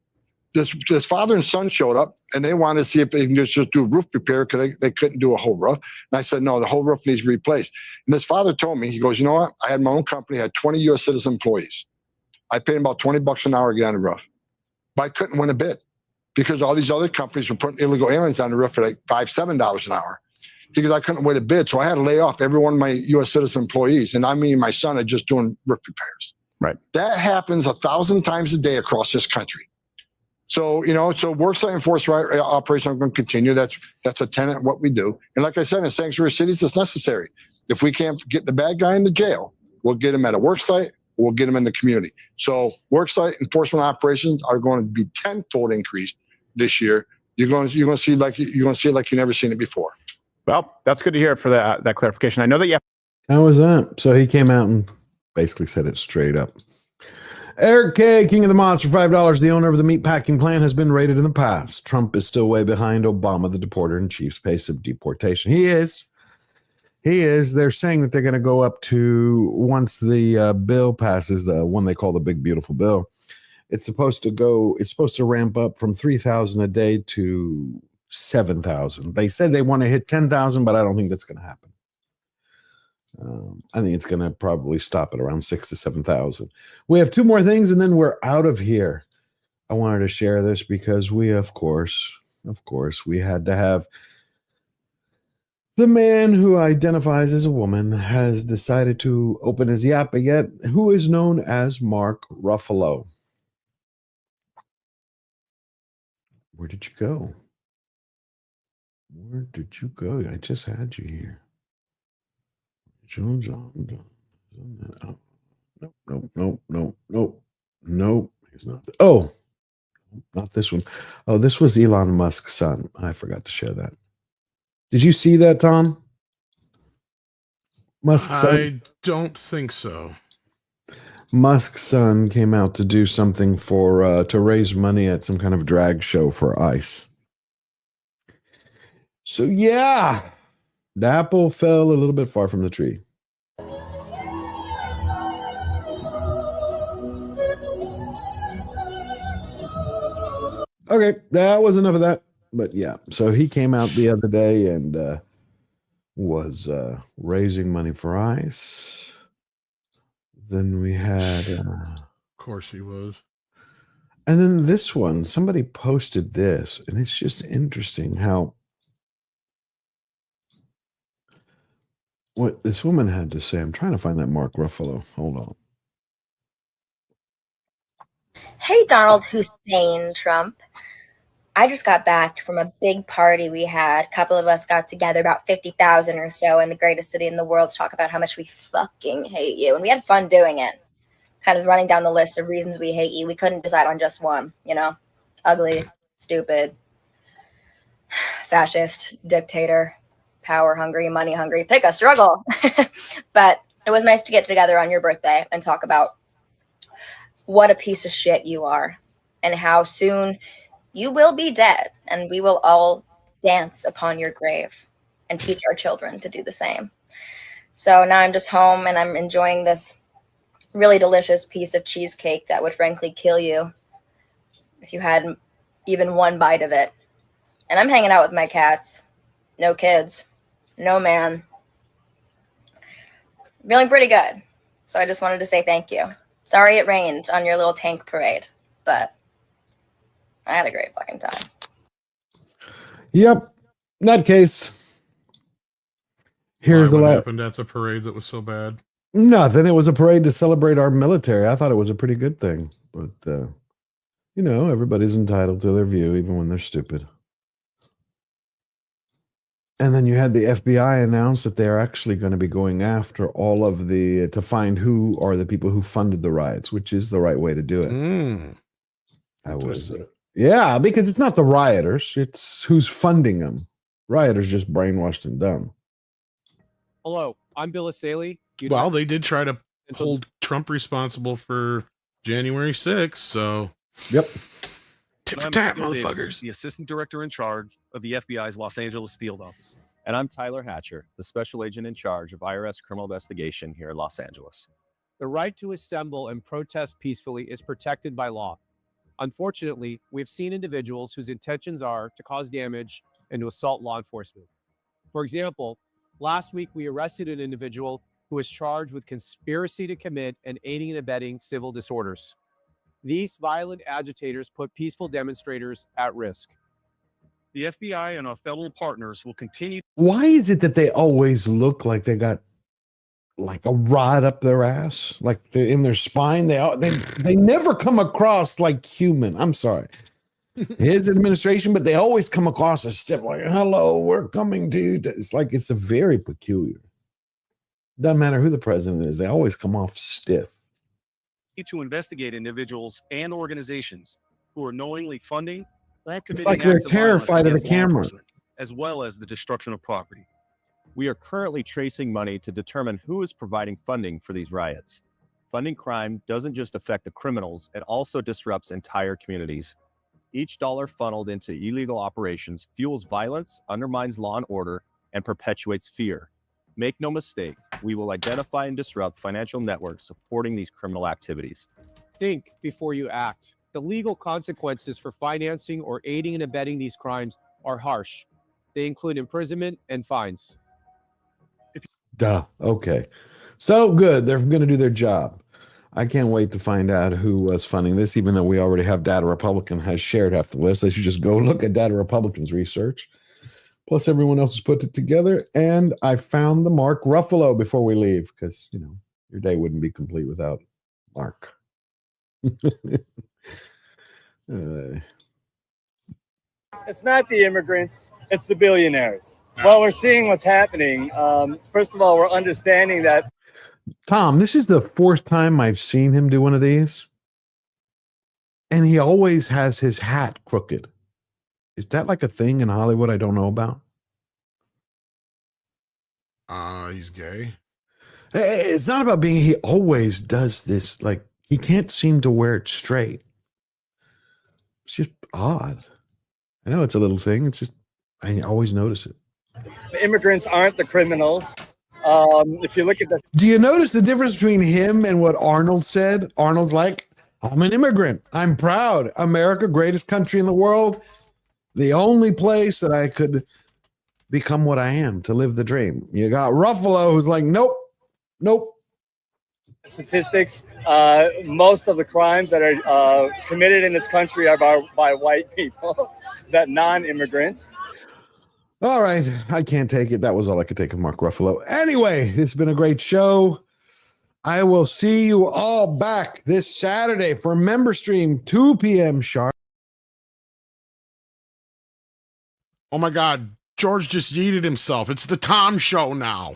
this father and son showed up, and they wanted to see if they can just do roof repair because they couldn't do a whole roof. And I said, no, the whole roof needs to be replaced. And this father told me, he goes, you know what? I had my own company, I had 20 U.S. citizen employees. I paid them about $20 an hour to get on the roof. But I couldn't win a bid because all these other companies were putting illegal aliens on the roof for like $5, $7 an hour because I couldn't win a bid. So I had to lay off every one of my U.S. citizen employees. And I mean, my son are just doing roof repairs. Right. That happens 1,000 times a day across this country. So, worksite enforcement operation are going to continue. That's a tenet of what we do. And like I said, in sanctuary cities, it's necessary. If we can't get the bad guy into jail, we'll get him at a worksite we'll get them in the community. So worksite enforcement operations are going to be tenfold increased this year. You're going to see like you've never seen it before. Well, that's good to hear for that clarification. I know that How was that? So he came out and basically said it straight up. Eric K., King of the Mods for $5. The owner of the meatpacking plant has been raided in the past. Trump is still way behind Obama, the deporter-in-chief's pace of deportation. He is. They're saying that they're going to go up to, once the bill passes, the one they call the big beautiful bill, it's supposed to ramp up from 3,000 a day to 7,000. They said they want to hit 10,000, but I don't think that's going to happen. I think it's going to probably stop at around 6,000 to 7,000. We have two more things, and then we're out of here. I wanted to share this because we, of course, we had to have the man who identifies as a woman has decided to open his yap again, who is known as Mark Ruffalo. Where did you go? Where did you go? I just had you here. Nope. He's not. Oh, not this one. Oh, this was Elon Musk's son. I forgot to share that. Did you see that, Tom? Musk's son? I don't think so. Musk's son came out to do something for to raise money at some kind of drag show for ICE. So yeah, the apple fell a little bit far from the tree. Okay, that was enough of that. But yeah, so he came out the other day and was raising money for ICE. Then we had... of course he was. And then this one, somebody posted this, and it's just interesting how... what this woman had to say. I'm trying to find that Mark Ruffalo. Hold on. Hey, Donald Hussein Trump. I just got back from a big party we had. A couple of us got together, about 50,000 or so, in the greatest city in the world to talk about how much we fucking hate you. And we had fun doing it. Kind of running down the list of reasons we hate you. We couldn't decide on just one, you know? Ugly, stupid, fascist, dictator, power hungry, money hungry. Pick a struggle. But it was nice to get together on your birthday and talk about what a piece of shit you are and how soon you will be dead, and we will all dance upon your grave and teach our children to do the same. So now I'm just home and I'm enjoying this really delicious piece of cheesecake that would frankly kill you if you had even one bite of it. And I'm hanging out with my cats. No kids. No man. Feeling pretty good. So I just wanted to say thank you. Sorry it rained on your little tank parade, but I had a great fucking time. Yep. In that case, here's what the happened at the parade that was so bad. Nothing. It was a parade to celebrate our military. I thought it was a pretty good thing, but you know, everybody's entitled to their view, even when they're stupid. And then you had the FBI announce that they're actually going to be going after all of the to find who are the people who funded the riots, which is the right way to do it. I was. Yeah, because it's not the rioters, it's who's funding them. Rioters just brainwashed and dumb. Hello, I'm Bill Asaley. Well, they did try to hold Trump responsible for January 6th, so... Yep. Tit for tat, Matthew Davis, motherfuckers. the assistant director in charge of the FBI's Los Angeles field office. And I'm Tyler Hatcher, the special agent in charge of IRS criminal investigation here in Los Angeles. The right to assemble and protest peacefully is protected by law. Unfortunately, we've seen individuals whose intentions are to cause damage and to assault law enforcement. For example, last week we arrested an individual who was charged with conspiracy to commit and aiding and abetting civil disorders. These violent agitators put peaceful demonstrators at risk. The FBI and our federal partners will continue. Why is it that they always look like they got like a rod up their ass, like they're in their spine? They never come across like human. I'm sorry, his administration, but they always come across as stiff, like, hello, we're coming to you. It's like it's a very peculiar. Doesn't matter who the president is, they always come off stiff. to investigate individuals and organizations who are knowingly funding and committing It's like they're acts of violence terrified of the against law camera. enforcement, as well as the destruction of property. We are currently tracing money to determine who is providing funding for these riots. Funding crime doesn't just affect the criminals, it also disrupts entire communities. Each dollar funneled into illegal operations fuels violence, undermines law and order, and perpetuates fear. Make no mistake, we will identify and disrupt financial networks supporting these criminal activities. Think before you act. The legal consequences for financing or aiding and abetting these crimes are harsh. They include imprisonment and fines. Duh. Okay. So good. They're going to do their job. I can't wait to find out who was funding this, even though we already have Data Republican has shared half the list. They should just go look at Data Republican's research. Plus, everyone else has put it together. And I found the Mark Ruffalo before we leave, because, you know, your day wouldn't be complete without Mark. It's not the immigrants, it's the billionaires. Well, we're seeing what's happening. First of all, we're understanding that. Tom, this is the fourth time I've seen him do one of these. And he always has his hat crooked. Is that like a thing in Hollywood I don't know about? He's gay. It's not about being, he always does this. Like, he can't seem to wear it straight. It's just odd. I know it's a little thing. It's just, I always notice it. The immigrants aren't the criminals. If you look at the. Do you notice the difference between him and what Arnold said? Arnold's like, I'm an immigrant. I'm proud. America, greatest country in the world. The only place that I could become what I am, to live the dream. You got Ruffalo, who's like, nope. Statistics, most of the crimes that are committed in this country are by white people, that non-immigrants. All right, I can't take it. That was all I could take of Mark Ruffalo. Anyway, it's been a great show. I will see you all back this Saturday for Member Stream, 2 p.m. sharp. Oh my God, George just yeeted himself. It's the Tom Show now.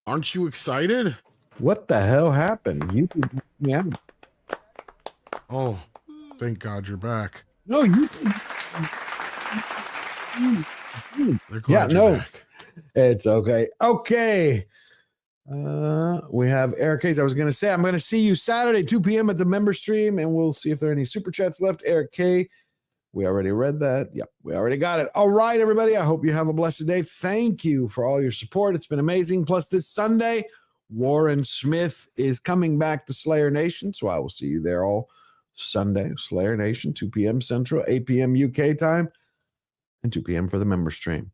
Aren't you excited? What the hell happened? Yeah. Oh, thank God you're back. No, you. Yeah, no. Back. It's okay. Okay. We have Eric Hayes. I was going to say, I'm going to see you Saturday, 2 p.m. at the member stream, and we'll see if there are any super chats left. Eric K. We already read that. Yep, we already got it. All right, everybody. I hope you have a blessed day. Thank you for all your support. It's been amazing. Plus, this Sunday, Warren Smith is coming back to Slayer Nation, so I will see you there all Sunday. Slayer Nation, 2 p.m. Central, 8 p.m. UK time, and 2 p.m. for the member stream.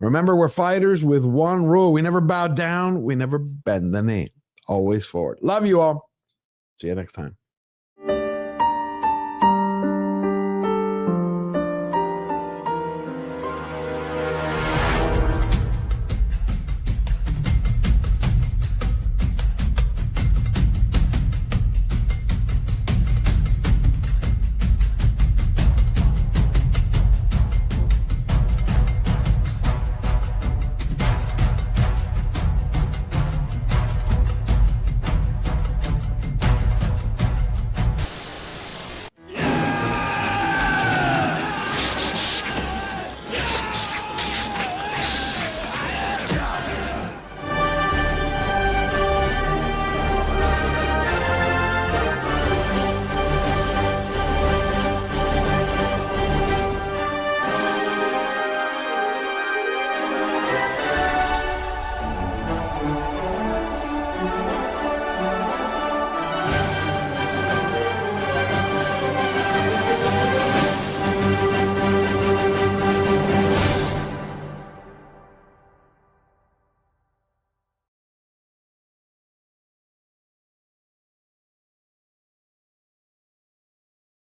Remember, we're fighters with one rule. We never bow down. We never bend the knee. Always forward. Love you all. See you next time.